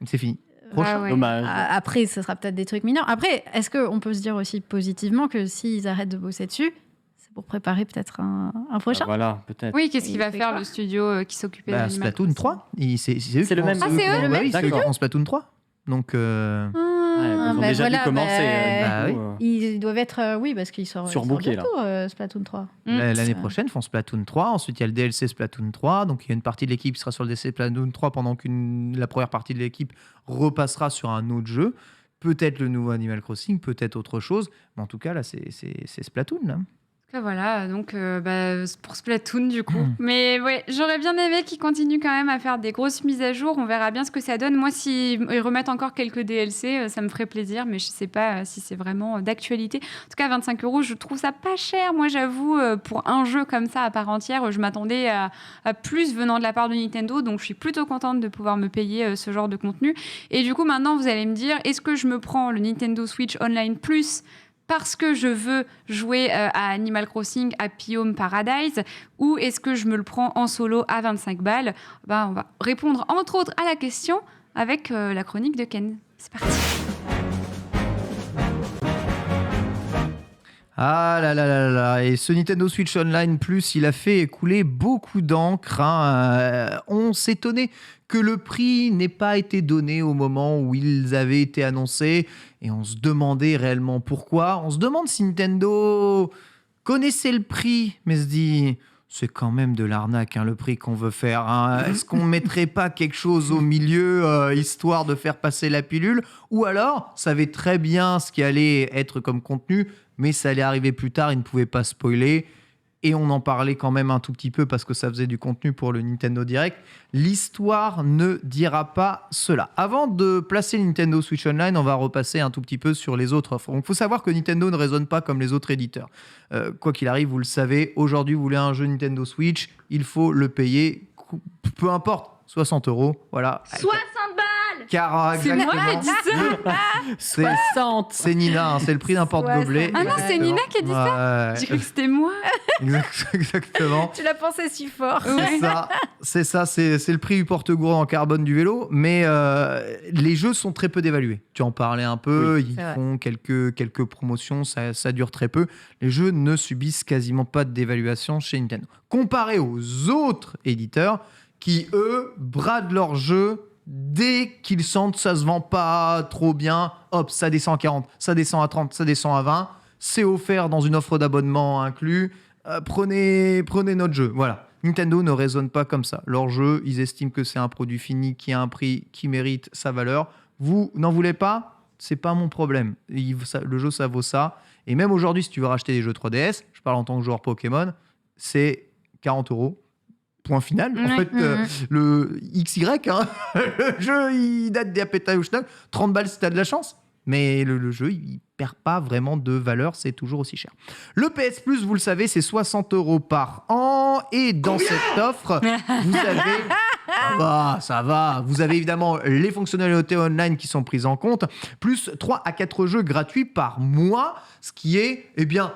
C'est fini. Prochain. Bah ouais. Dommage. Après, ce sera peut-être des trucs mineurs. Après, est-ce qu'on peut se dire aussi positivement que s'ils arrêtent de bosser dessus, ça C'est pour préparer peut-être un prochain. Voilà, peut-être. Oui, qu'est-ce qu'il va fait faire quoi le studio qui s'occupait d'Animal Splatoon 3. C'est le même. Ah, c'est eux le même D'accord. qui font Splatoon 3. Donc, Ils ont déjà dû commencer. oui. Ils doivent être, oui, parce qu'ils sortent Surbookés, bientôt, Splatoon 3. l'année prochaine, ils font Splatoon 3. Ensuite, il y a le DLC Splatoon 3. Donc, il y a une partie de l'équipe qui sera sur le DLC Splatoon 3 pendant que la première partie de l'équipe repassera sur un autre jeu. Peut-être le nouveau Animal Crossing, peut-être autre chose. Mais en tout cas, là, c'est Splatoon. Là. Voilà, donc pour Splatoon du coup. Mais ouais, j'aurais bien aimé qu'ils continuent quand même à faire des grosses mises à jour. On verra bien ce que ça donne. Moi, s'ils remettent encore quelques DLC, ça me ferait plaisir, mais je sais pas si c'est vraiment d'actualité. En tout cas, 25 €, je trouve ça pas cher. Moi, j'avoue, pour un jeu comme ça à part entière, je m'attendais à plus venant de la part de Nintendo, donc je suis plutôt contente de pouvoir me payer ce genre de contenu. Et du coup, maintenant, vous allez me dire, est-ce que je me prends le Nintendo Switch Online Plus parce que je veux jouer à Animal Crossing, à Home Paradise, ou est-ce que je me le prends en solo à 25 balles ? On va répondre entre autres à la question avec la chronique de Ken. C'est parti. Ah là là là là, et ce Nintendo Switch Online Plus, il a fait couler beaucoup d'encre. On s'étonnait que le prix n'ait pas été donné au moment où ils avaient été annoncés, et on se demandait réellement pourquoi. On se demande si Nintendo connaissait le prix, mais se dit... C'est quand même de l'arnaque, le prix qu'on veut faire. Est-ce qu'on ne mettrait pas quelque chose au milieu, histoire de faire passer la pilule ? Ou alors, savait très bien ce qui allait être comme contenu, mais ça allait arriver plus tard, il ne pouvait pas spoiler. Et on en parlait quand même un tout petit peu parce que ça faisait du contenu pour le Nintendo Direct. L'histoire ne dira pas cela. Avant de placer le Nintendo Switch Online, on va repasser un tout petit peu sur les autres offres. Donc, il faut savoir que Nintendo ne raisonne pas comme les autres éditeurs. Quoi qu'il arrive, vous le savez, aujourd'hui, vous voulez un jeu Nintendo Switch, il faut le payer, peu importe, 60 €. Voilà. 60 balles. Car C'est moi qui ai dit ça. c'est Nina, c'est le prix d'un porte-gobelet. Ah non, c'est Nina qui a dit ça. J'ai cru que c'était moi. Exactement. Tu l'as pensé si fort. C'est ça, c'est le prix du porte-gourde en carbone du vélo, mais les jeux sont très peu dévalués. Tu en parlais un peu, ils font quelques promotions, ça dure très peu. Les jeux ne subissent quasiment pas de dévaluation chez Nintendo. Comparé aux autres éditeurs qui, eux, bradent leurs jeux dès qu'ils sentent que ça se vend pas trop bien, hop, ça descend à 40, ça descend à 30, ça descend à 20, c'est offert dans une offre d'abonnement inclus, prenez notre jeu, voilà. Nintendo ne raisonne pas comme ça. Leur jeu, ils estiment que c'est un produit fini qui a un prix qui mérite sa valeur. Vous n'en voulez pas ? C'est pas mon problème. Le jeu, ça vaut ça. Et même aujourd'hui, si tu veux racheter des jeux 3DS, je parle en tant que joueur Pokémon, c'est 40 €. Point final. En fait, le XY, le jeu, il date des Apeta ou 30 balles si t'as de la chance. Mais le jeu, il perd pas vraiment de valeur, c'est toujours aussi cher. Le PS Plus, vous le savez, c'est 60 € par an. Et dans cette offre, vous avez... Ça va. Vous avez évidemment les fonctionnalités online qui sont prises en compte, plus 3 à 4 jeux gratuits par mois, ce qui est,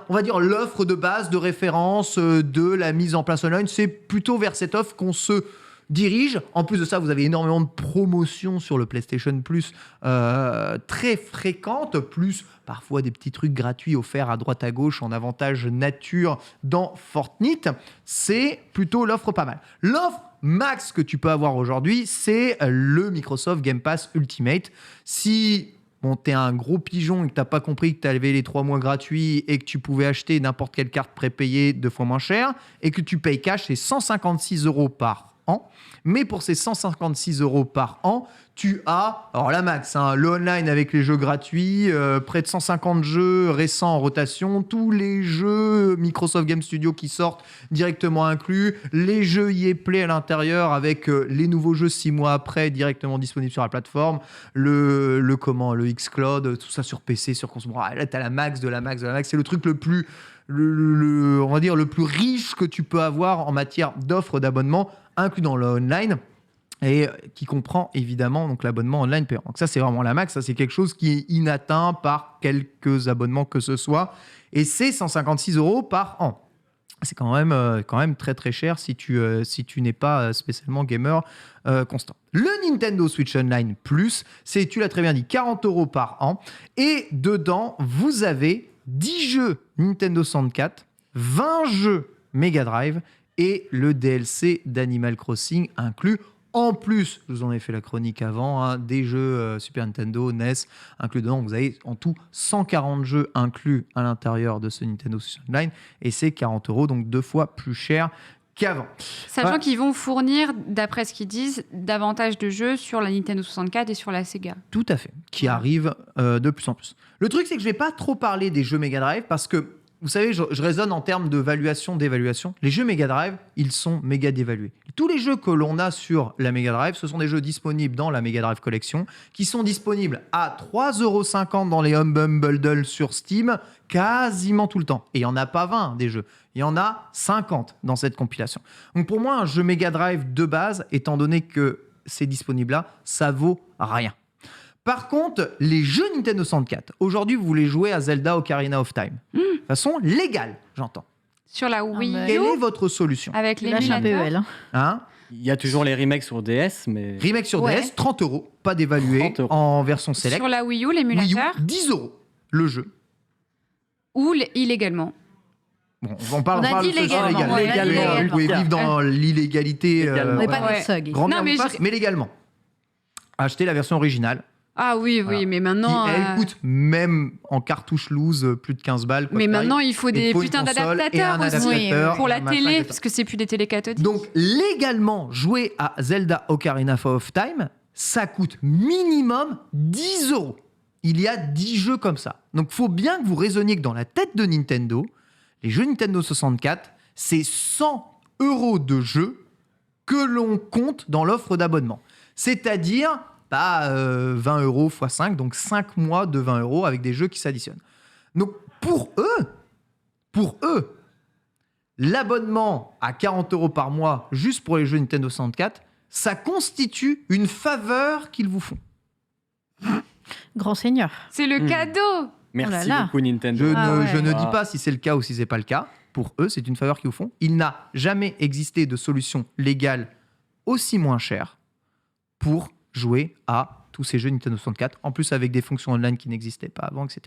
on va dire, l'offre de base de référence de la mise en place online. C'est plutôt vers cette offre qu'on se dirige. En plus de ça, vous avez énormément de promotions sur le PlayStation Plus très fréquentes, plus parfois des petits trucs gratuits offerts à droite à gauche en avantage nature dans Fortnite. C'est plutôt l'offre pas mal. L'offre max que tu peux avoir aujourd'hui, c'est le Microsoft Game Pass Ultimate. Si t'es un gros pigeon et que t'as pas compris que tu avais les 3 mois gratuits et que tu pouvais acheter n'importe quelle carte prépayée 2 fois moins cher et que tu payes cash, c'est 156 € par an. Mais pour ces 156 € par an, tu as, alors la max, le online avec les jeux gratuits, près de 150 jeux récents en rotation, tous les jeux Microsoft Game Studio qui sortent directement inclus, les jeux EA Play à l'intérieur avec les nouveaux jeux 6 mois après directement disponibles sur la plateforme, le xCloud, tout ça sur PC, sur console. Là, tu as la max de la max de la max. C'est le truc le plus... on va dire le plus riche que tu peux avoir en matière d'offres d'abonnement inclus dans le online et qui comprend évidemment donc l'abonnement online payant. Donc ça, c'est vraiment la max. Ça, c'est quelque chose qui est inatteint par quelques abonnements que ce soit, et c'est 156 € par an. C'est quand même très très cher si tu n'es pas spécialement gamer constant. Le Nintendo Switch Online Plus, c'est, tu l'as très bien dit, 40 € par an, et dedans vous avez 10 jeux Nintendo 64, 20 jeux Mega Drive et le DLC d'Animal Crossing inclus. En plus, je vous en ai fait la chronique avant, des jeux Super Nintendo, NES inclus dedans. Vous avez en tout 140 jeux inclus à l'intérieur de ce Nintendo Switch Online et c'est 40 €, donc 2 fois plus cher qu'avant. Sachant qu'ils vont fournir, d'après ce qu'ils disent, davantage de jeux sur la Nintendo 64 et sur la Sega. Tout à fait, qui arrivent de plus en plus. Le truc, c'est que je ne vais pas trop parler des jeux Mega Drive parce que, vous savez, je raisonne en termes de valuation, d'évaluation. Les jeux Mega Drive, ils sont méga dévalués. Tous les jeux que l'on a sur la Mega Drive, ce sont des jeux disponibles dans la Mega Drive Collection, qui sont disponibles à 3,50 € dans les Humble Bundle sur Steam, quasiment tout le temps. Et il n'y en a pas 20 des jeux. Il y en a 50 dans cette compilation. Donc pour moi, un jeu Mega Drive de base, étant donné que c'est disponible là, ça vaut rien. Par contre, les jeux Nintendo 64, aujourd'hui, vous voulez jouer à Zelda Ocarina of Time. De façon légale, j'entends. Sur la Wii U, Quelle est votre solution? avec Tu lâches un l'émulateur. PEL. Il y a toujours les remakes sur DS, mais... Remake sur Ouais. DS, 30 €, pas dévalué, 30 € en version select. Sur la Wii U, Wii U, l'émulateur, 10 € le jeu. ou illégalement. Bon, on parle On a dit de ce soir légalement. légal. On a dit Légalement, vous pouvez légalement. vivre dans l'illégalité. Légalement. On n'est pas Ouais. des thugs. Grand Non, bien mais vous fasse, mais légalement. Achetez la version originale. Ah oui, Voilà. mais maintenant... qui, elle, coûte même en cartouche loose plus de 15 balles. quoi Mais que maintenant, pareil. il faut Il des faut une putains console et d'adaptateurs un aussi. adaptateur Pour et la un machin, télé, etc. parce que c'est plus des télés cathodiques. Donc, légalement, jouer à Zelda Ocarina of Time, ça coûte minimum 10 €. Il y a 10 jeux comme ça. Donc, il faut bien que vous raisonniez que dans la tête de Nintendo, les jeux Nintendo 64, c'est 100 € de jeux que l'on compte dans l'offre d'abonnement. C'est-à-dire 20 € x 5, donc 5 mois de 20 € avec des jeux qui s'additionnent. Donc, pour eux, l'abonnement à 40 € par mois, juste pour les jeux Nintendo 64, ça constitue une faveur qu'ils vous font. Grand seigneur. C'est le cadeau. Merci Oh là là. beaucoup, Nintendo. Je ne Ah. dis pas si c'est le cas ou si c'est pas le cas. Pour eux, c'est une faveur qu'ils vous font. Il n'a jamais existé de solution légale aussi moins chère pour jouer à tous ces jeux Nintendo 64, en plus avec des fonctions online qui n'existaient pas avant, etc.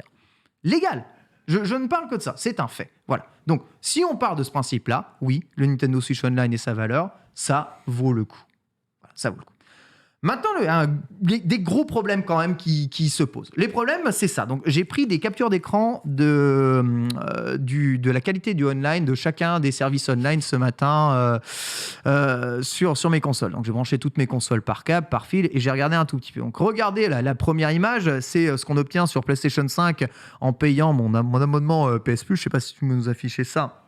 Légal. Je ne parle que de ça, c'est un fait. Voilà. Donc, si on part de ce principe-là, oui, le Nintendo Switch Online et sa valeur, ça vaut le coup. Voilà, ça vaut le coup. Maintenant, des gros problèmes quand même qui se posent. Les problèmes, c'est ça. Donc, j'ai pris des captures d'écran de la qualité du online de chacun des services online ce matin sur mes consoles. Donc, j'ai branché toutes mes consoles par câble, par fil, et j'ai regardé un tout petit peu. Donc, regardez la première image, c'est ce qu'on obtient sur PlayStation 5 en payant mon abonnement PS Plus. Je ne sais pas si tu peux nous afficher ça.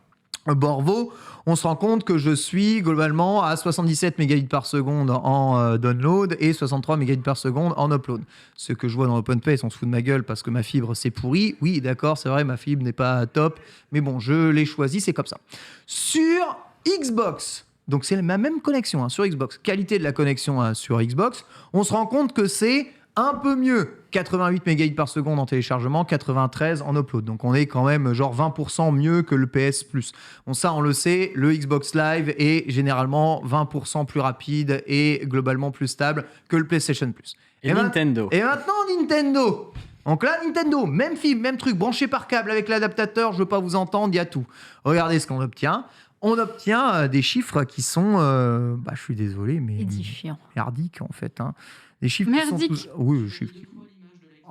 Borvo, on se rend compte que je suis globalement à 77 mégabits par seconde en download et 63 mégabits par seconde en upload. Ce que je vois dans OpenPace, on se fout de ma gueule parce que ma fibre c'est pourri. Oui, d'accord, c'est vrai, ma fibre n'est pas top, mais bon, je l'ai choisi, c'est comme ça. Sur Xbox, donc c'est ma même connexion sur Xbox, qualité de la connexion sur Xbox, on se rend compte que c'est un peu mieux. 88 mégabits par seconde en téléchargement, 93 en upload. Donc on est quand même genre 20% mieux que le PS Plus. Bon, ça on le sait, le Xbox Live est généralement 20% plus rapide et globalement plus stable que le PlayStation Plus. Et Nintendo. Et maintenant Nintendo. Donc là Nintendo, même fibre, même truc, branché par câble avec l'adaptateur, je veux pas vous entendre, il y a tout. Regardez ce qu'on obtient. On obtient des chiffres qui sont, je suis désolé, mais Édifiant. merdiques en fait. Des chiffres Merdiques. qui sont tous... Oui, les chiffres.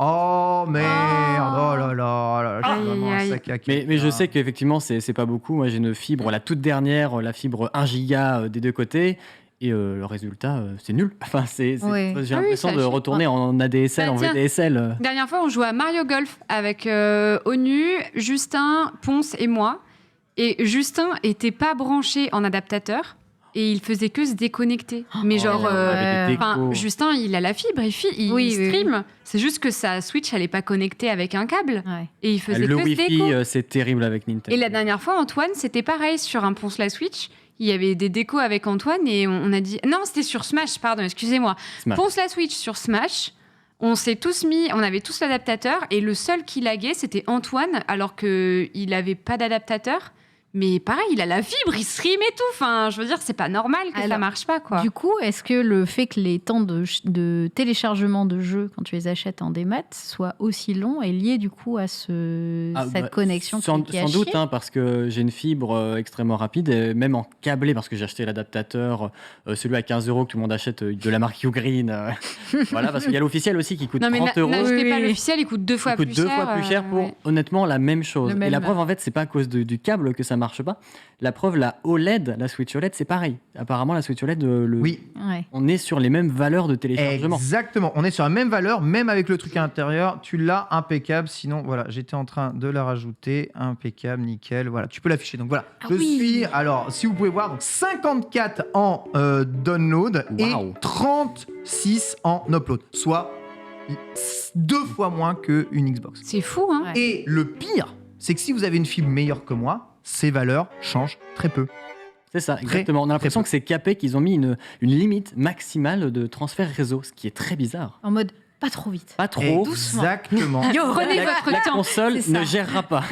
Oh merde, oh là là, je suis vraiment un sac à caca. Mais je sais qu'effectivement, c'est pas beaucoup. Moi, j'ai une fibre, la toute dernière, la fibre 1 giga des deux côtés. Et le résultat, c'est nul. Enfin, Ouais. j'ai Ah oui, l'impression ça de chie. retourner en ADSL, Bah, en tiens. VDSL. Dernière fois, on jouait à Mario Golf avec ONU, Justin, Ponce et moi. Et Justin était pas branché en adaptateur et il faisait que se déconnecter. Mais genre, Avec des enfin, décos. Justin, il a la fibre, il Oui, oui, stream. C'est juste que sa Switch, elle est pas connectée avec un câble Ouais. et il faisait Le que se déco. Wi-Fi, c'est terrible avec Nintendo. Et la dernière fois, Antoine, c'était pareil sur un Ponce la Switch. Il y avait des décos avec Antoine et on a dit... Non, c'était sur Smash, pardon, excusez-moi. Smash. Ponce la Switch sur Smash. On s'est tous mis... On avait tous l'adaptateur et le seul qui laguait, c'était Antoine, alors qu'il n'avait pas d'adaptateur. Mais pareil, il a la fibre, il stream et tout. Enfin, je veux dire, c'est pas normal que ça marche pas, quoi. Du coup, est-ce que le fait que les temps de téléchargement de jeux, quand tu les achètes en démat, soient aussi longs est lié du coup à cette connexion sans qui est à doute, chier parce que j'ai une fibre extrêmement rapide, et même en câblé, parce que j'ai acheté l'adaptateur, celui à 15 € que tout le monde achète de la marque Ugreen. Voilà, parce qu'il y a l'officiel aussi qui coûte 30 €. N'achetez pas l'officiel, il coûte 2 fois plus cher. Il coûte 2 fois plus cher pour, honnêtement, la même chose. Et la preuve, en fait, c'est pas à cause du câble que ça marche pas. La preuve, la OLED, la Switch OLED, c'est pareil. Apparemment, la Switch OLED, on est sur les mêmes valeurs de téléchargement. Exactement, on est sur la même valeur, même avec le truc à l'intérieur, tu l'as impeccable. Sinon, voilà, j'étais en train de la rajouter, impeccable, nickel. Voilà, tu peux l'afficher. Donc voilà, suis. Alors, si vous pouvez voir, donc 54 en download et 36 en upload, soit 2 fois moins qu'une Xbox. C'est fou, hein. Et le pire, c'est que si vous avez une fibre meilleure que moi, ces valeurs changent très peu. C'est ça, exactement. On a l'impression que c'est capé, qu'ils ont mis une limite maximale de transfert réseau, ce qui est très bizarre. En mode, pas trop vite. Pas trop. Exactement. Prenez votre temps. La console ne gérera pas.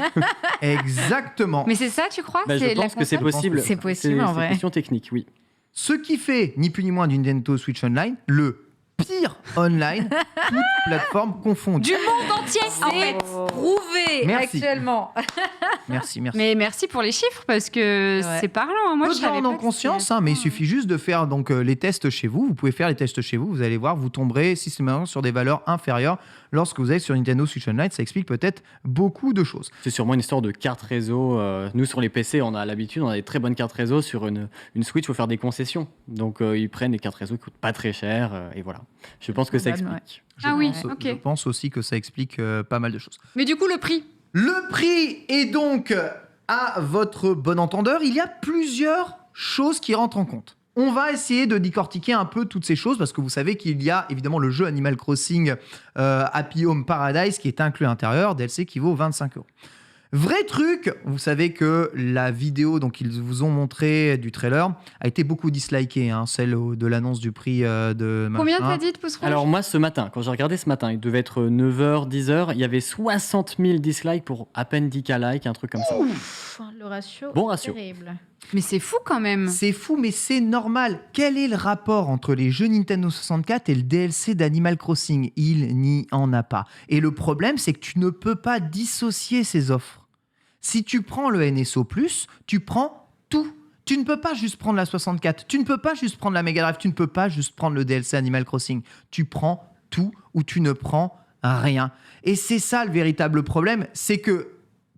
Exactement. Mais c'est ça, tu crois? Je pense que c'est possible. C'est possible, en vrai. C'est une question technique, oui. Ce qui fait, ni plus ni moins, d'une Nintendo Switch Online, le pire online, toutes plateformes confondues. Du monde entier, c'est prouvé actuellement. Merci. Mais merci pour les chiffres, parce que c'est parlant. Hein. Moi, Peu je de gens en ont conscience, mais il suffit juste de faire donc, les tests chez vous. Vous pouvez faire les tests chez vous, vous allez voir, vous tomberez systématiquement sur des valeurs inférieures lorsque vous êtes sur Nintendo Switch Online. Ça explique peut-être beaucoup de choses. C'est sûrement une histoire de carte réseau. Nous, sur les PC, on a l'habitude, on a des très bonnes cartes réseau. Sur une Switch, il faut faire des concessions. Donc, ils prennent des cartes réseau qui coûtent pas très cher, et voilà. Je pense que ça explique. Je pense aussi que ça explique pas mal de choses. Mais du coup, le prix? Le prix est donc, à votre bon entendeur, il y a plusieurs choses qui rentrent en compte. On va essayer de décortiquer un peu toutes ces choses, parce que vous savez qu'il y a évidemment le jeu Animal Crossing Happy Home Paradise qui est inclus à l'intérieur, DLC qui vaut 25 €. Vrai truc, vous savez que la vidéo donc ils vous ont montré du trailer a été beaucoup dislikée, celle de l'annonce du prix de machin. Combien t'as dit de pouces rouges? Alors moi, ce matin, quand j'ai regardé ce matin, il devait être 9h, 10h, il y avait 60 000 dislikes pour à peine 10K likes, un truc comme ça. Ouf, le ratio Bon ratio. terrible. Mais c'est fou quand même. C'est fou, mais c'est normal. Quel est le rapport entre les jeux Nintendo 64 et le DLC d'Animal Crossing? Il n'y en a pas. Et le problème, c'est que tu ne peux pas dissocier ces offres. Si tu prends le NSO+, tu prends tout. Tu ne peux pas juste prendre la 64, tu ne peux pas juste prendre la Mega Drive, tu ne peux pas juste prendre le DLC Animal Crossing. Tu prends tout ou tu ne prends rien. Et c'est ça le véritable problème, c'est que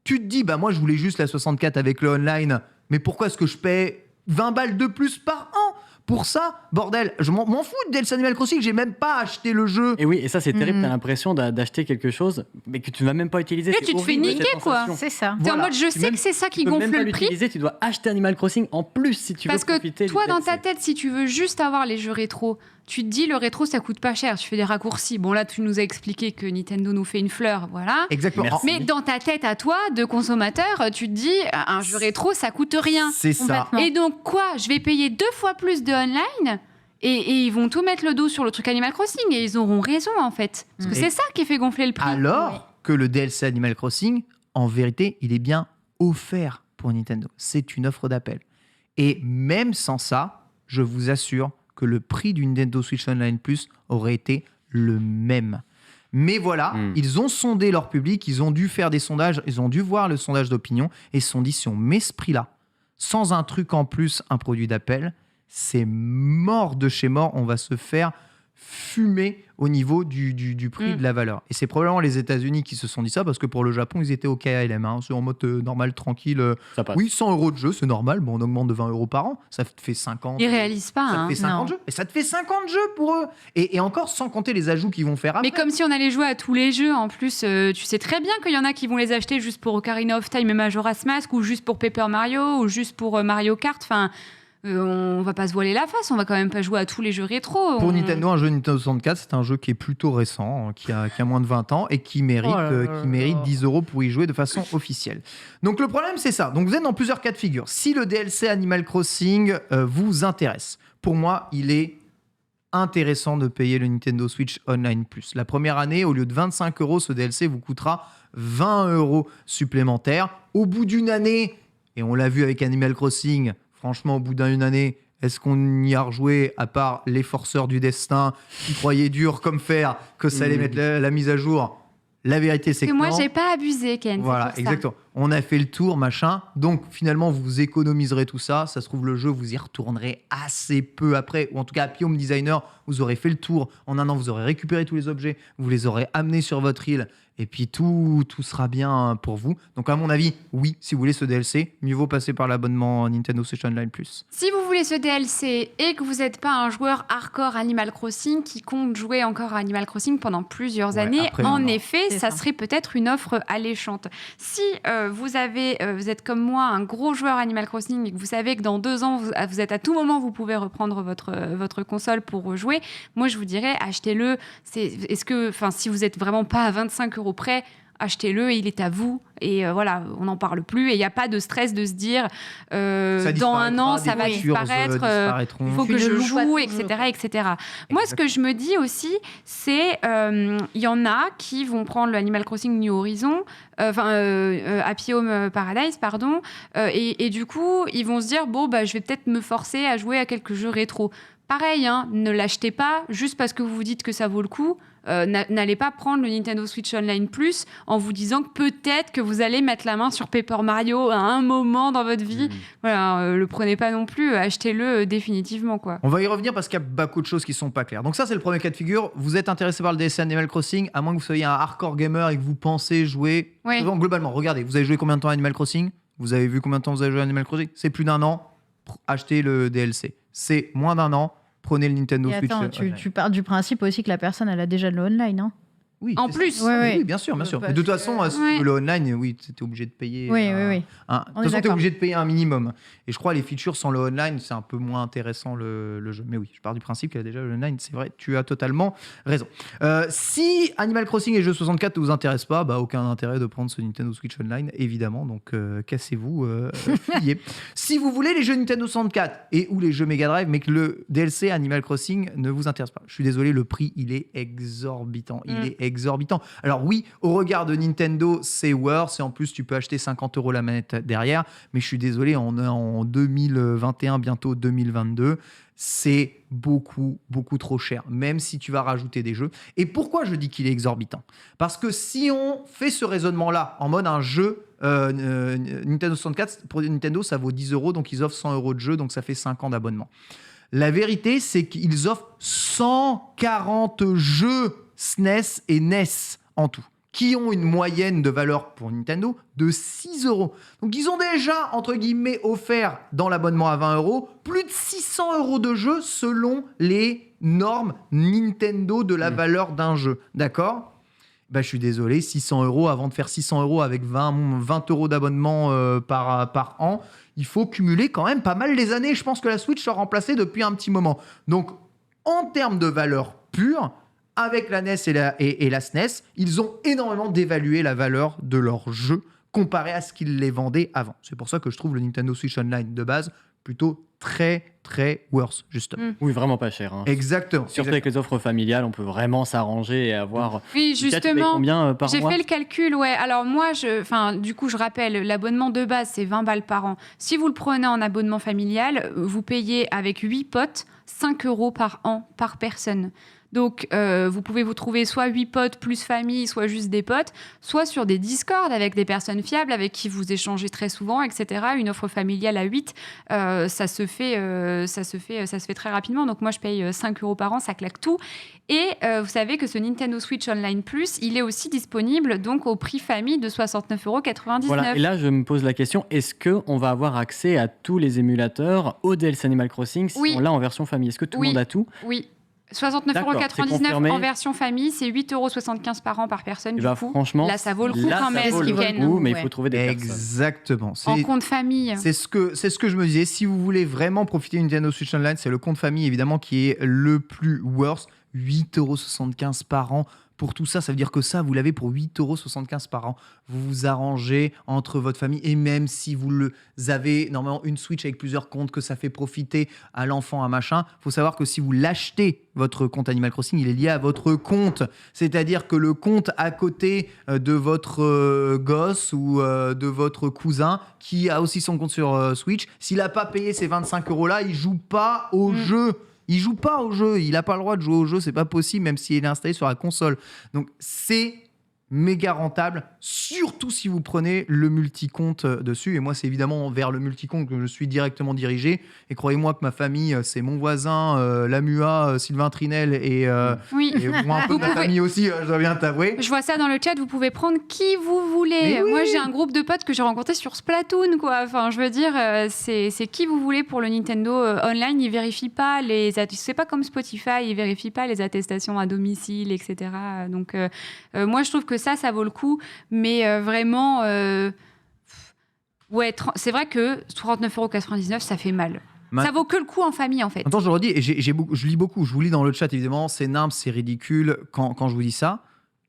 tu te dis, moi je voulais juste la 64 avec le online, mais pourquoi est-ce que je paie 20 balles de plus par an pour ça? Bordel, je m'en fous de DLC Animal Crossing, j'ai même pas acheté le jeu. Et oui, et ça c'est terrible, t'as l'impression d'acheter quelque chose, mais que tu ne vas même pas utiliser. Mais tu te fais niquer, quoi. C'est ça. T'es en mode, je sais que c'est ça qui gonfle le prix. Tu dois acheter Animal Crossing en plus si tu veux profiter. Parce que toi, dans ta tête, si tu veux juste avoir les jeux rétro, tu te dis le rétro ça coûte pas cher, tu fais des raccourcis. Bon là tu nous as expliqué que Nintendo nous fait une fleur, voilà. Exactement. Merci. Mais dans ta tête à toi de consommateur, tu te dis un jeu rétro ça coûte rien. C'est ça. Et donc quoi, je vais payer 2 fois plus de online et ils vont tout mettre le dos sur le truc Animal Crossing et ils auront raison en fait. Parce que c'est ça qui fait gonfler le prix. Alors que le DLC Animal Crossing, en vérité, il est bien offert pour Nintendo. C'est une offre d'appel. Et même sans ça, je vous assure que le prix du Nintendo Switch Online Plus aurait été le même. Mais voilà, ils ont sondé leur public, ils ont dû faire des sondages, ils ont dû voir le sondage d'opinion et se sont dit, si on met ce prix-là, sans un truc en plus, un produit d'appel, c'est mort de chez mort, on va se faire fumer au niveau du prix de la valeur. Et c'est probablement les États-Unis qui se sont dit ça, parce que pour le Japon, ils étaient au KLM, c'est en mode normal, tranquille. Ça passe. Oui, 100 € de jeu, c'est normal, on augmente de 20 € par an, ça te fait 50. Ils réalisent pas. Ça te fait 50 jeux. Et ça te fait 50 jeux pour eux. Et encore, sans compter les ajouts qu'ils vont faire après. Mais comme si on allait jouer à tous les jeux, en plus, tu sais très bien qu'il y en a qui vont les acheter juste pour Ocarina of Time et Majora's Mask, ou juste pour Paper Mario, ou juste pour Mario Kart, enfin... on va pas se voiler la face, on va quand même pas jouer à tous les jeux rétro. Pour Nintendo, un jeu Nintendo 64, c'est un jeu qui est plutôt récent, qui a moins de 20 ans et qui mérite 10 € pour y jouer de façon officielle. Donc le problème, c'est ça. Donc vous êtes dans plusieurs cas de figure. Si le DLC Animal Crossing vous intéresse, pour moi, il est intéressant de payer le Nintendo Switch Online Plus. La première année, au lieu de 25 €, ce DLC vous coûtera 20 € supplémentaires. Au bout d'une année... Et on l'a vu avec Animal Crossing, franchement, au bout d'une année, est-ce qu'on y a rejoué, à part les forceurs du destin qui croyaient dur comme fer que ça allait mettre la mise à jour? La vérité, c'est que moi, non. j'ai pas abusé, Ken. Voilà, exactement. On a fait le tour, machin. Donc, finalement, vous économiserez tout ça. Ça se trouve, le jeu, vous y retournerez assez peu après. Ou en tout cas, à Home Designer, vous aurez fait le tour. En un an, vous aurez récupéré tous les objets. Vous les aurez amenés sur votre île. Et puis, tout sera bien pour vous. Donc, à mon avis, oui, si vous voulez ce DLC, mieux vaut passer par l'abonnement Nintendo Switch Online Plus. Si vous voulez ce DLC et que vous n'êtes pas un joueur hardcore Animal Crossing qui compte jouer encore à Animal Crossing pendant plusieurs années, après, en non. effet, ça serait peut-être une offre alléchante. Si vous êtes comme moi un gros joueur Animal Crossing et que vous savez que dans 2 ans, vous êtes à tout moment, vous pouvez reprendre votre console pour rejouer, moi je vous dirais, achetez-le. Si vous n'êtes vraiment pas à 25 € près, achetez-le, il est à vous. Et voilà, on n'en parle plus. Et il n'y a pas de stress de se dire, dans un an, ça va disparaître, il faut que je joue, etc. etc. Moi, ce que je me dis aussi, c'est il y en a qui vont prendre le Animal Crossing New Horizon, Happy Home Paradise, pardon, et du coup, ils vont se dire, je vais peut-être me forcer à jouer à quelques jeux rétro. Pareil, ne l'achetez pas juste parce que vous vous dites que ça vaut le coup. N'allez pas prendre le Nintendo Switch Online Plus en vous disant que peut-être que vous allez mettre la main sur Paper Mario à un moment dans votre vie. Voilà, le prenez pas non plus, achetez-le définitivement, quoi. On va y revenir parce qu'il y a beaucoup de choses qui sont pas claires. Donc ça, c'est le premier cas de figure. Vous êtes intéressé par le DLC Animal Crossing, à moins que vous soyez un hardcore gamer et que vous pensez jouer... Oui. Globalement, regardez, vous avez joué combien de temps à Animal Crossing? Vous avez vu combien de temps vous avez joué à Animal Crossing? C'est plus d'1 an, achetez le DLC. C'est moins d'1 an, prenez le Nintendo Switch. Attends, tu pars du principe aussi que la personne, elle a déjà le online, hein? Oui, en plus. Oui, bien sûr, bien sûr. Mais de toute façon, le online, oui, c'était obligé de payer. Oui. De toute façon, t'es obligé de payer un minimum. Et je crois les features sans le online, c'est un peu moins intéressant le jeu. Mais oui, je pars du principe qu'elle a déjà le online. C'est vrai, tu as totalement raison. Si Animal Crossing et Jeux 64 ne vous intéressent pas, aucun intérêt de prendre ce Nintendo Switch Online, évidemment. Donc cassez-vous, fuyez. Si vous voulez les jeux Nintendo 64 et ou les jeux Mega Drive, mais que le DLC Animal Crossing ne vous intéresse pas, je suis désolé, le prix il est exorbitant. Il est exorbitant. Alors oui, au regard de Nintendo, c'est worth, et en plus tu peux acheter 50 € la manette derrière, mais je suis désolé, on est en 2021, bientôt 2022, c'est beaucoup trop cher, même si tu vas rajouter des jeux. Et pourquoi je dis qu'il est exorbitant? Parce que si on fait ce raisonnement-là, en mode un jeu Nintendo 64, pour Nintendo, ça vaut 10 €, donc ils offrent 100 € de jeu, donc ça fait 5 ans d'abonnement. La vérité, c'est qu'ils offrent 140 jeux SNES et NES en tout, qui ont une moyenne de valeur pour Nintendo de 6 €. Donc ils ont déjà, entre guillemets, offert dans l'abonnement à 20 € plus de 600 € de jeux selon les normes Nintendo de la valeur d'un jeu. D'accord ? Je suis désolé, 600 € avant de faire 600 € avec 20 € d'abonnement par an, il faut cumuler quand même pas mal les années. Je pense que la Switch sera remplacée depuis un petit moment. Donc, en termes de valeur pure, avec la NES et la SNES, ils ont énormément dévalué la valeur de leurs jeux comparé à ce qu'ils les vendaient avant. C'est pour ça que je trouve le Nintendo Switch Online de base plutôt très worth, justement. Oui, vraiment pas cher. Exactement. Surtout avec les offres familiales, on peut vraiment s'arranger et avoir... Oui, justement, combien par j'ai mois fait le calcul, ouais. Alors moi, du coup, je rappelle, l'abonnement de base, c'est 20 balles par an. Si vous le prenez en abonnement familial, vous payez avec 8 potes 5 € par an par personne. Donc, vous pouvez vous trouver soit 8 potes plus famille, soit juste des potes, soit sur des Discord avec des personnes fiables avec qui vous échangez très souvent, etc. Une offre familiale à 8, ça se fait très rapidement. Donc, moi, je paye 5 € par an, ça claque tout. Et vous savez que ce Nintendo Switch Online Plus, il est aussi disponible donc au prix famille de 69,99 €. Voilà, et là, je me pose la question, est-ce qu'on va avoir accès à tous les émulateurs au DLC Animal Crossing si on l'a en version famille? Est-ce que tout le monde a tout? Oui. 69,99 € en version famille, c'est 8,75 € par an par personne. Du coup, franchement, là, ça vaut le coup quand même. Ça vaut le coup, mais il faut trouver des personnes. Exactement. En compte famille. C'est ce que je me disais. Si vous voulez vraiment profiter d'une Nintendo Switch Online, c'est le compte famille, évidemment, qui est le plus worth. 8,75 € par an pour tout ça. Ça veut dire que ça, vous l'avez pour 8,75 € par an. Vous vous arrangez entre votre famille et même si vous avez normalement une Switch avec plusieurs comptes, que ça fait profiter à l'enfant, à machin, il faut savoir que si vous l'achetez, votre compte Animal Crossing, il est lié à votre compte. C'est-à-dire que le compte à côté de votre gosse ou de votre cousin qui a aussi son compte sur Switch, s'il n'a pas payé ces 25 € là, il joue pas au jeu. Il joue pas au jeu. Il n'a pas le droit de jouer au jeu. C'est pas possible, même s'il est installé sur la console. Donc, c'est méga rentable, surtout si vous prenez le multicompte dessus. Et moi, c'est évidemment vers le multicompte que je suis directement dirigé. Et croyez-moi que ma famille, c'est mon voisin, Lamua, Sylvain Trinel et moi un peu de ma famille aussi, je dois bien t'avouer. Je vois ça dans le chat, vous pouvez prendre qui vous voulez. Moi, j'ai un groupe de potes que j'ai rencontré sur Splatoon, quoi. Enfin, je veux dire, c'est qui vous voulez pour le Nintendo Online. Ils vérifient pas c'est pas comme Spotify, ils vérifient pas les attestations à domicile, etc. Donc, moi, je trouve que ça vaut le coup, mais vraiment, c'est vrai que 39,99 €, ça fait mal. Ça vaut que le coup en famille, en fait. Attends, je le redis, et je lis beaucoup, je vous lis dans le chat, évidemment, c'est nimble, c'est ridicule quand je vous dis ça.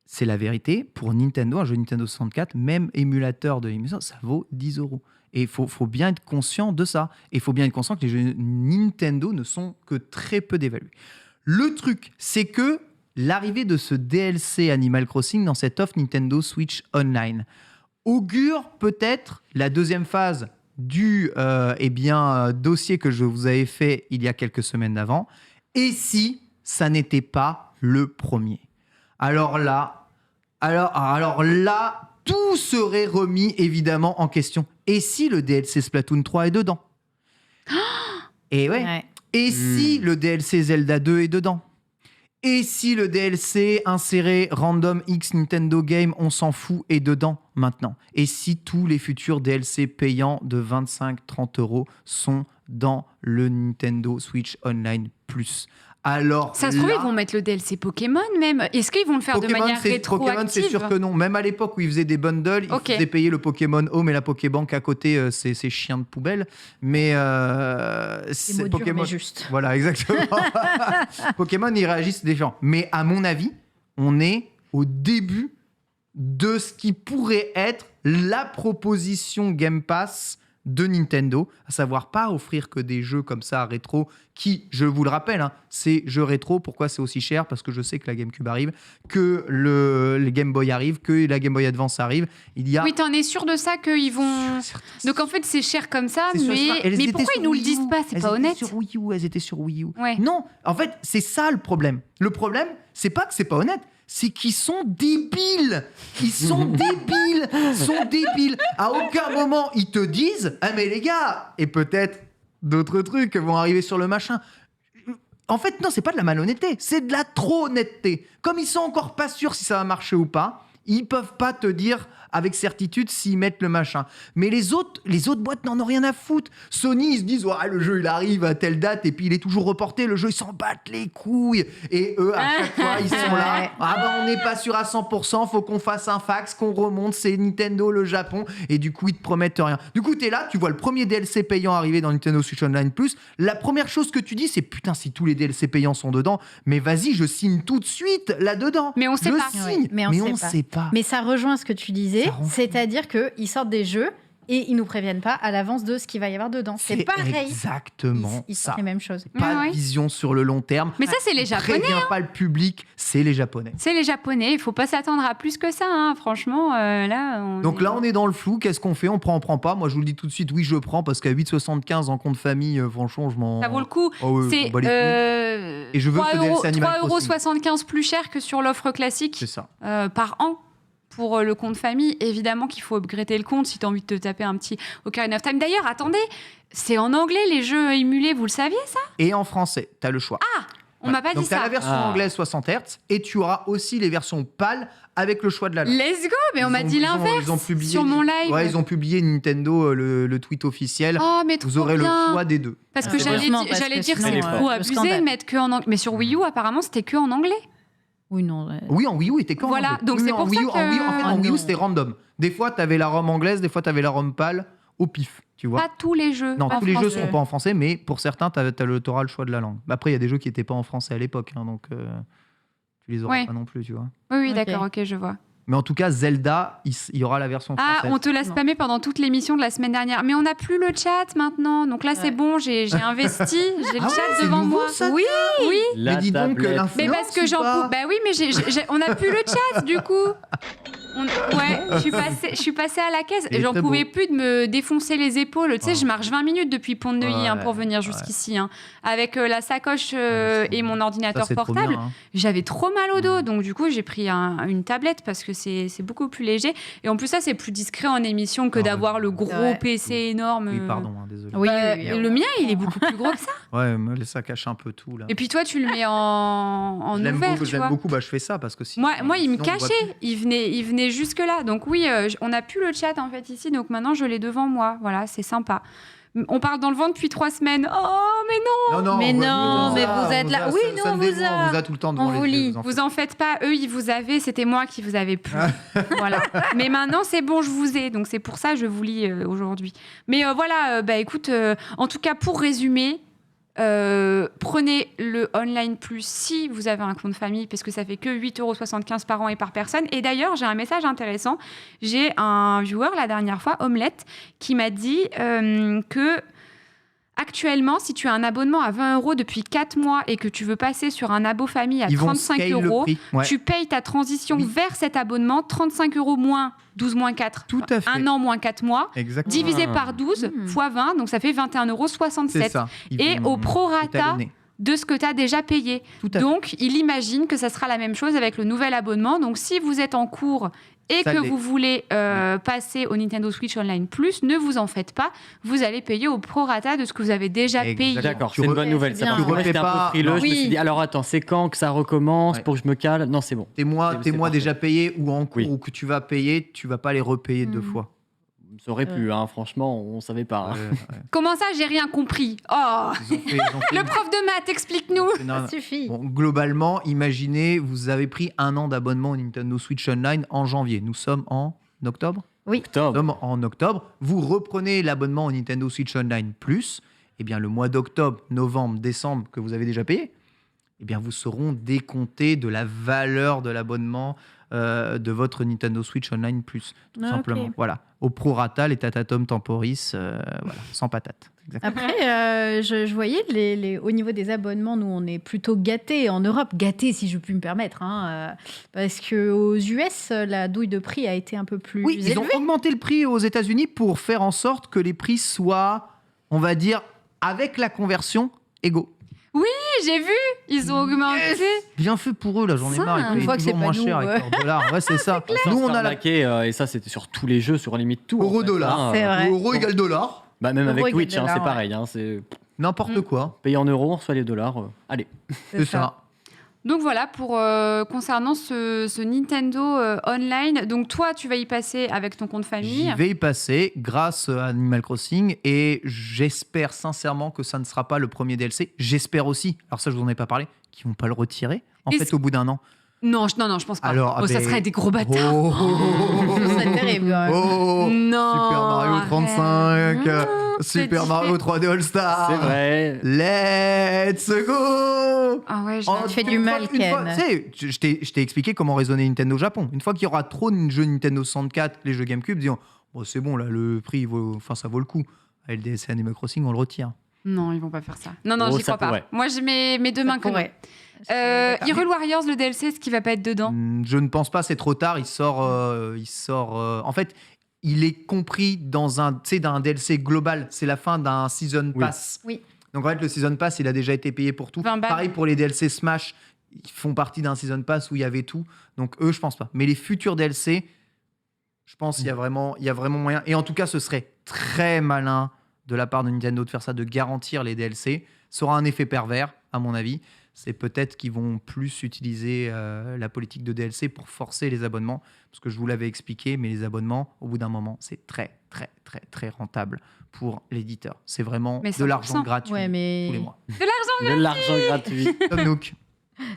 C'est la vérité. Pour Nintendo, un jeu Nintendo 64, même émulateur de l'émulation, ça vaut 10 €. Et il faut bien être conscient de ça. Et il faut bien être conscient que les jeux Nintendo ne sont que très peu dévalués. Le truc, c'est que l'arrivée de ce DLC Animal Crossing dans cette offre Nintendo Switch Online augure peut-être la deuxième phase du dossier que je vous avais fait il y a quelques semaines d'avant. Et si ça n'était pas le premier ? Alors là, tout serait remis évidemment en question. Et si le DLC Splatoon 3 est dedans ? Et ouais. Et si le DLC Zelda 2 est dedans ? Et si le DLC inséré Random X Nintendo Game, on s'en fout, est dedans maintenant ? Et si tous les futurs DLC payants de 25-30 € sont dans le Nintendo Switch Online Plus ? Alors ça se trouve, ils vont mettre le DLC Pokémon même. Est-ce qu'ils vont le faire de manière rétroactive ? Pokémon, c'est sûr que non. Même à l'époque où ils faisaient des bundles, ils faisaient payer le Pokémon Home et la Pokébank à côté, ces chiens de poubelle. Mais c'est Pokémon. Mais juste. Voilà, exactement. Pokémon, ils réagissent des gens. Mais à mon avis, on est au début de ce qui pourrait être la proposition Game Pass de Nintendo, à savoir pas offrir que des jeux comme ça rétro qui, je vous le rappelle, ces jeux rétro, pourquoi c'est aussi cher ? Parce que je sais que la GameCube arrive, que le Game Boy arrive, que la Game Boy Advance arrive. Oui, t'en es sûr de ça qu'ils vont... Donc en fait, c'est cher comme ça, mais pourquoi ils nous le disent pas ? C'est pas honnête. Elles étaient sur Wii U. Ouais. Non, en fait, c'est ça le problème. Le problème, c'est pas que c'est pas honnête. C'est qu'ils sont débiles. Ils sont débiles. À aucun moment, ils te disent « Ah mais les gars !» Et peut-être d'autres trucs vont arriver sur le machin. En fait, non, c'est pas de la malhonnêteté. C'est de la trop honnêteté. Comme ils sont encore pas sûrs si ça va marcher ou pas, ils peuvent pas te dire avec certitude s'ils mettent le machin. Mais les autres boîtes n'en ont rien à foutre. Sony, ils se disent « le jeu, il arrive à telle date et puis il est toujours reporté. Le jeu, ils s'en battent les couilles. » Et eux, à chaque fois, ils sont là. « on n'est pas sûr à 100%. Faut qu'on fasse un fax, qu'on remonte. C'est Nintendo, le Japon. » Et du coup, ils te promettent rien. Du coup, t'es là, tu vois le premier DLC payant arriver dans Nintendo Switch Online Plus. La première chose que tu dis, c'est « Putain, si tous les DLC payants sont dedans, mais vas-y, je signe tout de suite là-dedans. » Mais on sait pas. Mais on sait pas. Mais ça rejoint ce que tu disais. C'est-à-dire qu'ils sortent des jeux et ils nous préviennent pas à l'avance de ce qu'il va y avoir dedans. C'est pareil. Exactement ils ça. C'est la même chose. Pas de vision sur le long terme. Mais ça, c'est les Japonais. Prévient pas le public, c'est les Japonais. C'est les Japonais. Il faut pas s'attendre à plus que ça. Franchement, là. Donc là, on est dans le flou. Qu'est-ce qu'on fait ? On prend pas ? Moi, je vous le dis tout de suite. Oui, je prends parce qu'à 8,75 en compte famille, franchement, je m'en. Ça vaut le coup. C'est et je veux que DLC Animal Crossing. 3,75 € plus cher que sur l'offre classique. C'est ça. Par an. Pour le compte famille, évidemment qu'il faut upgrader le compte si tu as envie de te taper un petit Ocarina of Time. D'ailleurs, attendez, c'est en anglais les jeux émulés, vous le saviez ça ? Et en français, tu as le choix. Ah, on m'a pas dit ça. Donc tu as la version anglaise 60 Hz et tu auras aussi les versions PAL avec le choix de la langue. Let's go, mais on m'a dit l'inverse sur mon live. Ouais, ils ont publié Nintendo le tweet officiel. Oh, mais vous aurez bien. le choix des deux. Parce que j'allais dire c'est trop abusé de mettre que en anglais. Mais sur Wii U, apparemment, c'était que en anglais. Oui, non. Oui, en Wii U, il était qu'en anglais. Voilà, donc c'est pour ça que... En Wii U, c'était random. Des fois, tu avais la ROM anglaise, des fois, tu avais la ROM PAL au pif, tu vois. Pas tous les jeux. Non, tous les jeux sont pas en français, mais pour certains, tu auras le choix de la langue. Après, il y a des jeux qui n'étaient pas en français à l'époque, donc tu les auras Ouais. pas non plus, tu vois. Oui, Ok. d'accord, ok, je vois. Mais en tout cas, Zelda, il y aura la version Ah, française. on te l'a spammé pendant toute l'émission de la semaine dernière. Mais on n'a plus le chat maintenant. Donc là, c'est Ouais. bon, j'ai investi, j'ai le Ah chat ouais, c'est devant nouveau, moi. ça, Oui, oui. La Mais dis donc, tablette. l'influence Mais parce que ou j'en pas peux. Bah oui, mais on n'a plus le chat du coup. Ouais, je suis passée à la caisse. Il est J'en très pouvais beau. plus de me défoncer les épaules. Tu sais, Oh. je marche 20 minutes depuis Pont-de-Neuilly Ouais, pour venir ouais. jusqu'ici. Avec la sacoche mais c'est- et mon Ça, ordinateur c'est trop portable. bien, hein. J'avais trop mal au dos, donc du coup j'ai pris une tablette parce que c'est beaucoup plus léger. Et en plus ça c'est plus discret en émission que Ah ouais. d'avoir le gros Ouais. PC énorme. Oui, pardon, hein, désolé. Oui, Bah, oui, oui. le mien il est beaucoup plus gros que ça. Ouais, mais ça cache un peu tout, là. Et puis toi tu le mets en Je l'aime ouvert, beaucoup, tu je l'aime vois. beaucoup, bah, je fais ça parce que sinon, Moi il me sinon, on voit cachait, il venait jusque là. Donc oui, on n'a plus le chat en fait ici, donc maintenant je l'ai devant moi. Voilà, c'est sympa. On parle dans le vent depuis 3 semaines. Oh mais non. plus. Non, Mais on voit- non, nous, mais ça, vous êtes on là. a- Oui, ça- nous, ça on me vous dévoile, a- on vous a tout le temps devant on les vous yeux, lit. en Vous faites en faites pas, eux ils vous avaient, c'était moi qui vous avais plus. Voilà. Mais maintenant c'est bon, je vous ai, donc c'est pour ça que je vous lis aujourd'hui. Mais voilà, bah écoute, en tout cas pour résumer, prenez le Online Plus si vous avez un compte famille, parce que ça fait que 8,75 € par an et par personne. Et d'ailleurs, j'ai un message intéressant. J'ai un viewer la dernière fois, Omelette, qui m'a dit que actuellement, si tu as un abonnement à 20 € depuis 4 mois et que tu veux passer sur un abo famille à Ils vont 35 scale le €, prix. Ouais. tu payes ta transition Oui. vers cet abonnement, 35 € moins 12 moins 4. Tout à fait. Un an moins 4 mois, Exactement. divisé Ah. par 12 Mmh. fois 20, donc ça fait 21,67 C'est €. ça. Ils Et vont au prorata étalonner. de ce que tu as déjà payé. Tout à fait. Donc, il imagine que ça sera la même chose avec le nouvel abonnement. Donc, si vous êtes en cours et Ça que l'est. vous voulez passer au Nintendo Switch Online Plus, ne vous en faites pas. Vous allez payer au prorata de ce que vous avez déjà Exact. payé. D'accord, Tu c'est une re- bonne nouvelle. c'est Ça, bien. parce que Tu moi, j'étais un refais peu pas- frileux. Je me Oui. suis dit, alors attends, c'est quand que ça recommence Ouais. pour que je me cale? Non, c'est bon. Tes mois, C'est parfait. déjà payés ou en cours Oui. ou que tu vas payer, tu vas pas les repayer 2 Mhm. fois. Ça aurait pu, hein, franchement, on savait pas. hein. Comment ça, j'ai rien compris? Oh, Ils ont fait le prof de maths, explique-nous. Non, Ça suffit. bon, globalement, imaginez, vous avez pris 1 an d'abonnement au Nintendo Switch Online en janvier. Nous sommes en octobre. Nous Octobre. sommes en octobre. Vous reprenez l'abonnement au Nintendo Switch Online Plus. Eh bien, le mois d'octobre, novembre, décembre que vous avez déjà payé, eh bien, vous seront décomptés de la valeur de l'abonnement de votre Nintendo Switch Online Plus, tout Ah, ok. simplement. Voilà. Au prorata, les tatatum temporis, voilà, sans patate. Exactement. Après, je voyais au niveau des abonnements, nous on est plutôt gâtés en Europe, gâtés si je puis me permettre, hein, parce que aux US la douille de prix a été un peu plus Oui, ils ont élevée. augmenté le prix aux États-Unis pour faire en sorte que les prix soient, on va dire, avec la conversion, égaux. J'ai vu, ils ont augmenté. Bien fait pour eux, là, j'en ai Ça, marre. Ils une payent fois que toujours c'est moins pas cher nous, avec leur dollar. Ouais, c'est ça. Nous, Nous, on a la et ça, c'était sur tous les jeux, sur limite tout. Euro en fait, dollar. hein. C'est vrai. euro égale dollar. Bah, même Euro avec égale Twitch, hein, dollar, c'est ouais. pareil. Hein, c'est N'importe Mm. quoi. payer en euros, on reçoit les dollars. Allez. C'est ça. Donc voilà, pour concernant ce Nintendo Online. Donc toi, tu vas y passer avec ton compte famille. J'y vais y passer grâce à Animal Crossing et j'espère sincèrement que ça ne sera pas le premier DLC. J'espère aussi, alors ça je vous en ai pas parlé, qu'ils vont pas le retirer en Est-ce fait au bout d'un an. Non, non, je pense pas. Alors, Ça ben- serait des gros bâtards. Oh, oh, oh, oh, Ce serait terrible. quand même. oh, Non. Super Mario arrête. 35, c'est Super Mario 3D All Star. C'est vrai. Let's go. Ah ouais, Oh, Tu fais du une mal, fois- une fois- Ken. tu sais, je t'ai expliqué comment raisonnait Nintendo Japon. Une fois qu'il y aura trop de jeux Nintendo 64, les jeux GameCube, disons, bon, c'est bon, là, le prix, ça vaut le coup. Avec le DLC Animal Crossing, on le retire. Non, ils vont pas faire ça. Non, Oh, j'y ça crois pourrait. pas. Moi, j'ai mes deux mains que non. pourrait. Hyrule Warriors, le DLC, est-ce qu'il va pas être dedans? Je ne pense pas, c'est trop tard. Il sort. En fait, il est compris dans un DLC global. C'est la fin d'un Season Oui. Pass. Oui. Donc en fait, le Season Pass, il a déjà été payé pour tout. 20 balles. Pareil pour les DLC Smash, ils font partie d'un Season Pass où il y avait tout. Donc eux, je pense pas. Mais les futurs DLC, je pense qu'il y a vraiment moyen. Et en tout cas, ce serait très malin de la part de Nintendo de faire ça, de garantir les DLC. Ça aura un effet pervers, à mon avis. C'est peut-être qu'ils vont plus utiliser la politique de DLC pour forcer les abonnements. Parce que je vous l'avais expliqué, mais les abonnements, au bout d'un moment, c'est très, très, très, très rentable pour l'éditeur. C'est vraiment Mais de l'argent 100%. gratuit Ouais, mais tous les mois. De l'argent gratuit. Tom Nook.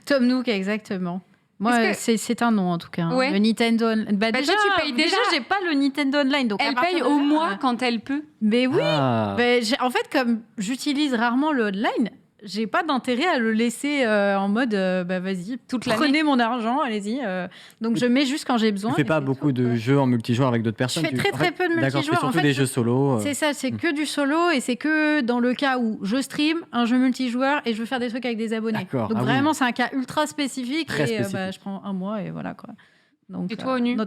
Tom Nook, exactement. Moi, Est-ce c'est un nom en tout cas. hein. Ouais. Le Nintendo. Bah, Bah, déjà, toi, tu payes déjà. j'ai pas le Nintendo Online, donc à Elle partir paye de au là, mois quand elle peut. Mais oui. Ah. En fait, comme j'utilise rarement le online, j'ai pas d'intérêt à le laisser en mode vas-y, prenez mon argent, allez-y. Donc je mets juste quand j'ai besoin. Tu fais pas beaucoup de jeux en multijoueur avec d'autres personnes. Je fais très peu de multijoueur. D'accord, c'est surtout des jeux solo. C'est ça, c'est que du solo et c'est que dans le cas où je stream un jeu multijoueur et je veux faire des trucs avec des abonnés. D'accord. Donc vraiment, c'est un cas ultra spécifique. Très spécifique. Je prends un mois et voilà quoi. Donc, et toi, Onu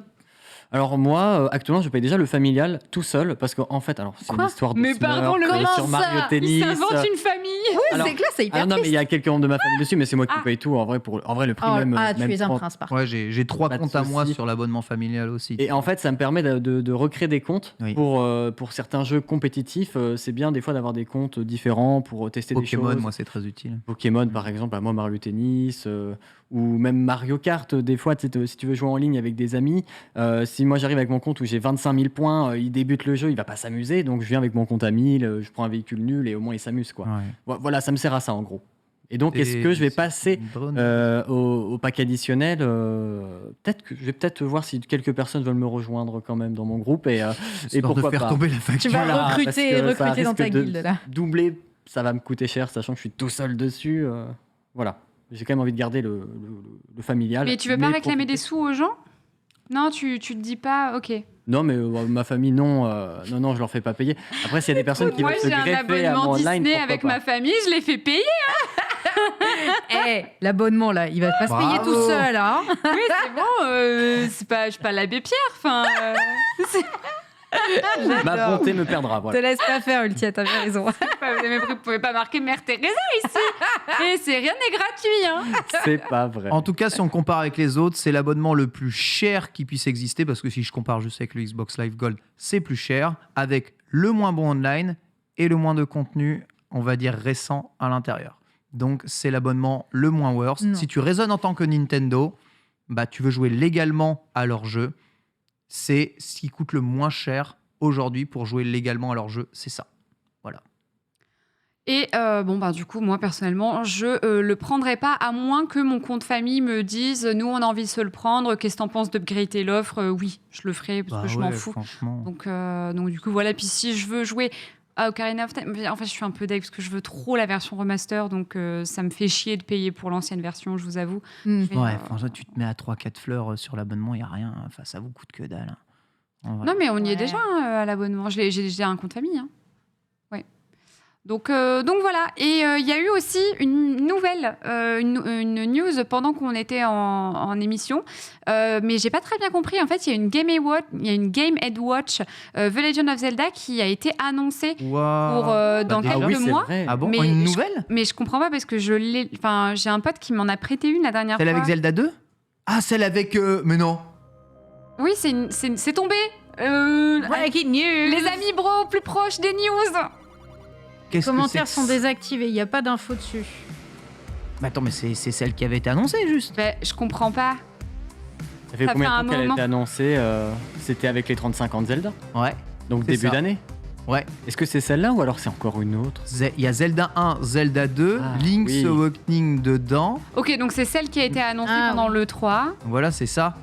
Alors moi, actuellement, je paye déjà le familial tout seul parce qu'en fait, alors c'est une histoire de Mais pardon, sur Mario Tennis. Il s'invente une famille. Oui, c'est clair, c'est hyper non, mais il y a quelques membres de ma famille dessus, mais c'est moi qui paye tout. En vrai, le prix même. Tu même es un 30. prince par contre. Ouais, j'ai 3 Pas de comptes à moi souci. sur l'abonnement familial aussi. Et en fait, ça me permet de recréer des comptes Oui. pour certains jeux compétitifs. C'est bien des fois d'avoir des comptes différents pour tester des choses. Pokémon, moi, c'est très utile. Pokémon, par exemple, moi Mario Tennis, ou même Mario Kart. Des fois, si tu veux jouer en ligne avec des amis, si moi j'arrive avec mon compte où j'ai 25 000 points, il débute le jeu, il va pas s'amuser, donc je viens avec mon compte à 1000, je prends un véhicule nul et au moins il s'amuse, quoi. Ouais. Voilà, ça me sert à ça en gros. Et donc, est-ce que je vais passer au pack additionnel peut-être que je vais peut-être voir si quelques personnes veulent me rejoindre quand même dans mon groupe et pourquoi de faire pas. tomber la facture. Tu vas Voilà, recruter parce que ça dans ta risque de guilde là. Doubler, ça va me coûter cher, sachant que je suis tout seul dessus. Voilà, j'ai quand même envie de garder le familial. Mais tu veux pas réclamer des sous aux gens? Non, tu te dis pas, ok. Non, mais ma famille, non, je leur fais pas payer. Après, s'il y a des personnes qui Moi, veulent se j'ai un greffer à mon abonnement online, Disney pourquoi avec pas. ma famille, je les fais payer. L'abonnement là, il va pas se payer Bravo. tout seul, hein. Oui, c'est bon, je suis pas l'abbé Pierre, enfin. Ma bonté me perdra, Te voilà. laisse pas faire, Ultia, t'as bien raison. Vous pouvez pas marquer Mère Teresa ici. Et c'est rien n'est gratuit, hein. C'est pas vrai. En tout cas, si on compare avec les autres, c'est l'abonnement le plus cher qui puisse exister, parce que si je compare juste avec le Xbox Live Gold, c'est plus cher, avec le moins bon online et le moins de contenu, on va dire, récent à l'intérieur. Donc, c'est l'abonnement le moins worst. Non. Si tu raisonnes en tant que Nintendo, tu veux jouer légalement à leur jeu, c'est ce qui coûte le moins cher aujourd'hui pour jouer légalement à leur jeu, c'est ça. Voilà. Et du coup, moi, personnellement, je le prendrai pas, à moins que mon compte famille me dise « Nous, on a envie de se le prendre, qu'est-ce que t'en penses d'upgrader l'offre ?» Oui, je le ferai, parce que je m'en fous. Franchement. Donc, du coup, voilà. Puis si je veux jouer à Ocarina of Time, en fait, je suis un peu deg, parce que je veux trop la version remaster, donc ça me fait chier de payer pour l'ancienne version, je vous avoue. Mais, Franchement, tu te mets à 3-4 fleurs sur l'abonnement, il n'y a rien. Enfin, ça vous coûte que dalle. Hein. Non, mais on y est Ouais. déjà à l'abonnement. J'ai un compte famille. Hein. Ouais. Donc voilà. Et il y a eu aussi une nouvelle, une news pendant qu'on était en émission. Mais j'ai pas très bien compris. En fait, il y a une Game & Watch The Legend of Zelda qui a été annoncée pour dans déjà. quelques c'est mois. vrai. Ah bon, Mais une je- nouvelle? Mais je comprends pas parce que j'ai un pote qui m'en a prêté une la dernière Celle fois. avec Zelda 2? Ah, celle avec... Mais non. Oui, c'est tombé. Breaking news. Les amis bro, plus proches des news. Les Qu'est-ce que c'est commentaires que sont ça? désactivés, il n'y a pas d'infos dessus. Mais attends, mais c'est celle qui avait été annoncée, juste. Ben, je comprends pas. Ça fait Ça combien fait un de temps qu'elle a moment. été annoncée C'était avec les 35 ans de Zelda, Ouais. donc C'est début ça. d'année. Ouais. Est-ce que c'est celle-là ou alors c'est encore une autre? Il y a Zelda 1, Zelda 2, Ah, Link's oui. Awakening dedans. Ok, donc c'est celle qui a été annoncée Ah, pendant oui. le 3. Voilà, c'est ça.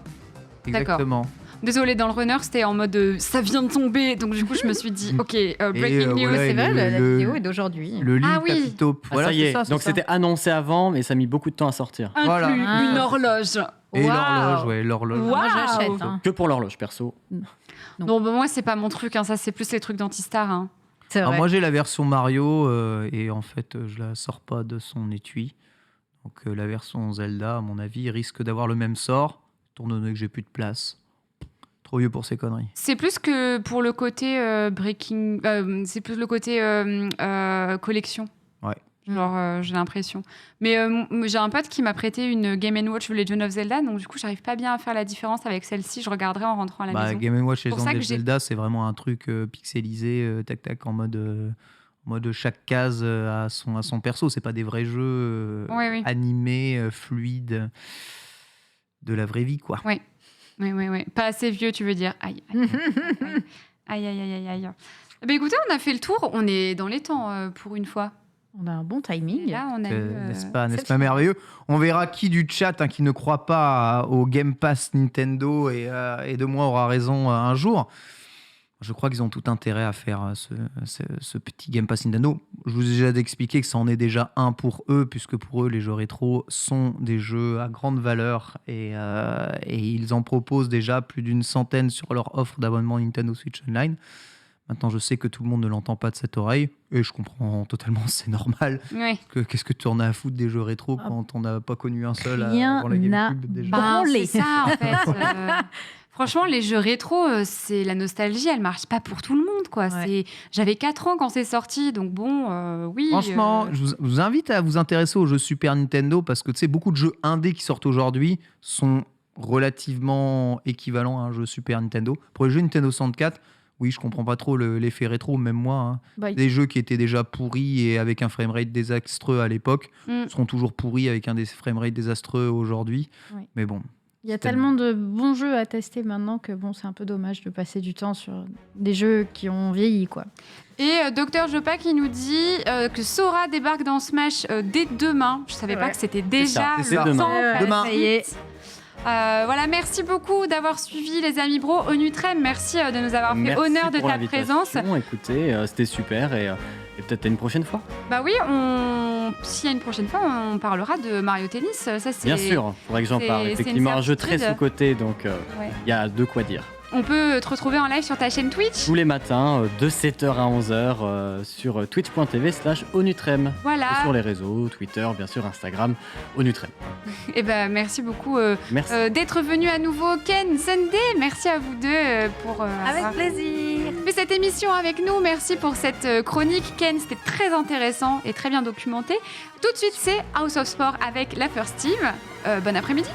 Exactement. Désolée, dans le runner, c'était en mode ça vient de tomber. Donc du coup, je me suis dit, ok, breaking news. voilà, C'est vrai, le- la le- vidéo est d'aujourd'hui. Le Link Ah oui. Capitaupe. Ah, Voilà, ça y c'est est. ça, c'est Donc ça. c'était annoncé avant, mais ça a mis beaucoup de temps à sortir. Inclus Voilà. une Ah. horloge. Et Waouh. l'horloge, ouais, l'horloge. Waouh. Moi, j'achète. Hein. Que pour l'horloge, perso. Non, bah, moi, c'est pas mon truc. Hein. Ça, c'est plus les trucs d'Antistar. Hein. C'est Alors vrai. moi j'ai la version Mario et en fait je la sors pas de son étui. Donc la version Zelda à mon avis risque d'avoir le même sort, étant donné que j'ai plus de place. Trop vieux pour ces conneries. C'est plus que pour le côté breaking. C'est plus le côté collection. Ouais. Genre, j'ai l'impression. Mais j'ai un pote qui m'a prêté une Game & Watch The Legend of Zelda, donc du coup, j'arrive pas bien à faire la différence avec celle-ci. Je regarderai en rentrant à la maison. Game & Watch et Pour ça que j'ai- Zelda c'est vraiment un truc pixelisé, tac tac en mode chaque case à son perso. C'est pas des vrais jeux Oui. animés, fluides de la vraie vie quoi. Oui. Pas assez vieux, tu veux dire. Aïe. Aïe. Bah, écoutez, on a fait le tour. On est dans les temps pour une fois. On a un bon Et timing. là, on a eu, N'est-ce pas cette- merveilleux? On verra qui du chat qui ne croit pas au Game Pass Nintendo et de moi aura raison un jour. Je crois qu'ils ont tout intérêt à faire ce petit Game Pass Nintendo. Je vous ai déjà expliqué que ça en est déjà un pour eux, puisque pour eux, les jeux rétro sont des jeux à grande valeur et ils en proposent déjà plus d'une centaine sur leur offre d'abonnement Nintendo Switch Online. Maintenant, je sais que tout le monde ne l'entend pas de cette oreille, et je comprends totalement, c'est normal. Oui. Qu'est-ce que tu en as à foutre des jeux rétro quand on n'a pas connu un seul Rien avant la GameCube déjà. C'est ça, en fait. Franchement, les jeux rétro, c'est la nostalgie, elle marche pas pour tout le monde, quoi. Ouais. J'avais 4 ans quand c'est sorti, donc bon, oui. Franchement, je vous invite à vous intéresser aux jeux Super Nintendo, parce que tu sais, beaucoup de jeux indés qui sortent aujourd'hui sont relativement équivalents à un jeu Super Nintendo. Pour les jeux Nintendo 64, oui, je comprends pas trop l'effet rétro, même moi. Des jeux qui étaient déjà pourris et avec un framerate désastreux à l'époque seront toujours pourris avec un des framerates désastreux aujourd'hui. Oui. Mais bon. Il y a tellement de bons jeux à tester maintenant que bon, c'est un peu dommage de passer du temps sur des jeux qui ont vieilli, quoi. Et Dr Jopa qui nous dit que Sora débarque dans Smash dès demain. Je savais pas que c'était déjà C'est le demain. temps. Demain. Ça y est. Voilà, merci beaucoup d'avoir suivi les amis bros au Nutrem. Merci de nous avoir fait honneur de pour ta l'invitation. présence. Écoutez, c'était super et peut-être à une prochaine fois. Bah oui, s'il y a une prochaine fois, on parlera de Mario Tennis. Ça, c'est... Bien sûr, il faudrait que j'en parle. c'est Effectivement, une un jeu très certitude. sous-coté, donc il y a de quoi dire. On peut te retrouver en live sur ta chaîne Twitch. Tous les matins, de 7h à 11h, sur twitch.tv/onutrem. Voilà. Et sur les réseaux, Twitter, bien sûr, Instagram, onutrem. Et ben merci beaucoup Merci. d'être venu à nouveau, Ken, Sunday. Merci à vous deux pour avoir plaisir. fait cette émission avec nous. Merci pour cette chronique, Ken. C'était très intéressant et très bien documenté. Tout de suite, c'est House of Sport avec la First Team. Bon après-midi.